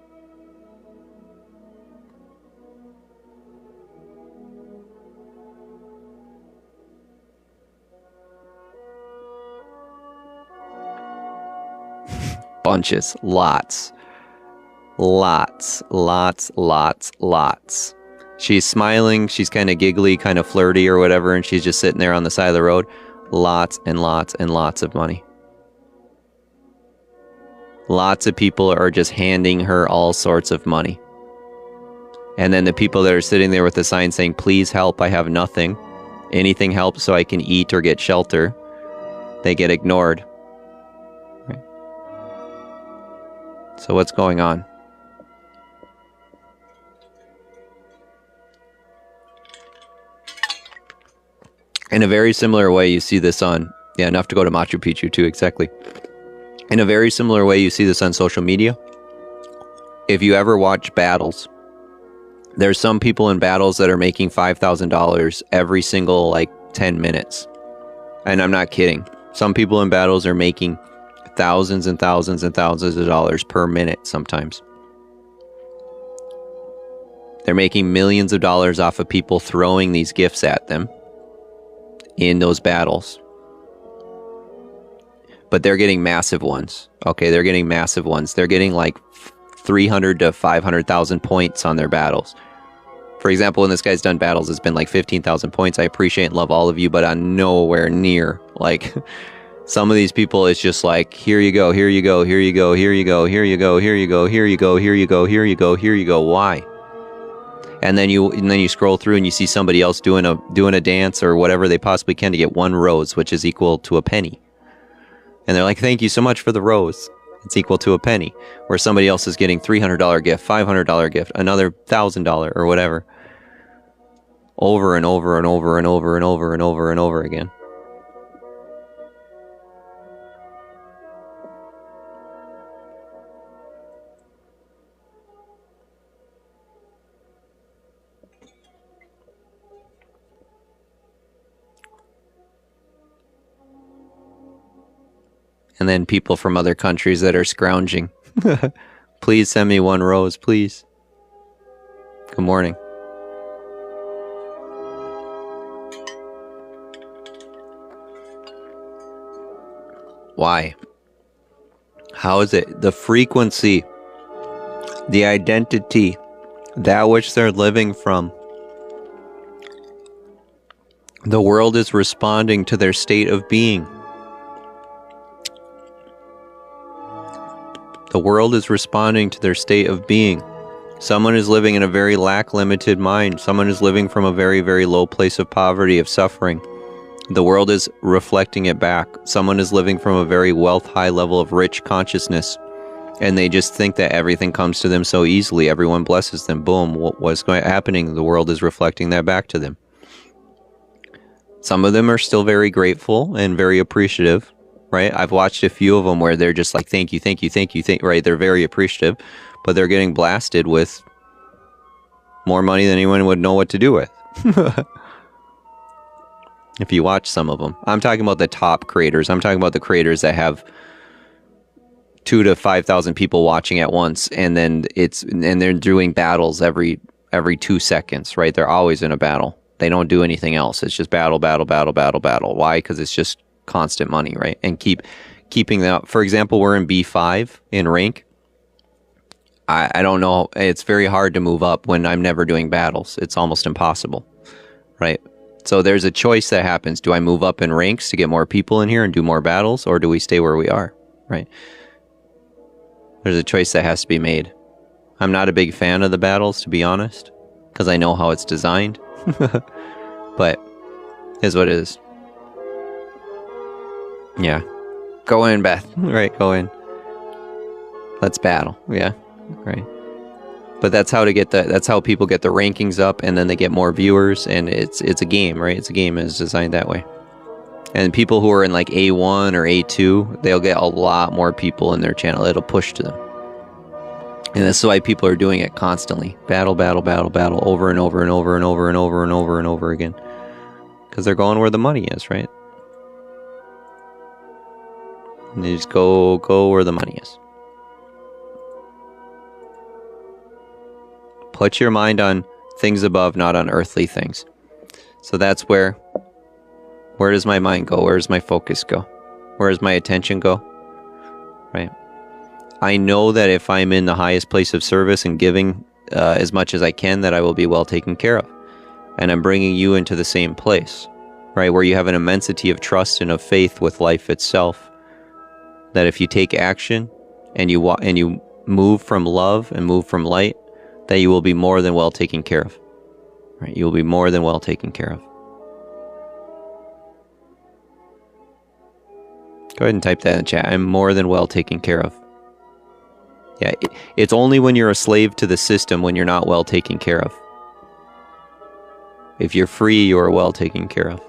S1: Bunches. Lots. She's smiling, she's kind of giggly, kind of flirty or whatever, and she's just sitting there on the side of the road. Lots and lots and lots of money. Lots of people are just handing her all sorts of money. And then the people that are sitting there with the sign saying, please help, I have nothing. Anything helps so I can eat or get shelter. They get ignored. Right. So what's going on? In a very similar way, you see this on, enough to go to Machu Picchu too, exactly. In a very similar way, you see this on social media. If you ever watch battles, there's some people in battles that are making $5,000 every single 10 minutes. And I'm not kidding. Some people in battles are making thousands and thousands and thousands of dollars per minute sometimes. They're making millions of dollars off of people throwing these gifts at them in those battles. But they're getting massive ones. Okay, they're getting massive ones. They're getting 300 to 500,000 points on their battles. For example, when this guy's done battles, it's been 15,000 points. I appreciate and love all of you, but I'm nowhere near. Some of these people, it's just here you go, here you go, here you go, here you go, here you go, here you go, here you go, here you go, here you go, here you go. Why? And then you scroll through and you see somebody else doing a dance or whatever they possibly can to get one rose, which is equal to a penny. And they're like, thank you so much for the rose. It's equal to a penny. Where somebody else is getting $300 gift, $500 gift, another $1,000 or whatever. Over and over and over and over and over and over and over again. And then people from other countries that are scrounging. Please send me one rose, please. Good morning. Why? How is it? The frequency, the identity, that which they're living from. The world is responding to their state of being. The world is responding to their state of being. Someone is living in a very lack-limited mind. Someone is living from a very, very low place of poverty, of suffering. The world is reflecting it back. Someone is living from a very wealth-high level of rich consciousness. And they just think that everything comes to them so easily. Everyone blesses them. Boom. What's happening? The world is reflecting that back to them. Some of them are still very grateful and very appreciative. Right? I've watched a few of them where they're just like, thank you, thank you, thank you, right? They're very appreciative, but they're getting blasted with more money than anyone would know what to do with. If you watch some of them. I'm talking about the top creators. I'm talking about the creators that have 2,000 to 5,000 people watching at once, and then they're doing battles every 2 seconds, right? They're always in a battle. They don't do anything else. It's just battle, battle, battle, battle, battle. Why? Because it's just constant money, right? And keeping that. For example, we're in B5 in rank. I don't know. It's very hard to move up when I'm never doing battles. It's almost impossible, right? So there's a choice that happens. Do I move up in ranks to get more people in here and do more battles, or do we stay where we are, right? There's a choice that has to be made. I'm not a big fan of the battles, to be honest, because I know how it's designed. But is what it is. Yeah. Go in, Beth. Right, go in. Let's battle. Yeah. Right. But that's how people get the rankings up, and then they get more viewers, and it's a game, right? It's a game, and it's designed that way. And people who are in like A1 or A2, they'll get a lot more people in their channel. It'll push to them. And that's why people are doing it constantly. Battle, battle, battle, battle, over and over and over and over and over and over and over again. Because they're going where the money is, right? And they just go where the money is. Put your mind on things above, not on earthly things. So that's where does my mind go? Where does my focus go? Where does my attention go? Right? I know that if I'm in the highest place of service and giving as much as I can, that I will be well taken care of. And I'm bringing you into the same place, right? Where you have an immensity of trust and of faith with life itself. That if you take action and you move from love and move from light, that you will be more than well taken care of. Right? You will be more than well taken care of. Go ahead and type that in the chat. I'm more than well taken care of. Yeah, it's only when you're a slave to the system when you're not well taken care of. If you're free, you are well taken care of.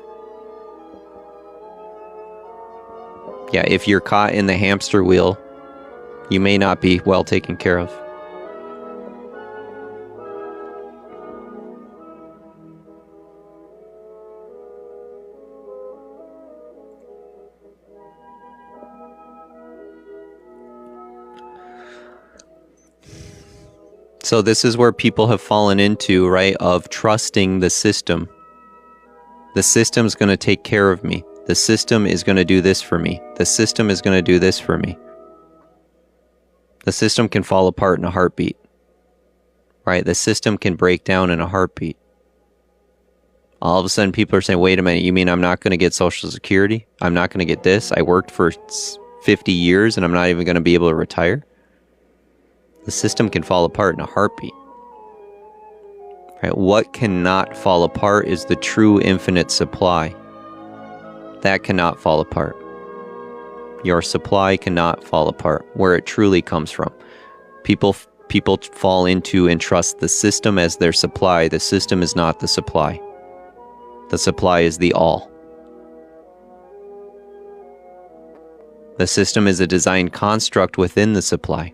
S1: Yeah, if you're caught in the hamster wheel, you may not be well taken care of. So this is where people have fallen into, right, of trusting the system. The system's going to take care of me. The system is going to do this for me. The system is going to do this for me. The system can fall apart in a heartbeat. Right? The system can break down in a heartbeat. All of a sudden people are saying, wait a minute, you mean I'm not going to get Social Security? I'm not going to get this? I worked for 50 years and I'm not even going to be able to retire? The system can fall apart in a heartbeat. Right? What cannot fall apart is the true infinite supply. That cannot fall apart. Your supply cannot fall apart, where it truly comes from. People fall into and trust the system as their supply. The system is not the supply. The supply is the all. The system is a designed construct within the supply.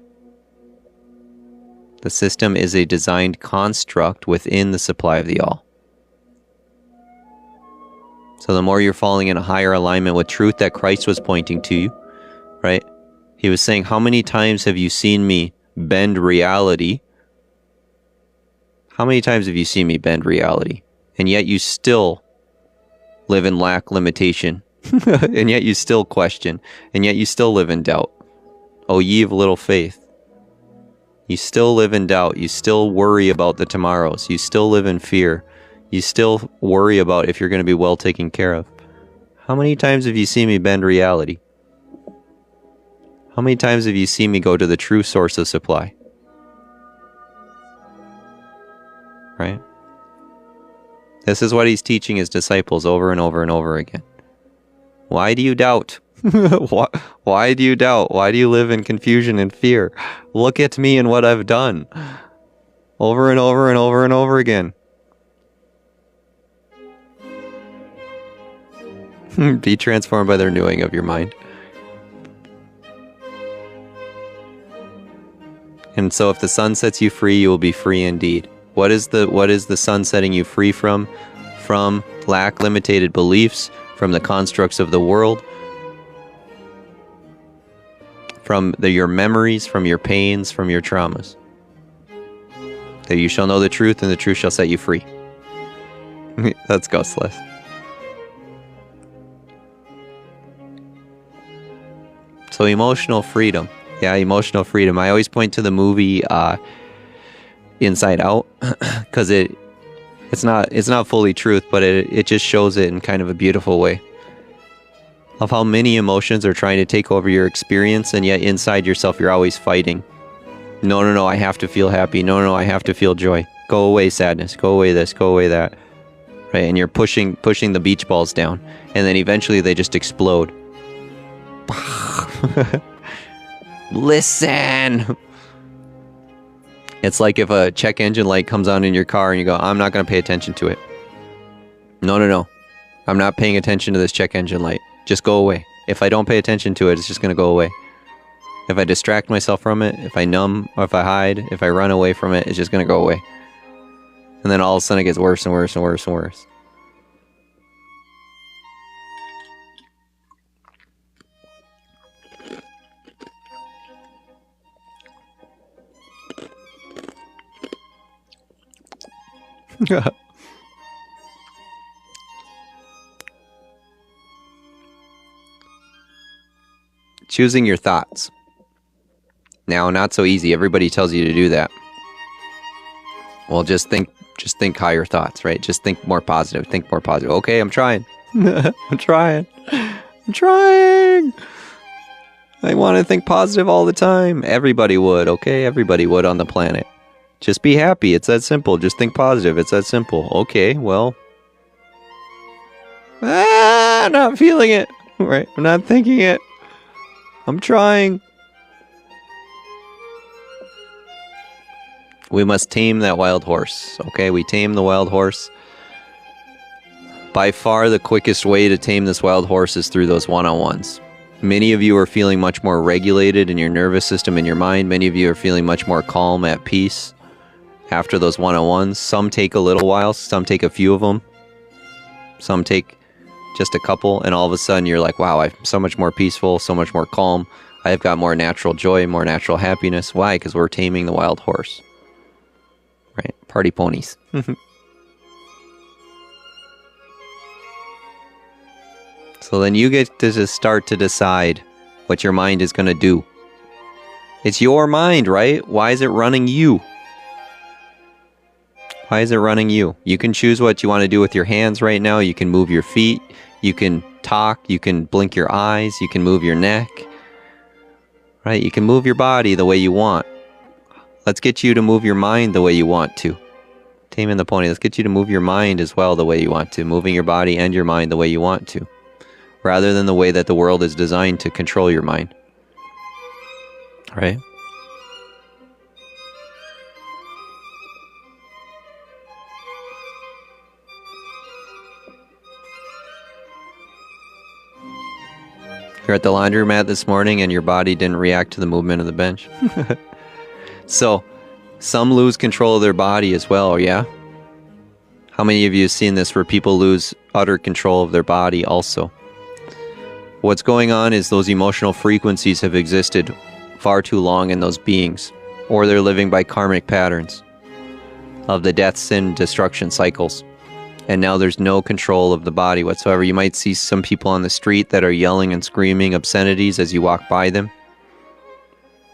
S1: The system is a designed construct within the supply of the all. So the more you're falling in a higher alignment with truth that Christ was pointing to you, right? He was saying, how many times have you seen me bend reality? How many times have you seen me bend reality? And yet you still live in lack, limitation. And yet you still question. And yet you still live in doubt. Oh, ye of little faith. You still live in doubt. You still worry about the tomorrows. You still live in fear. You still worry about if you're going to be well taken care of. How many times have you seen me bend reality? How many times have you seen me go to the true source of supply? Right? This is what he's teaching his disciples over and over and over again. Why do you doubt? Why do you doubt? Why do you live in confusion and fear? Look at me and what I've done. Over and over and over and over again. Be transformed by the renewing of your mind. And so if the sun sets you free, you will be free indeed. What is the sun setting you free from? From lack, limited beliefs, from the constructs of the world, from your memories, from your pains, from your traumas. That you shall know the truth, and the truth shall set you free. That's Ghostless. So emotional freedom. Yeah, emotional freedom. I always point to the movie Inside Out, because it's not fully truth, but it just shows it in kind of a beautiful way. Of how many emotions are trying to take over your experience, and yet inside yourself you're always fighting. No, I have to feel happy. No, I have to feel joy. Go away sadness. Go away this. Go away that. Right? And you're pushing the beach balls down, and then eventually they just explode. Listen. It's like if a check engine light comes on in your car and you go, I'm not going to pay attention to it. No. I'm not paying attention to this check engine light. Just go away. If I don't pay attention to it, it's just going to go away. If I distract myself from it, if I numb, or if I hide, if I run away from it, it's just going to go away. And then all of a sudden it gets worse and worse and worse and worse. Choosing your thoughts. Now, not so easy. Everybody tells you to do that. Well, just think higher thoughts, right? Just think more positive. Think more positive. Okay, I'm trying. I'm trying. I want to think positive all the time. Everybody would, okay? Everybody would on the planet. Just be happy. It's that simple. Just think positive. It's that simple. Okay, well. I'm not feeling it. Right? I'm not thinking it. I'm trying. We must tame that wild horse. Okay, we tame the wild horse. By far the quickest way to tame this wild horse is through those one-on-ones. Many of you are feeling much more regulated in your nervous system, in your mind. Many of you are feeling much more calm, at peace after those one-on-ones. Some take a little while. Some take a few of them. Some take just a couple. And all of a sudden you're like, wow, I'm so much more peaceful, so much more calm. I've got more natural joy, more natural happiness. Why? Because we're taming the wild horse. Right? Party ponies. So then you get to just start to decide what your mind is going to do. It's your mind, right? Why is it running you? Why is it running you? You can choose what you want to do with your hands right now. You can move your feet. You can talk. You can blink your eyes. You can move your neck. Right? You can move your body the way you want. Let's get you to move your mind the way you want to. Taming the pony. Let's get you to move your mind as well the way you want to. Moving your body and your mind the way you want to. Rather than the way that the world is designed to control your mind. Right? You're at the laundromat this morning and your body didn't react to the movement of the bench. So, some lose control of their body as well, yeah? How many of you have seen this where people lose utter control of their body also? What's going on is those emotional frequencies have existed far too long in those beings, or they're living by karmic patterns of the death, sin, destruction cycles. And now there's no control of the body whatsoever. You might see some people on the street that are yelling and screaming obscenities as you walk by them,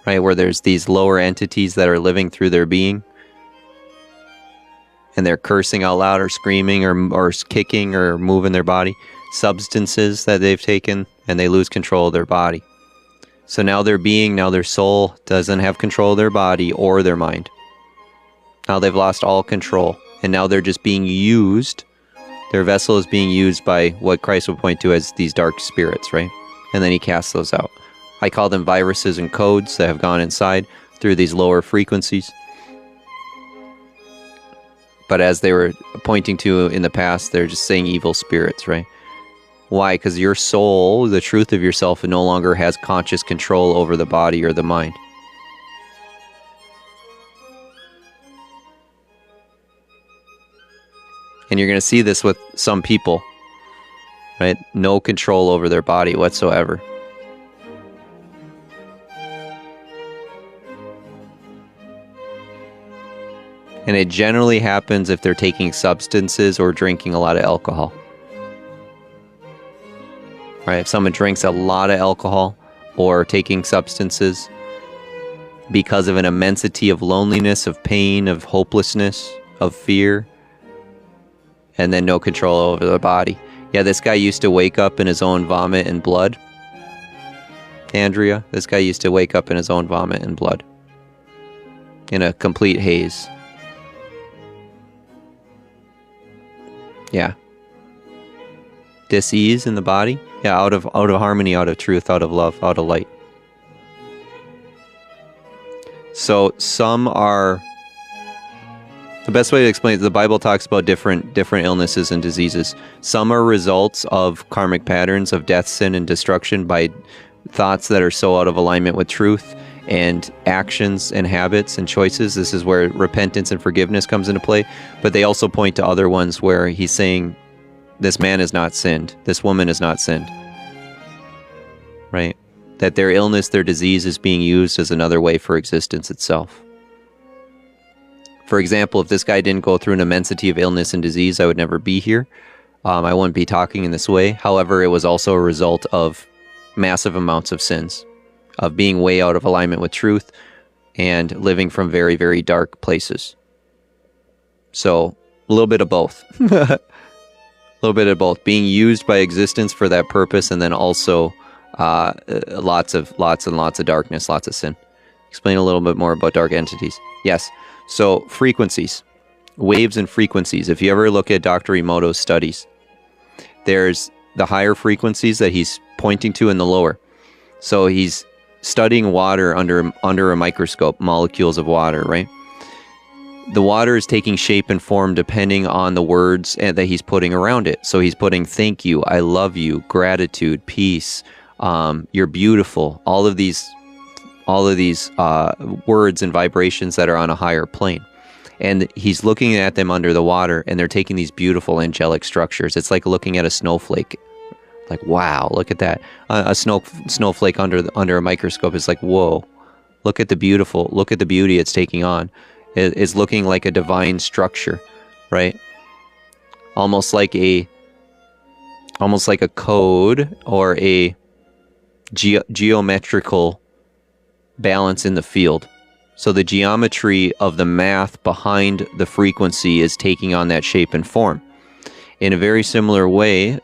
S1: right? Where there's these lower entities that are living through their being. And they're cursing out loud or screaming or kicking or moving their body. Substances that they've taken, and they lose control of their body. So now their being, now their soul doesn't have control of their body or their mind. Now they've lost all control, and now they're just being used. Their vessel is being used by what Christ would point to as these dark spirits, right? And then he casts those out. I call them viruses and codes that have gone inside through these lower frequencies. But as they were pointing to in the past, they're just saying evil spirits, right? Why? Because your soul, the truth of yourself, no longer has conscious control over the body or the mind. And you're going to see this with some people, right? No control over their body whatsoever. And it generally happens if they're taking substances or drinking a lot of alcohol. Right? If someone drinks a lot of alcohol or taking substances because of an immensity of loneliness, of pain, of hopelessness, of fear, and then no control over the body. Yeah, this guy used to wake up in his own vomit and blood. Andrea, this guy used to wake up in his own vomit and blood. In a complete haze. Yeah. Dis-ease in the body. Yeah, out of harmony, out of truth, out of love, out of light. So some are best way to explain it, the Bible talks about different illnesses and diseases. Some are results of karmic patterns of death, sin, and destruction by thoughts that are so out of alignment with truth, and actions and habits and choices. This is where repentance and forgiveness comes into play. But they also point to other ones where he's saying, this man has not sinned. This woman has not sinned. Right? That their illness, their disease is being used as another way for existence itself. For example, if this guy didn't go through an immensity of illness and disease, I would never be here. I wouldn't be talking in this way. However, it was also a result of massive amounts of sins, of being way out of alignment with truth and living from very, very dark places. So, a little bit of both. A little bit of both. Being used by existence for that purpose, and then also lots and lots of darkness, lots of sin. Explain a little bit more about dark entities. Yes. So, frequencies. Waves and frequencies. If you ever look at Dr. Emoto's studies, there's the higher frequencies that he's pointing to and the lower. So he's studying water under a microscope, molecules of water, right? The water is taking shape and form depending on the words that he's putting around it. So he's putting thank you, I love you, gratitude, peace, you're beautiful, all of these words and vibrations that are on a higher plane. And he's looking at them under the water, and they're taking these beautiful angelic structures. It's like looking at a snowflake. Like, wow, look at that. A snowflake under a microscope is like, whoa, look at the beauty it's taking on. It's looking like a divine structure, right? Almost like a code or a geometrical balance in the field. So the geometry of the math behind the frequency is taking on that shape and form. In a very similar way,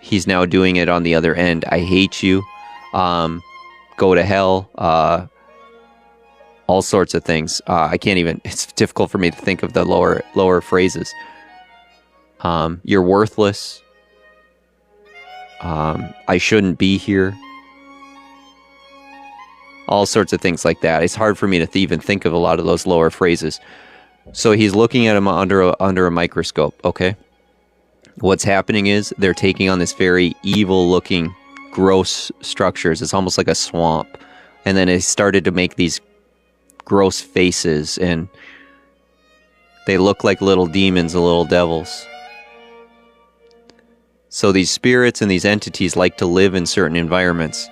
S1: he's now doing it on the other end. I hate you. Go to hell. All sorts of things. I can't even, it's difficult for me to think of the lower phrases. You're worthless. I shouldn't be here. All sorts of things like that. It's hard for me to even think of a lot of those lower phrases. So he's looking at him under a microscope, okay? What's happening is they're taking on this very evil-looking, gross structures. It's almost like a swamp. And then it started to make these gross faces, and they look like little demons and little devils. So these spirits and these entities like to live in certain environments.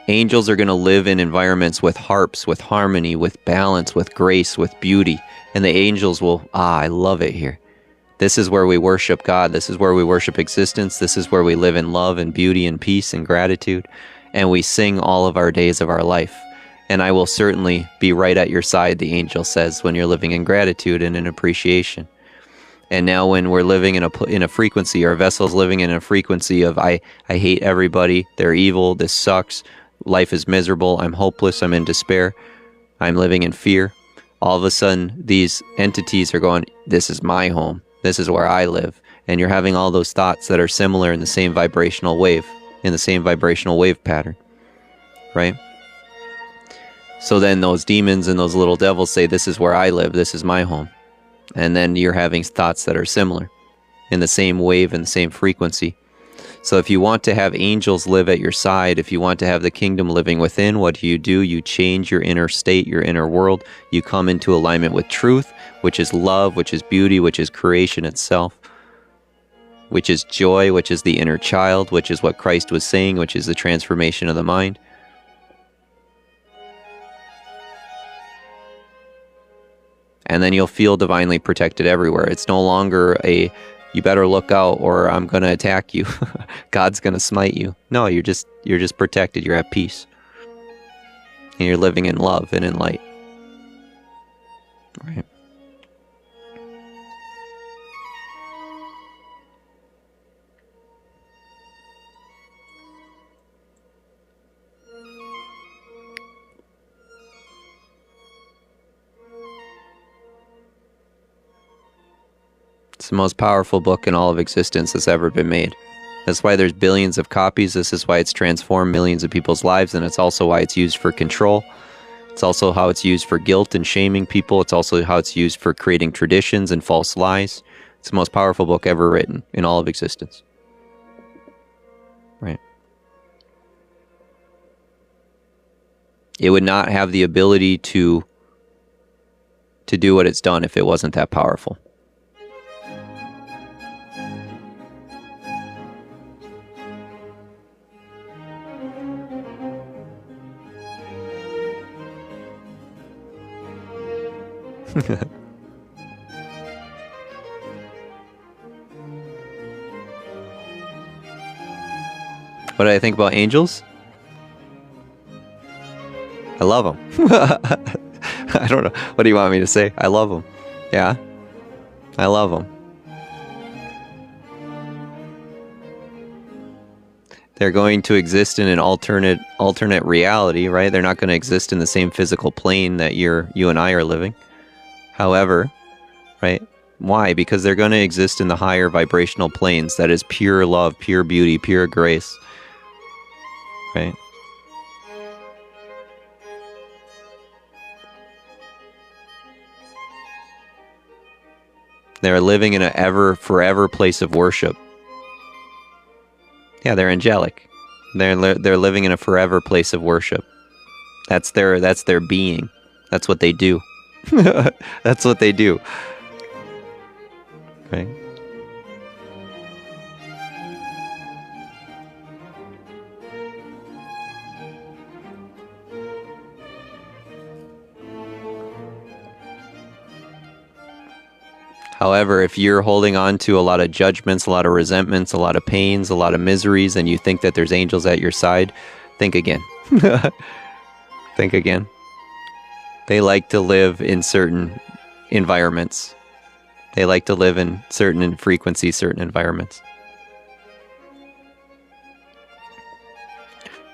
S1: Angels are going to live in environments with harps, with harmony, with balance, with grace, with beauty. And the angels will, I love it here. This is where we worship God. This is where we worship existence. This is where we live in love and beauty and peace and gratitude. And we sing all of our days of our life. And I will certainly be right at your side, the angel says, when you're living in gratitude and in appreciation. And now when we're living in a frequency, our vessel's living in a frequency of I hate everybody, they're evil, this sucks, life is miserable, I'm hopeless, I'm in despair, I'm living in fear. All of a sudden, these entities are going, this is my home, this is where I live. And you're having all those thoughts that are similar in the same vibrational wave, pattern, right? So then those demons and those little devils say, this is where I live, this is my home. And then you're having thoughts that are similar in the same wave and the same frequency. So if you want to have angels live at your side, if you want to have the kingdom living within, what do? You change your inner state, your inner world. You come into alignment with truth, which is love, which is beauty, which is creation itself, which is joy, which is the inner child, which is what Christ was saying, which is the transformation of the mind. And then you'll feel divinely protected everywhere. It's no longer a, you better look out or I'm going to attack you. God's going to smite you. No, you're just protected. You're at peace. And you're living in love and in light. Right? It's the most powerful book in all of existence that's ever been made. That's why there's billions of copies. This is why it's transformed millions of people's lives, and it's also why it's used for control. It's also how it's used for guilt and shaming people. It's also how it's used for creating traditions and false lies. It's the most powerful book ever written in all of existence. Right? It would not have the ability to do what it's done if it wasn't that powerful. What do I think about angels? I love them. I don't know. What do you want me to say? I love them. Yeah. I love them. They're going to exist in an alternate reality, right? They're not going to exist in the same physical plane that you and I are living. However, right? Why? Because they're going to exist in the higher vibrational planes. That is pure love, pure beauty, pure grace. Right? They're living in an forever place of worship. Yeah, they're angelic. They're living in a forever place of worship. That's their being. That's what they do. That's what they do. Right? However, if you're holding on to a lot of judgments, a lot of resentments, a lot of pains, a lot of miseries, and you think that there's angels at your side, think again. Think again. They like to live in certain environments. They like to live in certain frequencies, certain environments.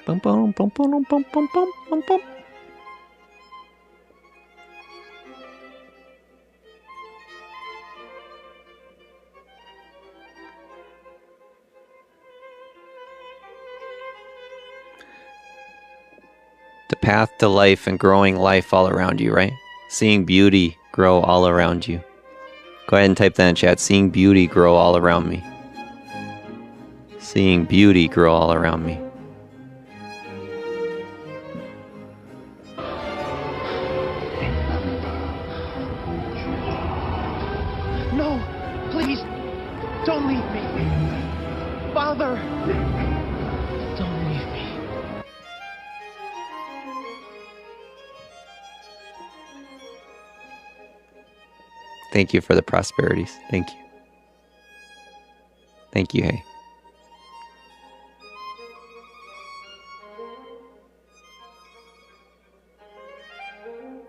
S1: Bum, bum, bum, bum, bum, bum, bum, bum, bum. The path to life and growing life all around you, right? Seeing beauty grow all around you. Go ahead and type that in chat. Seeing beauty grow all around me. Seeing beauty grow all around me.
S5: No, please, don't leave me. Father, don't leave me.
S1: Thank you for the prosperities. Thank you. Thank you, hey.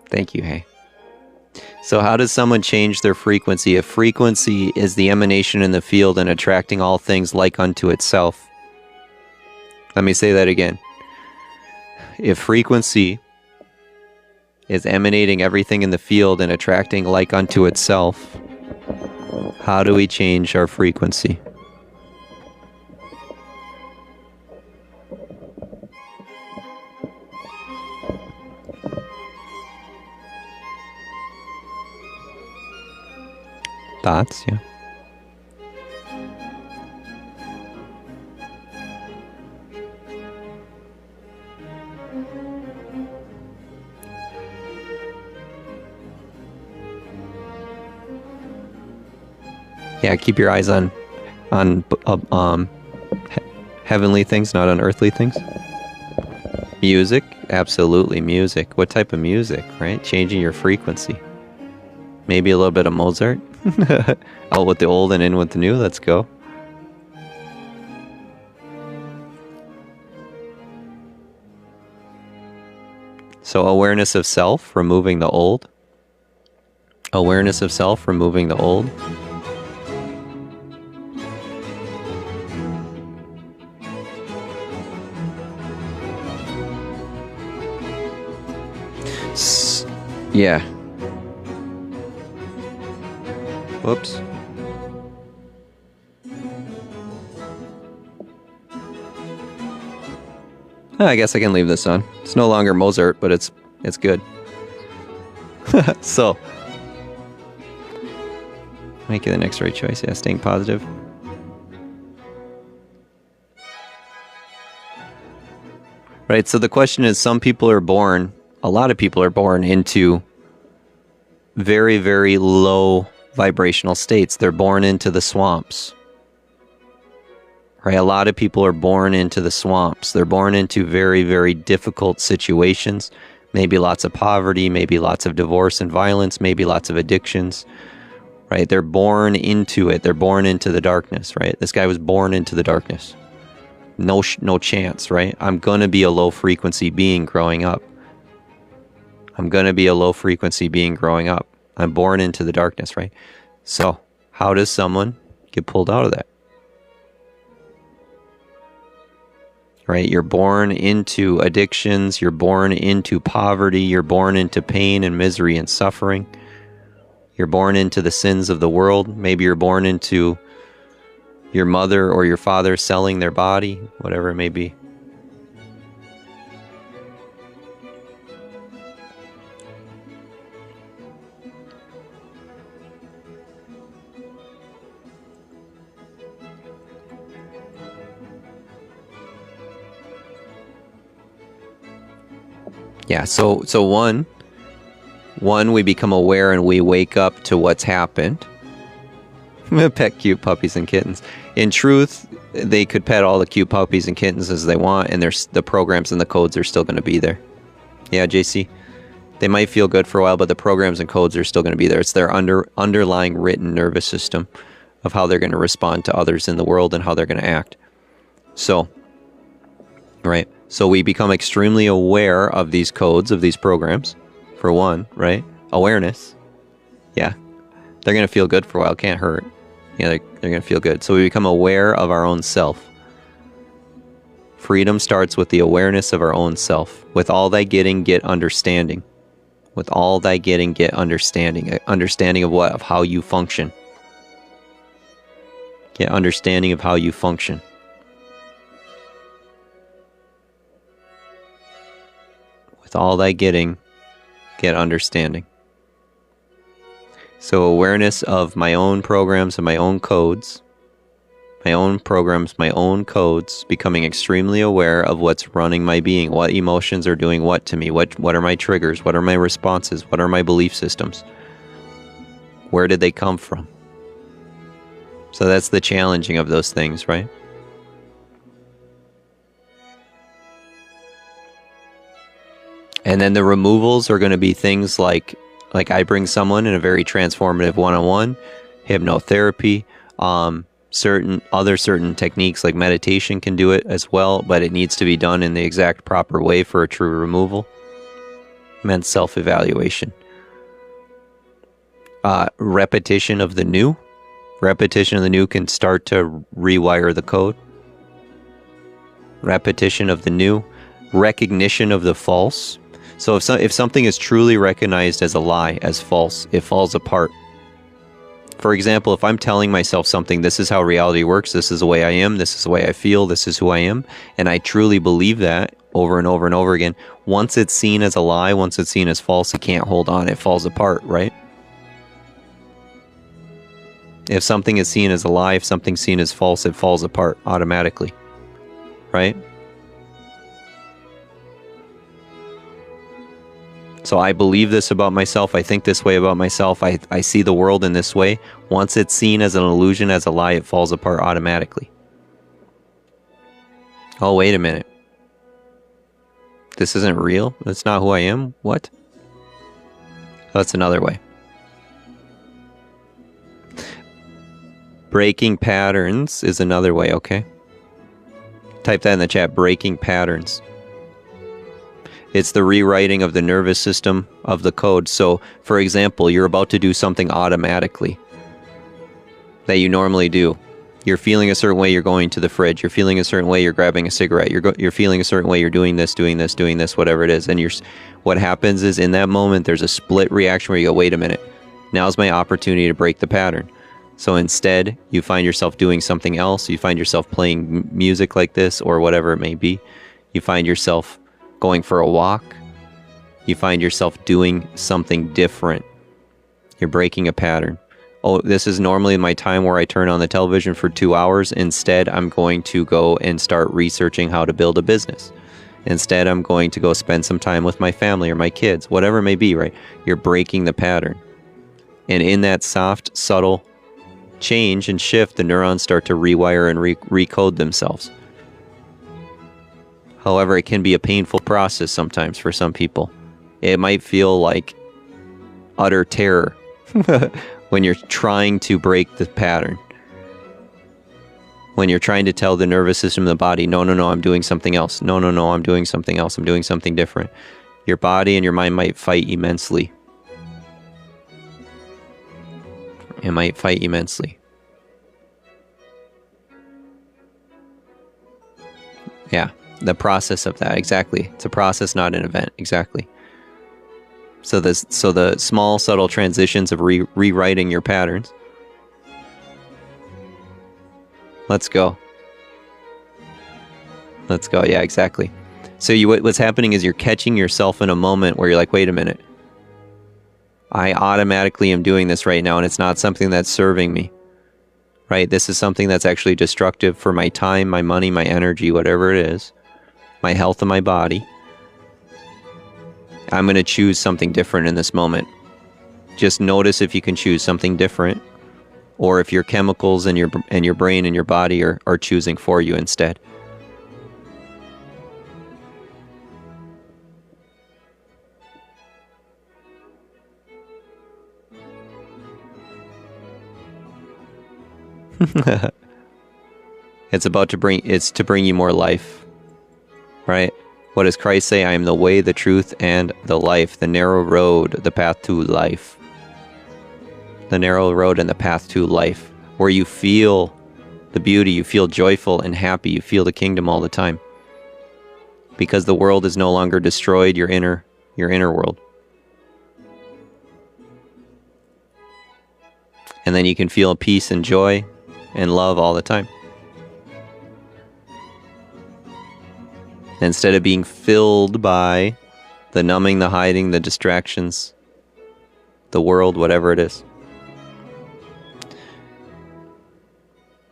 S1: Thank you, hey. So how does someone change their frequency? If frequency is the emanation in the field and attracting all things like unto itself. Let me say that again. If frequency is emanating everything in the field and attracting like unto itself, how do we change our frequency? Thoughts? Yeah. Yeah, keep your eyes on heavenly things, not on earthly things. Music, absolutely music. What type of music, right? Changing your frequency. Maybe a little bit of Mozart. Out with the old and in with the new. Let's go. So awareness of self, removing the old. Awareness of self, removing the old. Yeah. Whoops. I guess I can leave this on. It's no longer Mozart, but it's It's good. So, making the next right choice. Yeah, staying positive. Right, so the question is, a lot of people are born into very, very low vibrational states. They're born into the swamps. Right, a lot of people are born into the swamps. They're born into very, very difficult situations. Maybe lots of poverty, maybe lots of divorce and violence, maybe lots of addictions. Right, they're born into it. They're born into the darkness, right? This guy was born into the darkness. No chance, right? I'm going to be a low frequency being growing up. I'm born into the darkness, right? So, how does someone get pulled out of that? Right? You're born into addictions. You're born into poverty. You're born into pain and misery and suffering. You're born into the sins of the world. Maybe you're born into your mother or your father selling their body, whatever it may be. Yeah, so one, we become aware and we wake up to what's happened. Pet cute puppies and kittens. In truth, they could pet all the cute puppies and kittens as they want, and the programs and the codes are still going to be there. Yeah, JC? They might feel good for a while, but the programs and codes are still going to be there. It's their underlying written nervous system of how they're going to respond to others in the world and how they're going to act. So, right? So we become extremely aware of these codes, of these programs, for one, right? Awareness. Yeah. They're going to feel good for a while. Can't hurt. Yeah, they're going to feel good. So we become aware of our own self. Freedom starts with the awareness of our own self. With all thy getting, get understanding. With all thy getting, get understanding. Understanding of what? Of how you function. Get understanding of how you function. With all thy getting, get understanding. So awareness of my own programs and my own codes, becoming extremely aware of what's running my being, what emotions are doing what to me, what are my triggers, what are my responses, what are my belief systems, where did they come from? So that's the challenging of those things, right? And then the removals are going to be things like I bring someone in a very transformative one-on-one, hypnotherapy, certain techniques like meditation can do it as well, but it needs to be done in the exact proper way for a true removal. And self-evaluation. Repetition of the new. Repetition of the new can start to rewire the code. Repetition of the new. Recognition of the false. So if something is truly recognized as a lie, as false, it falls apart. For example, if I'm telling myself something, this is how reality works, this is the way I am, this is the way I feel, this is who I am, and I truly believe that over and over and over again, once it's seen as a lie, once it's seen as false, it can't hold on, it falls apart, right? If something is seen as a lie, if something's seen as false, it falls apart automatically, right? So I believe this about myself. I think this way about myself. I see the world in this way. Once it's seen as an illusion, as a lie, it falls apart automatically. Oh, wait a minute. This isn't real? That's not who I am? What? That's another way. Breaking patterns is another way, okay? Type that in the chat, breaking patterns. It's the rewriting of the nervous system of the code. So, for example, you're about to do something automatically that you normally do. You're feeling a certain way, you're going to the fridge. You're feeling a certain way, you're grabbing a cigarette. You're feeling a certain way, you're doing this, whatever it is. And what happens is in that moment, there's a split reaction where you go, wait a minute, now's my opportunity to break the pattern. So instead, you find yourself doing something else. You find yourself playing music like this or whatever it may be. You find yourself going for a walk. you find yourself doing something different. You're breaking a pattern. Oh, this is normally my time where I turn on the television for 2 hours. Instead, I'm going to go and start researching how to build a business. Instead, I'm going to go spend some time with my family or my kids, whatever it may be, right? You're breaking the pattern. And in that soft, subtle change and shift, the neurons start to rewire and recode themselves. However, it can be a painful process sometimes for some people. It might feel like utter terror when you're trying to break the pattern. When you're trying to tell the nervous system and the body, no, I'm doing something else. No, I'm doing something else. I'm doing something different. Your body and your mind might fight immensely. It might fight immensely. Yeah, the process of that, exactly. It's a process, not an event, exactly. So the small, subtle transitions of rewriting your patterns. Let's go. Yeah, exactly. So what's happening is you're catching yourself in a moment where you're like, wait a minute. I automatically am doing this right now, and it's not something that's serving me. Right? This is something that's actually destructive for my time, my money, my energy, whatever it is. My health and my body. I'm going to choose something different in this moment. Just notice if you can choose something different, or if your chemicals and your brain and your body are choosing for you instead. It's to bring you more life, right? What does Christ say? I am the way, the truth, and the life, the narrow road, the path to life. The narrow road and the path to life, where you feel the beauty, you feel joyful and happy, you feel the kingdom all the time. Because the world is no longer destroyed, your inner world. And then you can feel peace and joy and love all the time. Instead of being filled by the numbing, the hiding, the distractions, the world, whatever it is.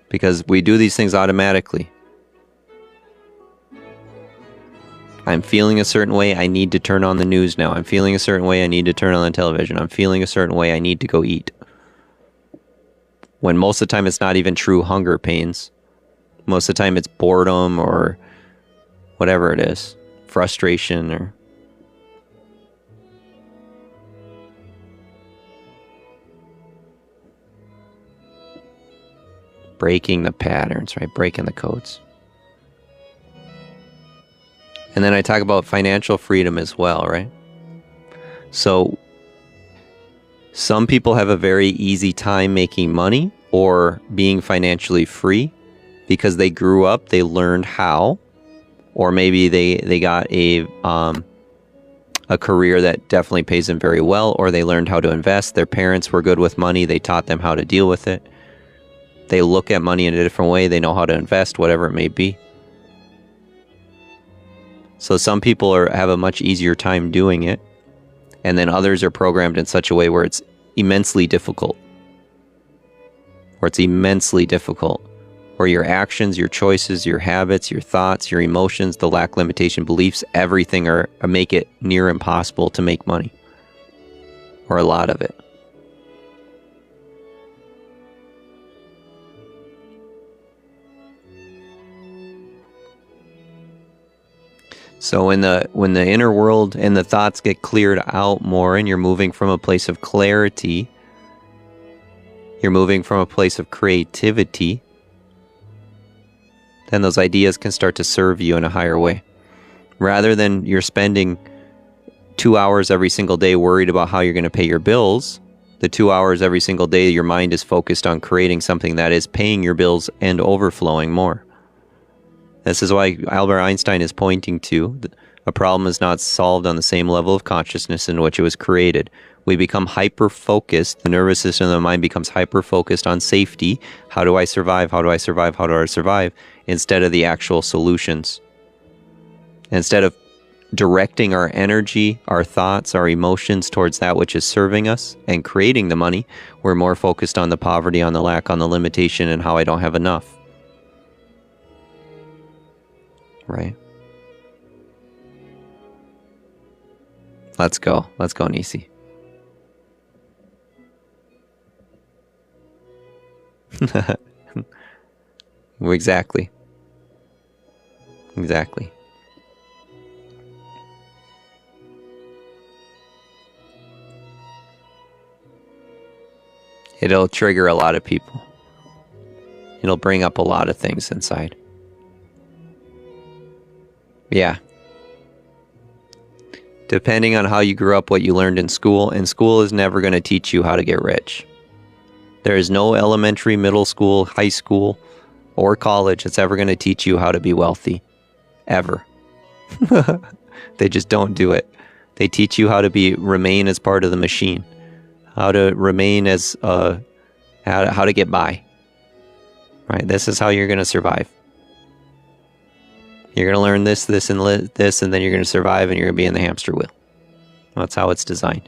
S1: Because we do these things automatically. I'm feeling a certain way, I need to turn on the news now. I'm feeling a certain way, I need to turn on the television. I'm feeling a certain way, I need to go eat. When most of the time it's not even true hunger pains. Most of the time it's boredom or whatever it is, frustration or breaking the patterns, right? Breaking the codes. And then I talk about financial freedom as well, right? So some people have a very easy time making money or being financially free because they grew up, they learned how. Or maybe they got a career that definitely pays them very well, or they learned how to invest. Their parents were good with money. They taught them how to deal with it. They look at money in a different way. They know how to invest, whatever it may be. So some people have a much easier time doing it, and then others are programmed in such a way where it's immensely difficult. Where your actions, your choices, your habits, your thoughts, your emotions, the lack limitation beliefs, everything make it near impossible to make money. Or a lot of it. So when the inner world and the thoughts get cleared out more and you're moving from a place of clarity, you're moving from a place of creativity, then those ideas can start to serve you in a higher way. Rather than you're spending 2 hours every single day worried about how you're going to pay your bills, the 2 hours every single day your mind is focused on creating something that is paying your bills and overflowing more. This is why Albert Einstein is pointing to a problem is not solved on the same level of consciousness in which it was created. We become hyper-focused. The nervous system of the mind becomes hyper-focused on safety. How do I survive? How do I survive? How do I survive? Instead of the actual solutions. Instead of directing our energy, our thoughts, our emotions towards that which is serving us and creating the money, we're more focused on the poverty, on the lack, on the limitation, and how I don't have enough. Right? Let's go. Let's go, Nisi. Exactly. Exactly. It'll trigger a lot of people. It'll bring up a lot of things inside. Yeah. Depending on how you grew up, what you learned in school, and school is never going to teach you how to get rich. There is no elementary, middle school, high school, or college that's ever going to teach you how to be wealthy. Ever. They just don't do it. They teach you how to remain as part of the machine. How to remain as, how to get by. Right? This is how you're going to survive. You're going to learn this, and this, and then you're going to survive, and you're going to be in the hamster wheel. That's how it's designed.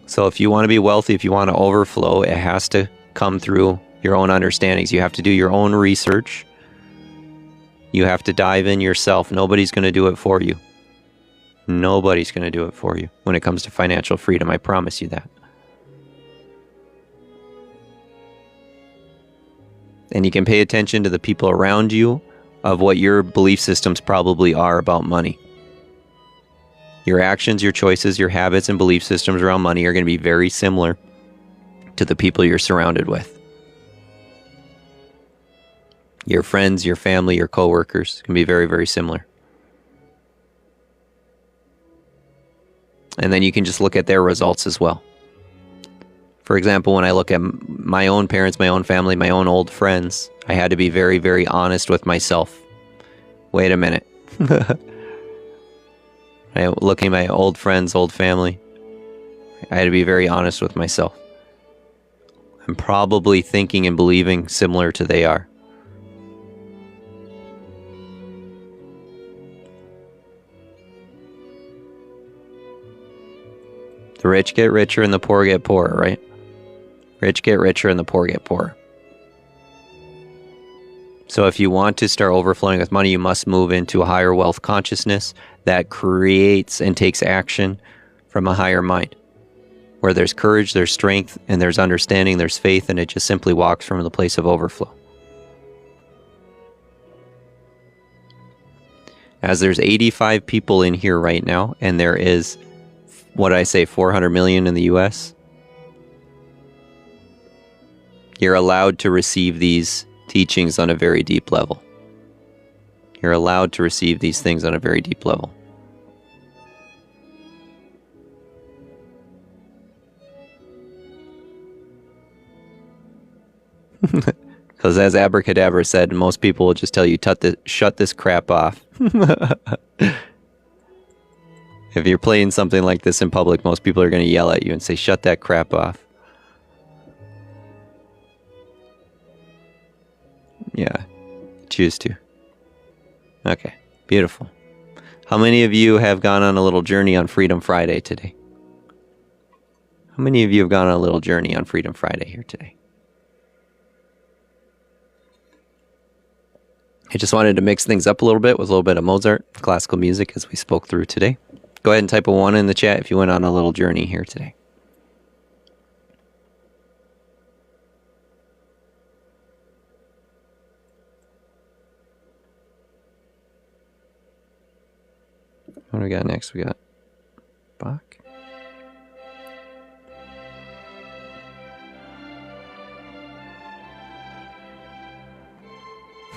S1: So if you want to be wealthy, if you want to overflow, it has to come through your own understandings. You have to do your own research. You have to dive in yourself. Nobody's going to do it for you. Nobody's going to do it for you when it comes to financial freedom. I promise you that. And you can pay attention to the people around you of what your belief systems probably are about money. Your actions, your choices, your habits, and belief systems around money are going to be very similar to the people you're surrounded with. Your friends, your family, your coworkers can be very, very similar. And then you can just look at their results as well. For example, when I look at my own parents, my own family, my own old friends, I had to be very, very honest with myself. Wait a minute. Looking at my old friends, old family, I had to be very honest with myself. I'm probably thinking and believing similar to they are. The rich get richer and the poor get poorer, right? Rich get richer and the poor get poorer. So if you want to start overflowing with money, you must move into a higher wealth consciousness that creates and takes action from a higher mind. Where there's courage, there's strength, and there's understanding, there's faith, and it just simply walks from the place of overflow. As there's 85 people in here right now, and there is, 400 million in the US, you're allowed to receive these teachings on a very deep level. You're allowed to receive these things on a very deep level. Because as Abracadabra said, most people will just tell you, shut this crap off. If you're playing something like this in public, most people are going to yell at you and say, shut that crap off. Yeah, choose to. Okay, beautiful. How many of you have gone on a little journey on Freedom Friday today? How many of you have gone on a little journey on Freedom Friday here today? I just wanted to mix things up a little bit with a little bit of Mozart, classical music, as we spoke through today. Go ahead and type a 1 in the chat if you went on a little journey here today. What do we got next? We got Bach.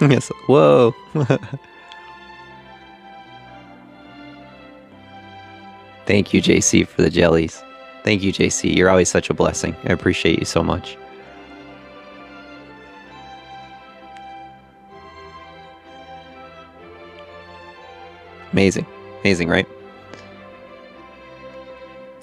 S1: Yes. Whoa. Thank you, JC, for the jellies. Thank you, JC. You're always such a blessing. I appreciate you so much. Amazing. Amazing, right?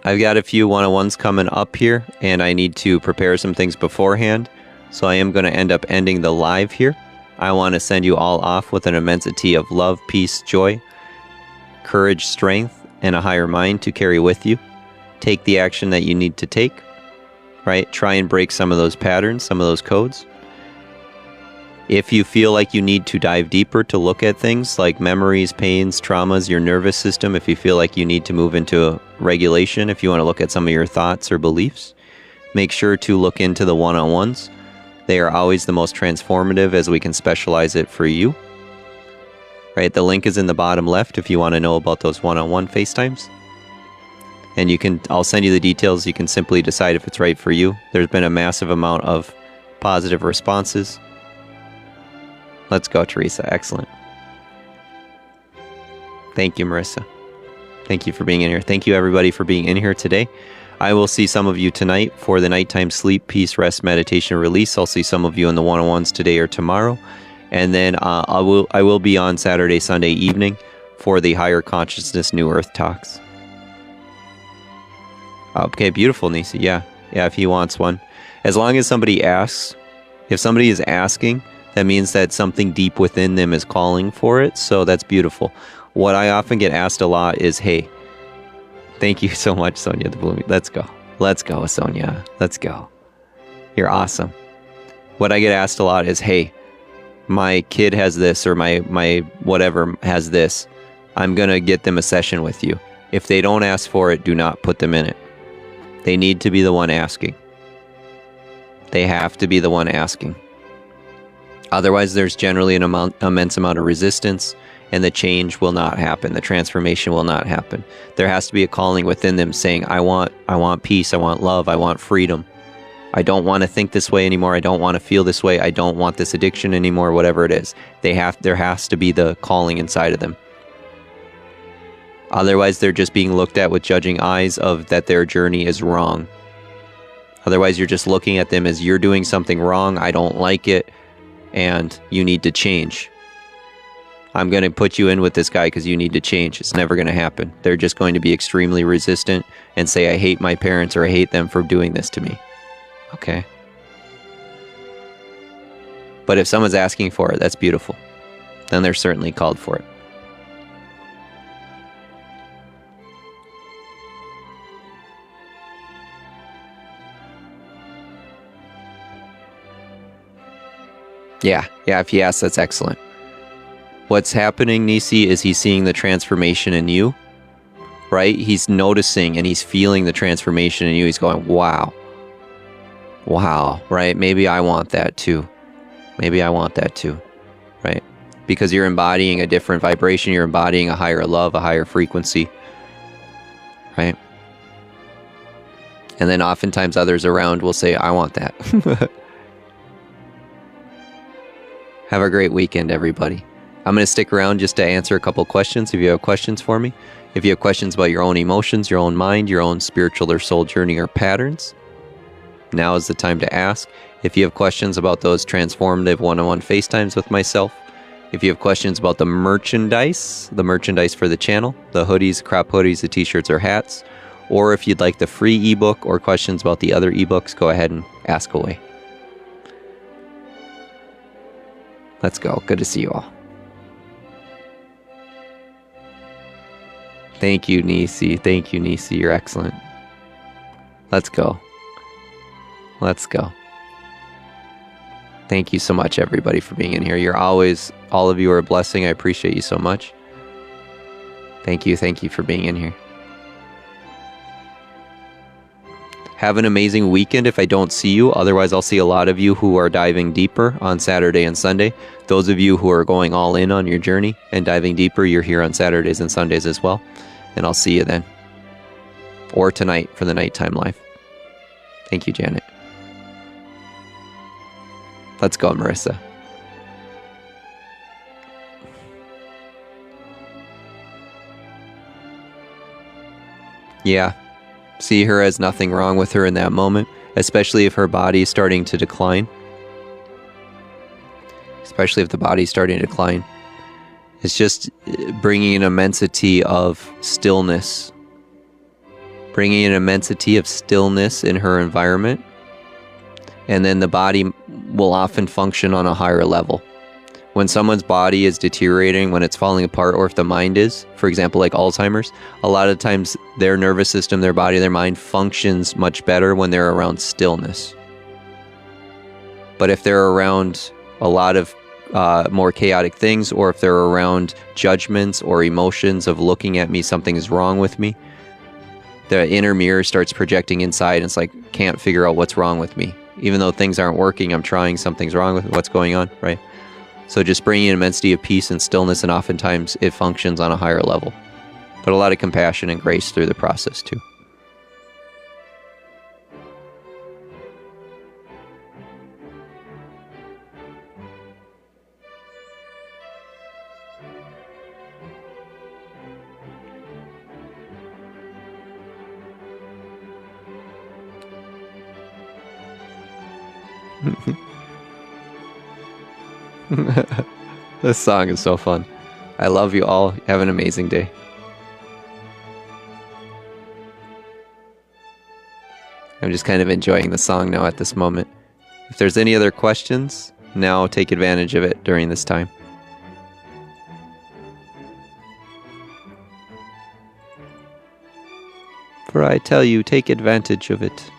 S1: I've got a few one-on-ones coming up here, and I need to prepare some things beforehand. So I am going to end up ending the live here. I want to send you all off with an immensity of love, peace, joy, courage, strength, and a higher mind to carry with you. Take the action that you need to take, right? Try and break some of those patterns, some of those codes. If you feel like you need to dive deeper to look at things like memories, pains, traumas, your nervous system, if you feel like you need to move into regulation, if you want to look at some of your thoughts or beliefs, make sure to look into the one-on-ones. They are always the most transformative as we can specialize it for you. Right? The link is in the bottom left if you want to know about those one-on-one FaceTimes. And I'll send you the details. You can simply decide if it's right for you. There's been a massive amount of positive responses. Let's go, Teresa. Excellent. Thank you, Marissa. Thank you for being in here. Thank you, everybody, for being in here today. I will see some of you tonight for the nighttime sleep, peace, rest, meditation, release. I'll see some of you in the one-on-ones today or tomorrow. And then I will be on Saturday, Sunday evening for the Higher Consciousness New Earth Talks. Okay, beautiful, Nisi. Yeah, if he wants one. As long as somebody asks, if somebody is asking, that means that something deep within them is calling for it. So that's beautiful. What I often get asked a lot is, hey, thank you so much, Sonia the Blooming. Let's go. Let's go, Sonia. Let's go. You're awesome. What I get asked a lot is, hey, my kid has this, or my whatever has this. I'm going to get them a session with you. If they don't ask for it, do not put them in it. They need to be the one asking. They have to be the one asking. Otherwise, there's generally an immense amount of resistance, and the change will not happen. The transformation will not happen. There has to be a calling within them saying, I want peace, I want love, I want freedom. I don't want to think this way anymore. I don't want to feel this way. I don't want this addiction anymore, whatever it is. There has to be the calling inside of them. Otherwise, they're just being looked at with judging eyes of that their journey is wrong. Otherwise, you're just looking at them as you're doing something wrong. I don't like it. And you need to change. I'm going to put you in with this guy because you need to change. It's never going to happen. They're just going to be extremely resistant and say, I hate my parents, or I hate them for doing this to me. Okay. But if someone's asking for it, that's beautiful. Then they're certainly called for it. Yeah, if he asks, that's excellent. What's happening, Nisi, is he's seeing the transformation in you, right? He's noticing and he's feeling the transformation in you. He's going, wow, right? Maybe I want that too. Right? Because you're embodying a different vibration. You're embodying a higher love, a higher frequency, right? And then oftentimes others around will say, I want that. Have a great weekend, everybody. I'm going to stick around just to answer a couple questions if you have questions for me. If you have questions about your own emotions, your own mind, your own spiritual or soul journey or patterns, now is the time to ask. If you have questions about those transformative one-on-one FaceTimes with myself, if you have questions about the merchandise for the channel, the hoodies, crop hoodies, the t-shirts or hats, or if you'd like the free ebook or questions about the other ebooks, go ahead and ask away. Let's go. Good to see you all. Thank you, Nisi. You're excellent. Let's go. Thank you so much, everybody, for being in here. All of you are a blessing. I appreciate you so much. Thank you for being in here. Have an amazing weekend if I don't see you. Otherwise, I'll see a lot of you who are diving deeper on Saturday and Sunday. Those of you who are going all in on your journey and diving deeper, you're here on Saturdays and Sundays as well. And I'll see you then. Or tonight for the nighttime live. Thank you, Janet. Let's go, Marissa. Yeah. See her as nothing wrong with her in that moment, especially if her body is starting to decline. Especially if the body's starting to decline. It's just bringing an immensity of stillness. Bringing an immensity of stillness in her environment. And then the body will often function on a higher level. When someone's body is deteriorating, when it's falling apart, or if the mind is, for example, like Alzheimer's, a lot of times their nervous system, their body, their mind functions much better when they're around stillness. But if they're around a lot of more chaotic things, or if they're around judgments or emotions of looking at me, something is wrong with me, the inner mirror starts projecting inside, and it's like, can't figure out what's wrong with me. Even though things aren't working, I'm trying, something's wrong with what's going on, right? So just bringing an immensity of peace and stillness, and oftentimes it functions on a higher level. But a lot of compassion and grace through the process too. This song is so fun. I love you all. Have an amazing day. I'm just kind of enjoying the song now at this moment. If there's any other questions, now take advantage of it during this time. For I tell you, take advantage of it.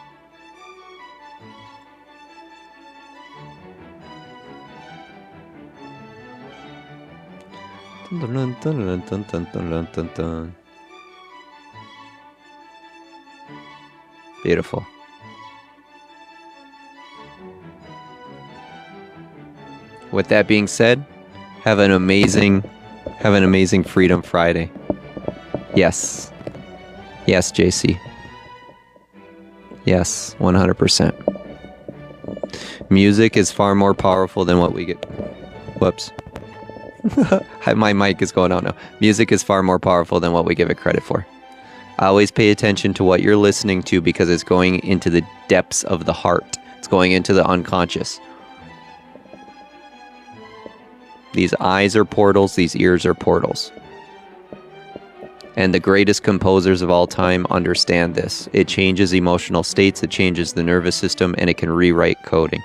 S1: Dun, dun, dun, dun, dun, dun, dun, dun. Beautiful. With that being said, have an amazing Freedom Friday. Yes. Yes, JC. Yes, 100%. Music is far more powerful than what we get. Whoops. My mic is going out now. Music is far more powerful than what we give it credit for. Always pay attention to what you're listening to, because it's going into the depths of the heart. It's going into the unconscious. These eyes are portals, these ears are portals. And the greatest composers of all time understand this. It changes emotional states, it changes the nervous system, and it can rewrite coding.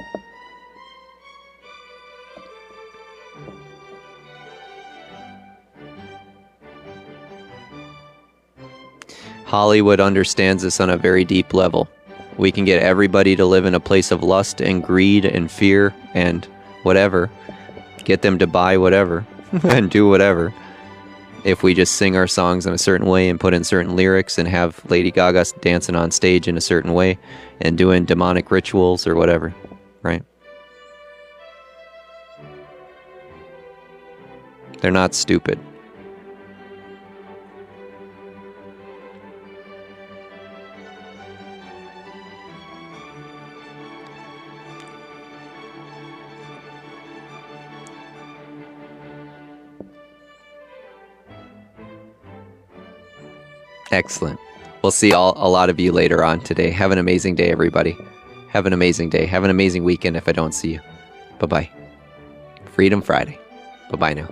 S1: Hollywood understands this on a very deep level. We can get everybody to live in a place of lust and greed and fear and whatever. Get them to buy whatever and do whatever. If we just sing our songs in a certain way and put in certain lyrics and have Lady Gaga dancing on stage in a certain way and doing demonic rituals or whatever, right? They're not stupid. Excellent. We'll see a lot of you later on today. Have an amazing day, everybody. Have an amazing day. Have an amazing weekend if I don't see you. Bye-bye. Freedom Friday. Bye-bye now.